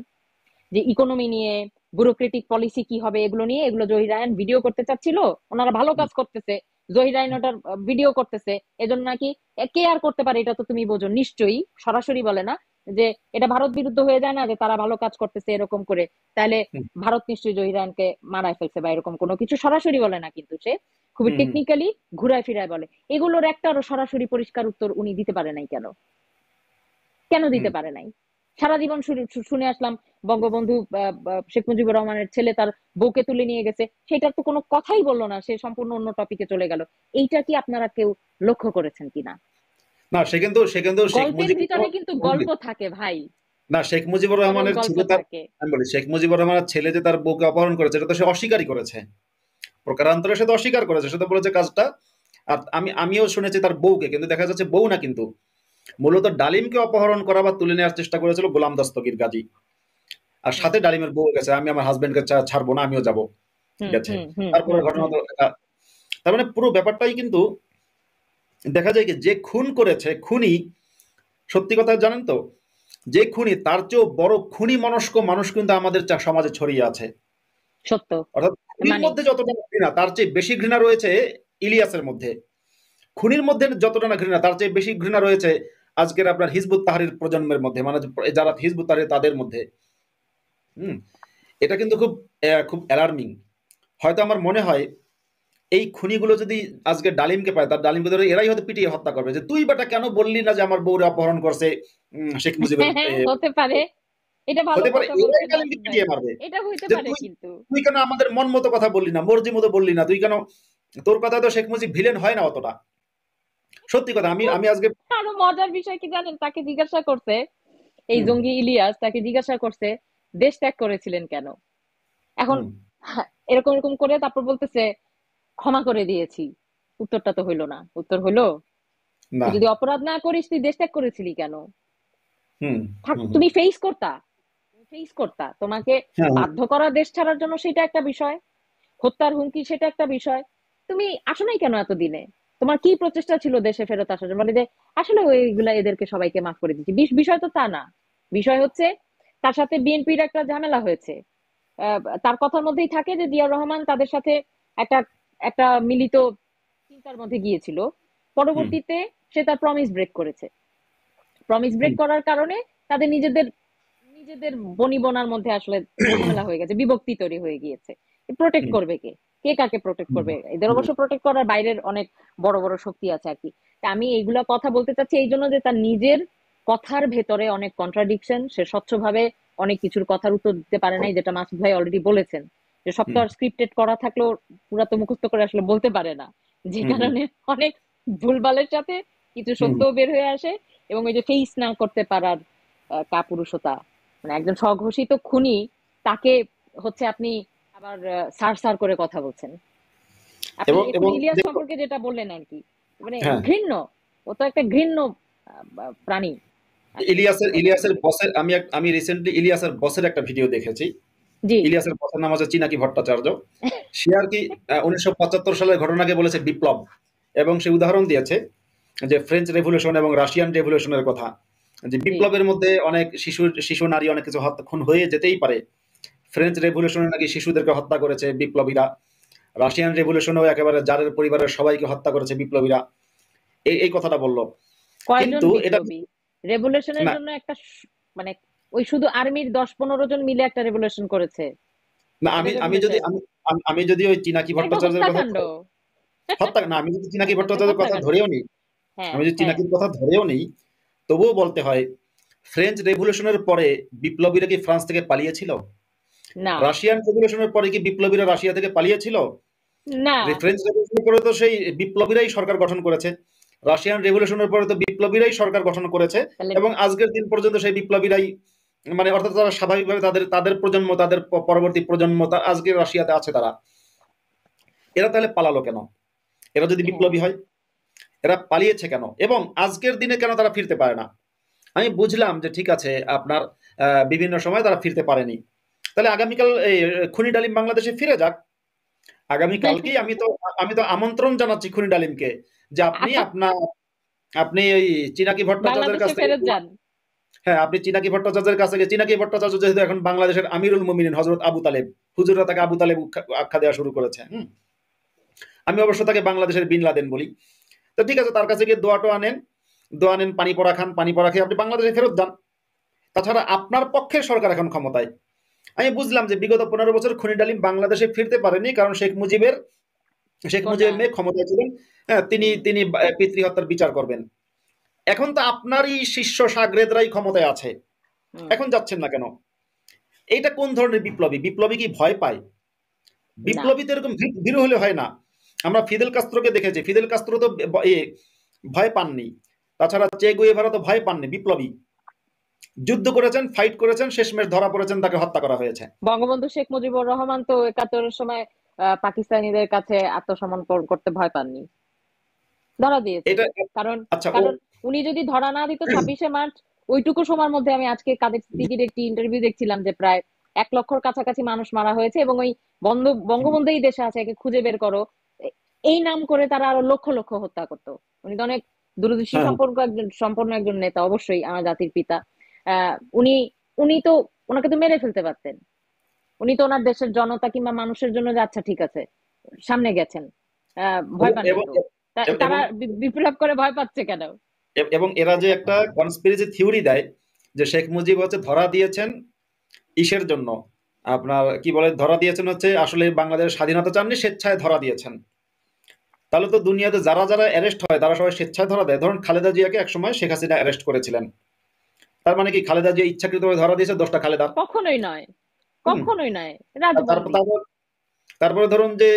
যে ইকোনমি নিয়ে, ব্যুরোক্রেটিক পলিসি কি হবে এগুলো নিয়ে, এগুলো জহির রায়হান ভিডিও করতে চাচ্ছিল, ওনারা ভালো কাজ করতেছে, জহির রায়হান ওটার ভিডিও করতেছে, এজন্য নাকি কে আর করতে পারে, এটা তো তুমি বোঝো নিশ্চয়ই। সরাসরি বলে না যে এটা ভারত বিরুদ্ধ হয়ে যায় না যে তারা ভালো কাজ করতেছে এরকম করে, তাহলে হুম, ভারত নিশ্চয়ই জহির রায়হানকে মারায় ফেলছে বা এরকম কোনো কিছু সরাসরি বলে না, কিন্তু সে খুবই হুম, হুম, টেকনিক্যালি ঘুরায় ফিরায় বলে। এগুলোর একটা আরো সরাসরি পরিষ্কার উত্তর উনি দিতে পারে নাই কেন? কেন হুম। দিতে পারে নাই? সারা জীবন শুনে আসলাম বঙ্গবন্ধু শেখ মুজিবুর রহমানের ছেলে তার বউকে তুলে নিয়ে গেছে, সেটার তো কোনো কথাই বললো না, সে সম্পূর্ণ অন্য টপিকে চলে গেল। এইটা কি আপনারা কেউ লক্ষ্য করেছেন কিনা? না, সে কিন্তু শেখ গল্পের মুজিবুর ভিতরে কিন্তু গল্প থাকে ভাই, না, শেখ মুজিবুর সরল রহমানের গল্প ছেলে তার, থাকে। আমি বলি শেখ মুজিবুর রহমানের ছেলে যে তার বউকে অপহরণ করেছে এটা তো সে অস্বীকারই করেছে, প্রকারান্তরে সে তো অস্বীকার করেছে, সে তো বলেছে কাজটা। আর আমিও শুনেছি তার বউকে, কিন্তু দেখা যাচ্ছে বউ না, কিন্তু মূলত ডালিমকে অপহরণ করা বা তুলে নেওয়ার চেষ্টা করেছিল গোলাম দস্তগীর গাজী, আর হুম সাথে ডালিমের বউ গেছে, আমি আমার হাজবেন্ডকে ছাড়বো না, আমিও যাব, হুম গেছে। হুম হুম তারপরে হুম ঘটনা হুম তো তার মানে পুরো ব্যাপারটাই কিন্তু দেখা যায় কি, যে খুন করেছে খুনি, সত্যি কথা জানেন তো, যে খুনি তার চেয়েও বড় খুনি মনস্ক মানুষ কিন্তু আমাদের সমাজে ছড়িয়ে আছে। সত্য। অর্থাৎ খুনির মানি। মধ্যে যতটা ঘৃণা তার চেয়ে বেশি ঘৃণা রয়েছে ইলিয়াসের মধ্যে, খুনির মধ্যে যতটা না ঘৃণা তার চেয়ে বেশি ঘৃণা রয়েছে আজকের আপনার হিজবুত তাহরির প্রজন্মের মধ্যে, মানে যারা হিজবুত তাহরির তাদের মধ্যে। হুম, এটা কিন্তু খুব অ্যালার্মিং। হয়তো আমার মনে হয় এই খুনিগুলো যদি আজকে ডালিমকে পায়, তার ডালিমকে ধরে এরাই হয়তো পিটিয়ে হত্যা করবে, যে তুই বেটা কেন বললি না যে আমার বউরে অপহরণ করছে শেখ মুজিবের হতে পারে, এটা ভালো হতে পারে কথা এরাই বলছেন ডালিমকে নাসির ভাই, পিটিয়ে মারবে, এটা হইতে যে পারে তুই কিন্তু। তুই কেন আমাদের মন মতো কথা বললি না, মর্জি মতো বললি না, তুই কেন, তোর কথা তো শেখ মুজিব ভিলেন হয় না অতটা, সত্যি কথা, আমি আমি আজকে আরো মজার বিষয় কি জানেন, তাকে জিজ্ঞাসা করছে, এই হুম, জঙ্গি ইলিয়াস তাকে জিজ্ঞাসা করছে দেশ ত্যাগ করেছিলেন কেন। এখন হুম, এরকম এরকম করে তারপর বলতেছে ক্ষমা করে দিয়েছি। উত্তরটা তো হইলো না। উত্তর হলো, না, তুই যদি অপরাধ না করিস তুই দেশ ত্যাগ করেছিলি কেন? হুম, থাক, হুম, হুম, তুমি ফেস করতা, ফেস করতা। তোমাকে হ্যাঁ, বাধ্য করা দেশ ছাড়ার জন্য সেটা একটা বিষয়, হত্যার হুমকি সেটা একটা বিষয়। তুমি আসো নাই কেন এতদিনে? তোমার কি প্রচেষ্টা ছিল দেশে ফেরত আসার জন্য? মানে যে আসলে ওইগুলা এদেরকে সবাইকে মাফ করে দিচ্ছি, বিষয় তো তা না। বিষয় হচ্ছে তার সাথে বিএনপির একটা ঝামেলা হয়েছে। তার কথার মধ্যেই থাকে যে জিয়াউর রহমান তাদের সাথে একটা একটা মিলিত চিন্তার মধ্যে গিয়েছিল। হুম, পরবর্তীতে সে তার প্রমিস ব্রেক করেছে। প্রমিস ব্রেক হুম, করার কারণে তাদের নিজেদের নিজেদের বনিবনার মধ্যে আসলে ঝামেলা হয়ে গেছে, বিভক্তি তৈরি হয়ে গিয়েছে। প্রোটেক্ট হুম, করবে কে? কে কাকে প্রোটেক্ট হুম, করবে? এদের হুম, অবশ্য প্রোটেক্ট করার বাইরের অনেক বড় বড় শক্তি আছে আর কি। তা আমি এইগুলা কথা বলতে চাচ্ছি এই জন্য যে তার নিজের কথার ভেতরে অনেক কন্ট্রাডিকশন, সে স্বচ্ছভাবে অনেক কিছুর কথার উত্তর দিতে পারে নাই, যেটা মাসুদ ভাই অলরেডি বলেছেন যে সব তো হুম, আর স্ক্রিপ্টেড করা থাকলেও পুরা তো মুখস্থ করে আসলে বলতে পারে না, যে হুম, হুম, কারণে অনেক ভুলভালের সাথে কিছু হুম, সত্যও বের হয়ে আসে। এবং ওই যে ফেস না করতে পারার কাপুরুষতা, মানে একজন স্বঘোষিত খুনি, তাকে হচ্ছে আপনি আবার সার সার করে কথা বলছেন। আপনি এবং এখন এবং ইলিয়াস দেখুন, সম্পর্কে যেটা বললেন আর কি, মানে হ্যাঁ, ঘৃণ্য, ও তো একটা ঘৃণ্য প্রাণী আসলে, ইলিয়াসের কি বলবো ইলিয়াসের ওকে। বসের আমি রিসেন্টলি ইলিয়াসের বসের একটা ভিডিও দেখেছি। জি। ইলিয়াসের বসের নাম হচ্ছে চিনাকি ভট্টাচার্য। সে আর কি ১৯৭৫ সালের ঘটনাকে বলেছে বিপ্লব, এবং সে উদাহরণ দিয়েছে যে ফ্রেঞ্চ রেভলিউশন এবং রাশিয়ান রেভলিউশনের কথা, যে জি। বিপ্লবের মধ্যে অনেক শিশু নারী অনেক কিছু হত্যা খুন হয়ে যেতেই পারে। ফ্রেঞ্চ রেভলিউশনে নাকি শিশুদেরকে হত্যা করেছে বিপ্লবীরা। রাশিয়ান রেভলিউশনেও একেবারে জারের পরিবারের সবাইকে হত্যা করেছে বিপ্লবীরা। এই কথাটা বলল। কয়জন কিন্তু এটা বিপ্লবী রেভলিউশনের না, জন্য একটা মানে ওই শুধু আর্মির ১০-১৫ জন মিলে একটা রেভলিউশন করেছে, না, আমি ওদের আমি যদি রেভলিউশন? আমি আমি- আমি যদি ওই চিনাকি একটা ভট্টাচার্যের কথা হত্যাকাণ্ড। হত্যা না, আমি যদি চিনাকি একটা ভট্টাচার্যের কথা হত্যাকাণ্ড। ধরেও নিই, হ্যাঁ, আমি যদি হ্যাঁ। চিনাকির কথা ধরেও নিই, তবুও বলতে হয় ফ্রেঞ্চ রেভলিউশনের পরে বিপ্লবীরা কি ফ্রান্স থেকে পালিয়েছিল? না, রাশিয়ান রেভলিউশনের পরে কি বিপ্লবীরা রাশিয়া থেকে পালিয়েছিল? না। ফ্রেঞ্চ রেভলিউশনের পরে তো সেই বিপ্লবীরাই সরকার গঠন করেছে। রাশিয়ান রেভলিউশনের পরে তো বিপ্লবীরাই সরকার গঠন করেছে, তাহলে এবং আজকের দিন পর্যন্ত সেই বিপ্লবীরাই, মানে অর্থাৎ তারা স্বাভাবিকভাবে তাদের তাদের প্রজন্ম, তাদের পরবর্তী প্রজন্ম আজকের রাশিয়াতে আছে তারা। এরা তাহলে পালালো কেন? এরা যদি হ্যাঁ, বিপ্লবী হয়, এরা পালিয়েছে কেন? এবং আজকের দিনে কেন তারা ফিরতে পারে না? আমি বুঝলাম যে ঠিক আছে, আপনার বিভিন্ন সময় তারা ফিরতে পারেনি। তাহলে আগামীকাল এই খুনি ডালিম বাংলাদেশে ফিরে যাক। আগামীকালকেই আমি তো আমন্ত্রণ জানাচ্ছি খুনি ডালিমকে, যে আপনি ওই চিনাকি ভট্টাচার্যের কাছ বাংলাদেশে থেকে, ফেরত যান। হ্যাঁ, আপনি চিনাকি ভট্টাচার্যের কাছ থেকে, চিনাকি ভট্টাচার্য যেহেতু এখন বাংলাদেশের আমিরুল মুমিনিন হযরত আবু তালেব, হুজুররা তাকে আবু তালেব আখ্যা দেওয়া শুরু করেছে। হুম? আমি অবশ্য তাকে বাংলাদেশের বিন লাদেন বলি। তো ঠিক আছে, তার কাছে গিয়ে দোয়া নেন, পানি পড়া খান, পানি পড়া খেয়ে আপনি বাংলাদেশে ফেরত যান। তাছাড়া আপনার পক্ষের সরকার এখন ক্ষমতায়। আমি বুঝলাম যে বিগত ১৫ বছর খনি ডালিম বাংলাদেশে ফিরতে পারেনি, কারণ শেখ মুজিবের কন্যা। মেয়ে ক্ষমতায় ছিলেন। হ্যাঁ, তিনি তিনি পিতৃহত্যার বিচার করবেন। এখন তো আপনারই শিষ্য সাগরেদরাই ক্ষমতায় আছে, হুম। এখন যাচ্ছেন না কেন? এইটা কোন ধরনের বিপ্লবী? বিপ্লবী কি ভয় পায়? না। বিপ্লবী তো এরকম ভীরু হলে হয় না। আমরা ফিদেল কাস্ত্রোকে দেখেছি, ফিদেল কাস্ত্রো তো ভয় পাননি। তাছাড়া চে গুয়েভারা তো ভয় পাননি, বিপ্লবী। যুদ্ধ করেছেন, ফাইট করেছেন, শেষমেশ ধরা পড়েছেন, তাকে হত্যা করা হয়েছে। বঙ্গবন্ধু শেখ মুজিবুর রহমান তো ৭১-এর সময় পাকিস্তানিদের কাছে আত্মসমর্পণ করতে ভয় পাননি, ধরা দিয়েছে। এটা কারণ আচ্ছা, ও কারণ উনি যদি ধরা না দিত ২৬শে মার্চ, ওইটুকু সময়ের মধ্যে আমি আজকে কাদের সিদ্দিকীর একটি ইন্টারভিউ দেখছিলাম যে প্রায় ১ লক্ষর কাছাকাছি মানুষ মারা হয়েছে, এবং ওই বঙ্গবন্ধু এই দেশে আছে, একে খুঁজে বের করো, এই নাম করে তারা আরো লক্ষ লক্ষ হত্যা করতো। উনি তো অনেক দূরদৃষ্টি হ্যাঁ, সম্পন্ন একজন নেতা, অবশ্যই আমার জাতির পিতা। উনি উনি তো, ওনাকে তো মেরে ফেলতে পারতেন। উনি তো ওনার দেশের জনতা কিংবা মানুষের জন্য যে আচ্ছা ঠিক আছে সামনে গেছেন, ভয় এবং পাননি এবং তো। তারা এবং বিপ্লব করে ভয় পাচ্ছে কেন? এবং এরা যে একটা কনস্পিরেসি থিওরি দেয় যে শেখ মুজিব হচ্ছে ধরা দিয়েছেন ইসের জন্য, আপনার কি বলে, ধরা দিয়েছেন হচ্ছে আসলে বাংলাদেশের স্বাধীনতা চাননি, স্বেচ্ছায় ধরা দিয়েছেন। তাহলে তো দুনিয়াতে যারা যারা অ্যারেস্ট হয় তারা সবাই স্বেচ্ছায় ধরা দেয়। ধরুন খালেদা জিয়াকে একসময় শেখ হাসিনা অ্যারেস্ট করেছিলেন, তার মানে কি খালেদা জিয়া ইচ্ছাকৃতভাবে ধরা দিয়েছে? দোষটা খালেদার। কখনোই নয়, হুম। কখনোই নয়। আর তারপর রাজবন্দী। তারপর তারপরে ধরুন যে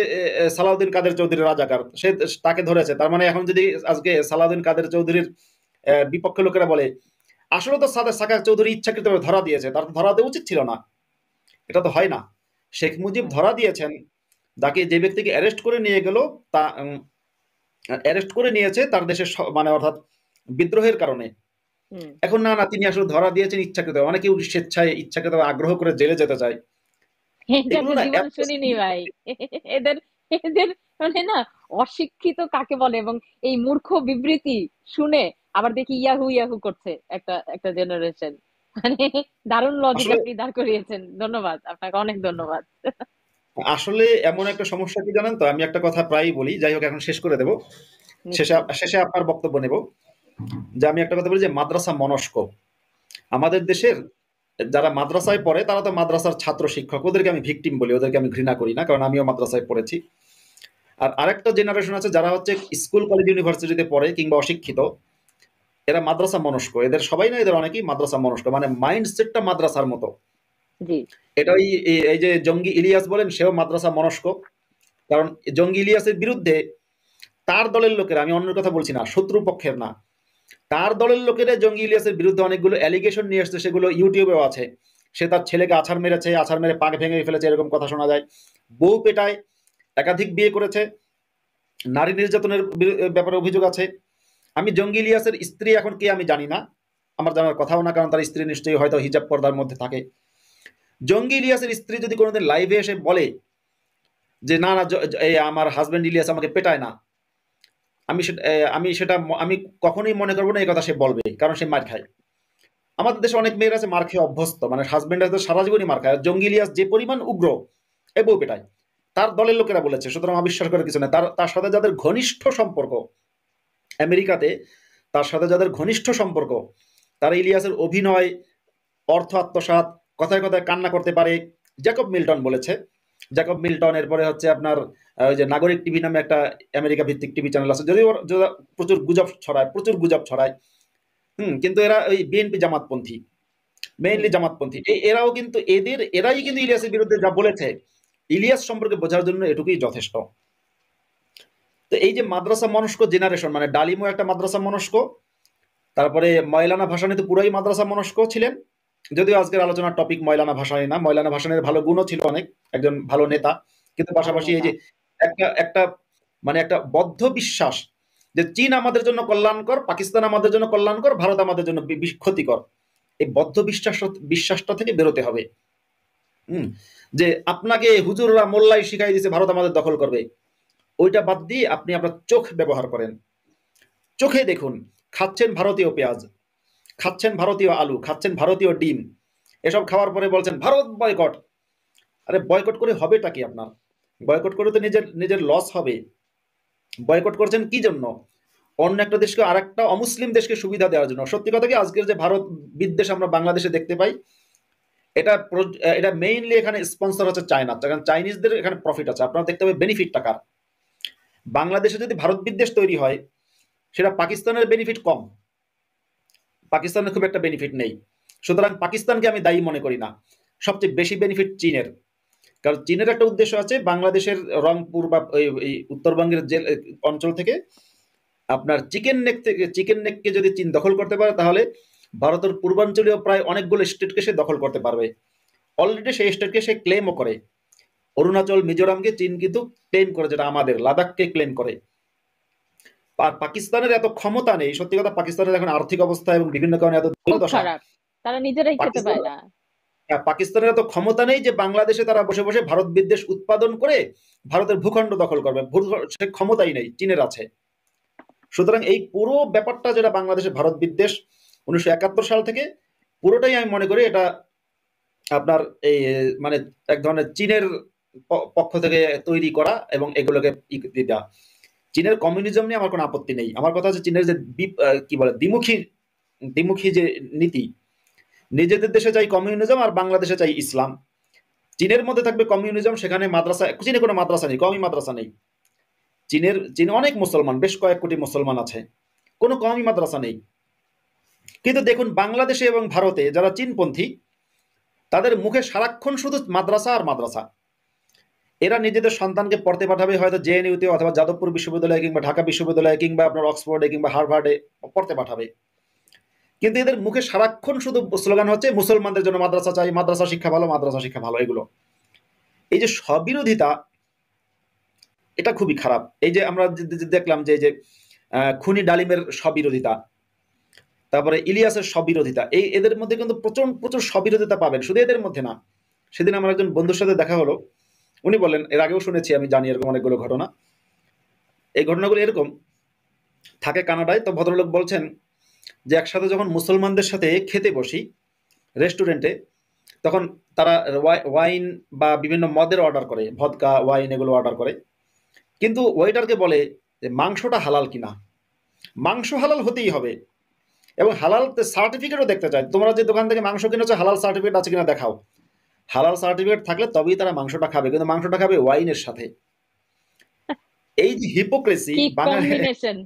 সালাউদ্দিন কাদের চৌধুরী রাজাকার, সে তাকে ধরেছে। তার মানে এখন যদি আজকে সালাউদ্দিন কাদের চৌধুরীর বিপক্ষে লোকেরা বলে আসলে তো সাদা সাকা চৌধুরী ইচ্ছাকৃতভাবে ধরা দিয়েছে, তার তো ধরা দেওয়া উচিত ছিল না, এটা তো হয় না। শেখ মুজিব হুম ধরা দিয়েছেন, তাকে যে ব্যক্তিকে অ্যারেস্ট করে নিয়ে গেল, তা অ্যারেস্ট করে নিয়েছে তার দেশের মানে অর্থাৎ বিদ্রোহের কারণে। হুম এখন না না, তিনি আসলে ধরা দিয়েছেন ইচ্ছাকৃত, অনেকে কেউ স্বেচ্ছায় ইচ্ছাকৃত আগ্রহ করে জেলে যেতে চায়। এটা এগুলো তো না জীবন এত শুনিনি ভাই। এদের এদের মানে না, অশিক্ষিত কাকে বলে, এবং এই মূর্খ বিবৃতি শুনে আবার দেখি ইয়াহু ইয়াহু করছে একটা একটা জেনারেশন। মানে দারুণ লজিক আসলে আপনি দাঁড় করিয়েছেন, ধন্যবাদ আপনাকে, অনেক ধন্যবাদ। আসলে এমন একটা সমস্যা কি জানেন তো, আমি একটা কথা প্রায়ই বলি, যাই হোক এখন শেষ করে দেব, শেষে নিশ্চয়ই। শেষে আপনার বক্তব্য নেব। যে আমি একটা কথা বলি যে মাদ্রাসা মনস্ক আমাদের দেশের যারা মাদ্রাসায় পড়ে তারা তো মাদ্রাসার ছাত্র শিক্ষক, ওদেরকে আমি ভিকটিম বলি, ওদেরকে আমি ঘৃণা করি না, কারণ আমিও মাদ্রাসায় পড়েছি। আর আরেকটা জেনারেশন আছে যারা হচ্ছে স্কুল কলেজ ইউনিভার্সিটিতে পড়ে কিংবা অশিক্ষিত, এরা মাদ্রাসা মনস্ক, এদের সবাই না, এদের অনেকেই মাদ্রাসা মনস্ক, মানে মাইন্ডসেটটা মাদ্রাসার মতো। জি। এটাই এই যে জঙ্গি ইলিয়াস বলেন, সেও মাদ্রাসা মনস্ক। কারণ জঙ্গি ইলিয়াসের বিরুদ্ধে তার দলের লোকেরা, আমি অন্যের কথা বলছি না, শত্রু পক্ষের না, তার দলের লোকেরা জঙ্গি ইলিয়াসের বিরুদ্ধে অনেকগুলো অ্যালিগেশন নিয়ে আসছে, সেগুলো ইউটিউবেও আছে। সে তার ছেলেকে আছাড় মেরেছে, আছাড় মেরে পাক ভেঙে ফেলেছে, এরকম কথা শোনা যায়। বউ পেটায়, একাধিক বিয়ে করেছে, নারী নির্যাতনের ব্যাপারে অভিযোগ আছে। আমি জঙ্গি ইলিয়াসের স্ত্রী এখন কে আমি জানি না, আমার জানার কথাও না, কারণ তার স্ত্রী নিশ্চয়ই হয়তো হিজাব পর্দার মধ্যে থাকে। জঙ্গি ইলিয়াসের স্ত্রী যদি কোনোদিন লাইভে এসে বলে যে না না, আমার হাজবেন্ড ইলিয়াস আমাকে পেটায় না, আমি কখনোই মনে করবো না এই কথা সে বলবে, কারণ সে মার খায়। আমাদের দেশে অনেক মেয়ের আছে মার খেয়ে অভ্যস্ত, মানে হাজবেন্ড তো সারা জীবনই মার খায়। আর জঙ্গি ইলিয়াস যে পরিমাণ উগ্র, এ বউ পেটায়, তার দলের লোকেরা বলেছে, সুতরাং অবিশ্বাস করার কিছু নেই। তার তার সাথে যাদের ঘনিষ্ঠ সম্পর্ক আমেরিকাতে, তার সাথে যাদের ঘনিষ্ঠ সম্পর্ক, তারা ইলিয়াসের অভিনয়, অর্থ আত্মসাৎ, কথায় কথায় কান্না করতে পারে। জ্যাকব মিল্টন বলেছে, জ্যাকব মিল্টন, এরপরে হচ্ছে আপনার ওই যে নাগরিক টিভি নামে একটা আমেরিকা ভিত্তিক টিভি চ্যানেল আছে, যদিও প্রচুর গুজব ছড়ায়, প্রচুর গুজব ছড়ায়। কিন্তু এরা ওই বিএনপি জামাতপন্থী, হুম মেইনলি জামাতপন্থী। এরাও কিন্তু এরাই কিন্তু ইলিয়াসের বিরুদ্ধে যা বলেছে, ইলিয়াস সম্পর্কে বোঝার জন্য এটুকুই যথেষ্ট। তো এই যে মাদ্রাসা মনস্ক জেনারেশন, মানে ডালিমও একটা মাদ্রাসা মনস্ক, তারপরে ময়লানা ভাসানী তো পুরাই মাদ্রাসা মনস্ক ছিলেন। যদিও আজকের আলোচনার টপিক ময়লানা ভাসানী না, ময়লানা ভাসানীর ভালো গুণও ছিল অনেক, একজন ভালো নেতা, কিন্তু ভালো পাশাপাশি এই নেতা। যে একটা একটা মানে একটা বদ্ধ বিশ্বাস যে চীন আমাদের জন্য কল্যাণকর, পাকিস্তান আমাদের জন্য কল্যাণকর, ভারত আমাদের জন্য ক্ষতিকর, এই বদ্ধ বিশ্বাসটা থেকে বেরোতে হবে। হুম যে আপনাকে হুজুররা মোল্লাই শিখাই দিয়েছে ভারত আমাদের দখল করবে, ওইটা বাদ দিয়ে আপনি আপনার চোখ ব্যবহার করেন। চোখে দেখুন, খাচ্ছেন ভারতীয় পেঁয়াজ, খাচ্ছেন ভারতীয় আলু, খাচ্ছেন ভারতীয় ডিম, এসব খাওয়ার পরে বলছেন ভারত বয়কট। আরে বয়কট করে হবেটা কি আপনার? বয়কট করে তো নিজের নিজের লস হবে। বয়কট করছেন কি জন্য? অন্য একটা দেশকে আর একটা অমুসলিম দেশকে সুবিধা দেওয়ার জন্য। সত্যি কথা কি, আজকের যে ভারত বিদ্বেষ আমরা বাংলাদেশে দেখতে পাই, এটা এটা মেইনলি এখানে স্পন্সর হচ্ছে চায়না, কারণ চাইনিজদের এখানে প্রফিট আছে। আপনারা দেখতে পাবেন বেনিফিট টাকার। বাংলাদেশে যদি ভারত বিদ্বেষ তৈরি হয়, সেটা পাকিস্তানের বেনিফিট কম, পাকিস্তানের খুব একটা বেনিফিট নেই। সুতরাং পাকিস্তানকে আমি দায়ী মনে করি না, সবচেয়ে বেশি বেনিফিট চীনের। কারণ চীনের একটা উদ্দেশ্য আছে, বাংলাদেশের রংপুর বা এই উত্তরবঙ্গের যে অঞ্চল থেকে আপনার চিকেন নেককে যদি চীন দখল করতে পারে, তাহলে ভারতের পূর্বাঞ্চলীয় প্রায় অনেকগুলো স্টেটকে সে দখল করতে পারবে। অলরেডি সেই স্টেটকে সে ক্লেমও করে। অরুণাচল, মিজোরামকে চীন কিন্তু ক্লেম করে, যেটা আমাদের লাদাখকে ক্লেম করে। আর পাকিস্তানের এত ক্ষমতা নেই, সত্যি কথা, পাকিস্তানের এখন আর্থিক অবস্থা এবং বিভিন্ন কারণে এত খুব দশা। খারাপ, তারা নিজেরাই খেতে পাকিস্তান পায় না। পাকিস্তানের এত ক্ষমতা নেই যে বাংলাদেশে তারা বসে বসে ভারত বিদ্বেষ উৎপাদন করে ভারতের ভূখণ্ড দখল করবে, সে ক্ষমতাই নেই, চীনের আছে। সুতরাং এই পুরো ব্যাপারটা যেটা বাংলাদেশে ভারত বিদ্বেষ 1971 সাল থেকে, পুরোটাই আমি মনে করি এটা আপনার এই মানে এক ধরনের চীনের পক্ষ থেকে তৈরি করা, এবং এগুলোকে দেওয়া। চীনের কমিউনিজম নিয়ে আমার কোনো আপত্তি নেই, আমার কথা হচ্ছে চীনের যে কি বলে দ্বিমুখী দ্বিমুখী যে নীতি, নিজেদের দেশে চাই কমিউনিজম আর বাংলাদেশে চাই ইসলাম। চীনের মধ্যে থাকবে কমিউনিজম, সেখানে মাদ্রাসা, চীনে কোনো মাদ্রাসা নেই, কমই মাদ্রাসা নেই। চীনে অনেক মুসলমান, বেশ কয়েক কোটি মুসলমান আছে, কোনো কমই মাদ্রাসা নেই। কিন্তু দেখুন বাংলাদেশে এবং ভারতে যারা চীনপন্থী, তাদের মুখে সারাক্ষণ শুধু মাদ্রাসা আর মাদ্রাসা। এরা নিজেদের সন্তানকে পড়তে পাঠাবে হয়তো জেএনইউতে অথবা যাদবপুর বিশ্ববিদ্যালয়ে কিংবা ঢাকা বিশ্ববিদ্যালয়ে কিংবা আপনার অক্সফোর্ডে কিংবা হার্ভার্ডে পড়তে পাঠাবে। কিন্তু এদের মুখে সারাক্ষণ শুধু স্লোগান হচ্ছে মুসলমানদের জন্য মাদ্রাসা চাই, মাদ্রাসা শিক্ষা ভালো, মাদ্রাসা শিক্ষা ভালো, এগুলো। এই যে স্ববিরোধিতা, এটা খুবই খারাপ। এই যে আমরা দেখলাম যে এই যে খুনি ডালিমের স্ববিরোধিতা, তারপরে ইলিয়াসের স্ববিরোধিতা, এই এদের মধ্যে কিন্তু প্রচুর প্রচুর স্ববিরোধিতা পাবেন, শুধু এদের মধ্যে না। সেদিন আমার একজন বন্ধুর সাথে দেখা হলো, উনি বললেন, এর আগেও শুনেছি, আমি জানি এরকম অনেকগুলো ঘটনা। এই ঘটনাগুলো এরকম, থাকে কানাডায়, তো ভদ্রলোক বলছেন যে একসাথে যখন মুসলমানদের সাথে খেতে বসি রেস্টুরেন্টে, তখন তারা ওয়াইন বা বিভিন্ন মদের অর্ডার করে, ভদকা, ওয়াইন এগুলো অর্ডার করে। কিন্তু ওয়েটারকে বলে যে মাংসটা হালাল কিনা। মাংস হালাল হতেই হবে, এবং হালাল সার্টিফিকেটও দেখতে চায়। তোমরা যে দোকান থেকে মাংস কিনেছো, হালাল সার্টিফিকেট আছে কিনা দেখাও। হালাল সার্টিফিকেট থাকলে তবেই তারা মাংসটা খাবে, কিন্তু মাংসটা খাবে ওয়াইনের সাথে। এই যে হিপোক্রেসি, কি বাঙালি কম্বিনেশন!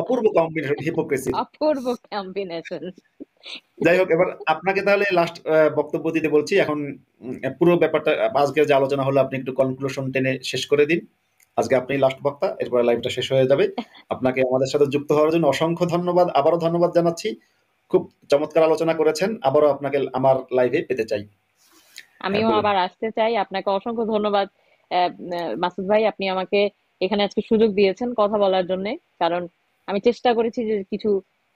অপূর্ব কম্বিনেশন হিপোক্রেসির। অপূর্ব কম্বিনেশন! যাই হোক, এবার আপনাকে তাহলে লাস্ট বক্তব্য দিতে বলছি এখন। পুরো ব্যাপারটা, আজকের যে আলোচনা হলো, আপনি একটু কনক্লুশন টেনে শেষ করে দিন। আজকে আপনি লাস্ট বক্তা, এরপরে লাইভটা শেষ হয়ে যাবে। আপনাকে আমাদের সাথে যুক্ত হওয়ার জন্য অসংখ্য ধন্যবাদ, আবারও ধন্যবাদ জানাচ্ছি। খুব চমৎকার আলোচনা করেছেন, আবারও আপনাকে আমার লাইভে পেতে চাই। হ্যাঁ, আমিও বলুন। আবার আসতে চাই। আপনাকে অসংখ্য ধন্যবাদ মাসুদ ভাই, আপনি আমাকে এখানে আজকে সুযোগ দিয়েছেন কথা বলার জন্য। কারণ আমি চেষ্টা করেছি যে কিছু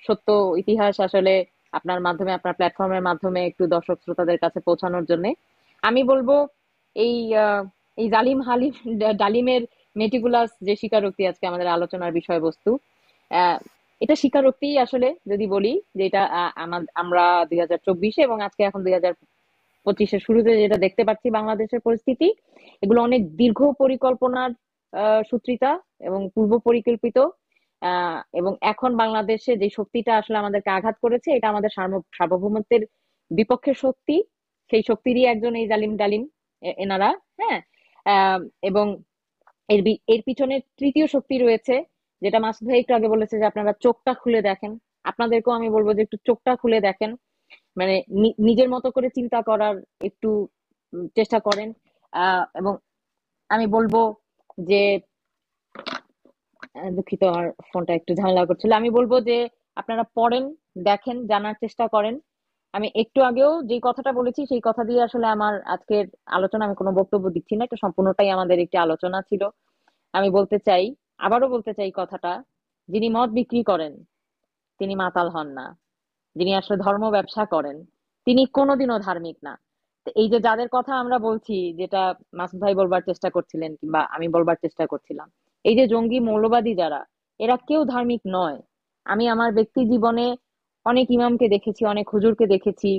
সত্য ইতিহাস আসলে আপনার মাধ্যমে, আপনার প্ল্যাটফর্মের মাধ্যমে একটু দর্শক শ্রোতাদের কাছে পৌঁছানোর জন্য। আমি বলবো এই এই জালিম হালিম ডালিমের মেটিকুলাস যে স্বীকারোক্তি আজকে আমাদের আলোচনার বিষয়বস্তু, আহ, এটা স্বীকারোক্তি আসলে যদি বলি যে এটা আমরা 2024-এ এবং আজকে এখন 2025-এর শুরুতে যেটা দেখতে পাচ্ছি বাংলাদেশের পরিস্থিতি, এগুলো অনেক দীর্ঘ পরিকল্পনার সূত্রিতা এবং পূর্ব পরিকল্পিত। এবং এখন বাংলাদেশে যে শক্তিটা আসলে আমাদেরকে আঘাত করেছে, এটা আমাদের সার্বভৌমত্বের বিপক্ষের শক্তি। সেই শক্তিরই একজন এই জালিম ডালিম এনারা। হ্যাঁ। আহ, এবং এর পিছনে তৃতীয় শক্তি রয়েছে, যেটা মাসুদ ভাই একটু আগে বলেছে যে আপনারা চোখটা খুলে দেখেন। আপনাদেরকেও আমি বলবো যে একটু চোখটা খুলে দেখেন, মানে নিজের মতো করে চিন্তা করার একটু চেষ্টা করেন। এবং আমি বলবো যে দুঃখিত, আমার ফোনটা একটু ঝামেলা করছিল। আমি বলবো যে আপনারা পড়েন, দেখেন, জানার চেষ্টা করেন। আমি একটু আগেও যে কথাটা বলেছি সেই কথা দিয়ে আসলে আমার আজকের আলোচনা, আমি কোনো বক্তব্য দিচ্ছি না, এটা সম্পূর্ণটাই আমাদের একটি আলোচনা ছিল। আমি বলতে চাই, আবারও বলতে চাই কথাটা, যিনি মদ বিক্রি করেন তিনি মাতাল হন না। যিনি আসলে ধর্ম ব্যবসা করেন তিনি কোনোদিনও ধার্মিক না। তো এই যে যাদের কথা আমরা বলছি, যেটা মাসুদ ভাই বলবার চেষ্টা করছিলেন কিংবা আমি বলবার চেষ্টা করছিলাম, এই যে জঙ্গি মৌলবাদী যারা, এরা কেউ ধার্মিক নয়। আমি আমার ব্যক্তি জীবনে অনেক ইমামকে দেখেছি, অনেক হুজুরকে দেখেছি,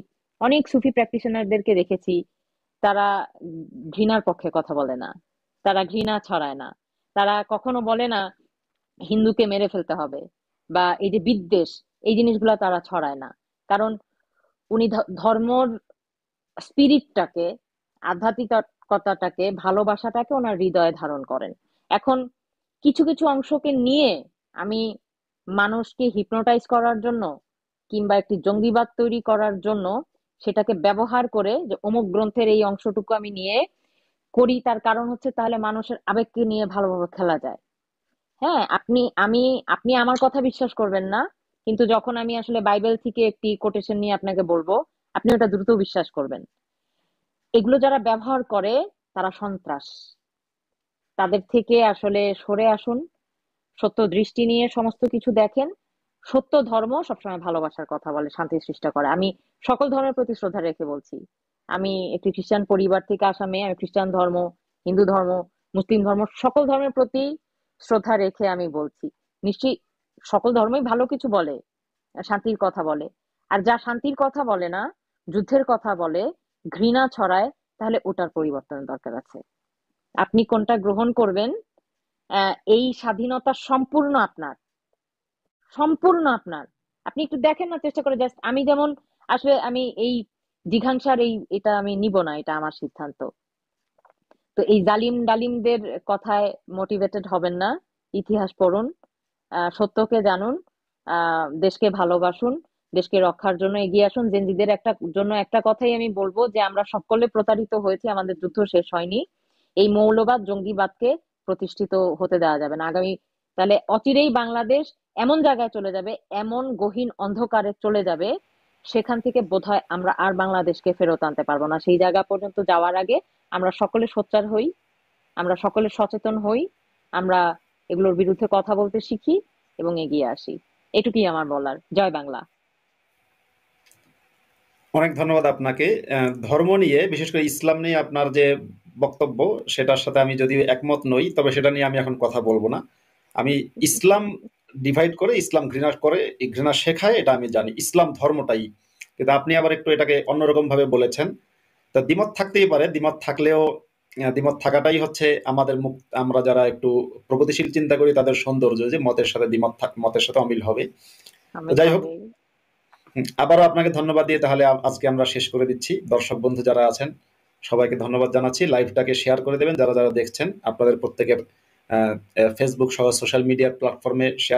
অনেক সুফি প্র্যাকটিশনারদেরকে দেখেছি। তারা ঘৃণার পক্ষে কথা বলে না, তারা ঘৃণা ছড়ায় না, তারা কখনো বলে না হিন্দুকে মেরে ফেলতে হবে, বা এই যে বিদ্বেষ, এই জিনিসগুলো তারা ছড়ায় না। কারণ উনি ধর্মর স্পিরিটটাকে, আধ্যাত্মিকতাটাকে, ভালোবাসাটাকে ওনার হৃদয়ে ধারণ করেন। এখন কিছু কিছু অংশকে নিয়ে আমি মানুষকে হিপনোটাইজ করার জন্য কিংবা একটি জঙ্গিবাদ তৈরি করার জন্য সেটাকে ব্যবহার করে, যে অমুক গ্রন্থের এই অংশটুকু আমি নিয়ে করি, তার কারণ হচ্ছে তাহলে মানুষের আবেগকে নিয়ে ভালোভাবে খেলা যায়। হ্যাঁ, আপনি আমার কথা বিশ্বাস করবেন না, কিন্তু যখন আমি আসলে বাইবেল থেকে একটি কোটেশন নিয়ে আপনাকে বলবো, আপনি ওটা দ্রুত বিশ্বাস করবেন। এগুলো যারা ব্যবহার করে তারা সন্ত্রাস। তাদের থেকে আসলে সরে আসুন, সত্য দৃষ্টি নিয়ে সমস্ত কিছু দেখেন। সত্য ধর্ম সবসময় ভালোবাসার কথা বলে, শান্তি সৃষ্টি করে। আমি সকল ধর্মের প্রতি শ্রদ্ধা রেখে বলছি। আমি একটি খ্রিস্টান পরিবার থেকে আসা মেয়ে, আমি খ্রিস্টান ধর্ম, হিন্দু ধর্ম, মুসলিম ধর্ম, সকল ধর্মের প্রতি শ্রদ্ধা রেখে আমি বলছি, নিশ্চয়ই সকল ধর্মই ভালো কিছু বলে, শান্তির কথা বলে। আর যা শান্তির কথা বলে না, যুদ্ধের কথা বলে, ঘৃণা ছড়ায়, তাহলে ওটার পরিবর্তনের দরকার আছে। আপনি কোনটা গ্রহণ করবেন, এই স্বাধীনতা সম্পূর্ণ আপনার, সম্পূর্ণ আপনার। আপনি একটু দেখেন না, চেষ্টা করে। জাস্ট আমি যেমন আসলে আমি এই জিঘাংসার এটা আমি নিব না, এটা আমার সিদ্ধান্ত। তো এই জালিম ডালিমদের কথায় মোটিভেটেড হবেন না। ইতিহাস পড়ুন, সত্যকে জানুন, দেশকে ভালোবাসুন, দেশকে রক্ষার জন্য এগিয়ে আসুন। জেনজিদের একটা জন্য একটা কথাই আমি বলবো, যে আমরা সকলে প্রতারিত হয়েছি, আমাদের যুদ্ধ শেষ হয়নি। এই মৌলবাদ জঙ্গিবাদকে প্রতিষ্ঠিত হতে দেওয়া যাবে না আগামী। তাহলে অচিরেই বাংলাদেশ এমন জায়গায় চলে যাবে, এমন গহীন অন্ধকারে চলে যাবে, সেখান থেকে বোধহয় আমরা আর বাংলাদেশকে ফেরত আনতে পারবো না। সেই জায়গা পর্যন্ত যাওয়ার আগে আমরা সকলে সোচ্চার হই, আমরা সকলে সচেতন হই, আমরা এগুলোর বিরুদ্ধে কথা বলতে শিখি এবং এগিয়ে আসি। এটুকুই আমার বলার। জয় বাংলা। অনেক ধন্যবাদ আপনাকে। ধর্ম নিয়ে, বিশেষ করে ইসলাম নিয়ে আপনার যে বক্তব্য, সেটার সাথে আমি যদিও একমত নই, তবে সেটা নিয়ে আমি এখন কথা বলবো না। আমি ইসলাম ডিভাইড করে, ইসলাম ঘৃণা করে, এই ঘৃণা শেখায়, এটা আমি জানি, ইসলাম ধর্মটাই। কিন্তু আপনি আবার একটু এটাকে অন্যরকম ভাবে বলেছেন। তা দ্বিমত থাকতেই পারে, দ্বিমত থাকলেও দ্বিমত থাকাটাই হচ্ছে আমাদের মুখ। আমরা যারা একটু প্রগতিশীল চিন্তা করি তাদের সৌন্দর্য, যে মতের সাথে দ্বিমত মতের সাথে অমিল হবে। তো আমির যাই হোক, হবে। আবারও আপনাকে ধন্যবাদ দিয়ে তাহলে আজকে আমরা শেষ করে দিচ্ছি। দর্শক বন্ধু যারা আছেন সবাইকে ধন্যবাদ জানাচ্ছি। লাইভটাকে শেয়ার করে দেবেন যারা যারা দেখছেন, আপনাদের প্রত্যেকের ফেসবুক সহ সোশ্যাল মিডিয়া প্ল্যাটফর্মে শেয়ার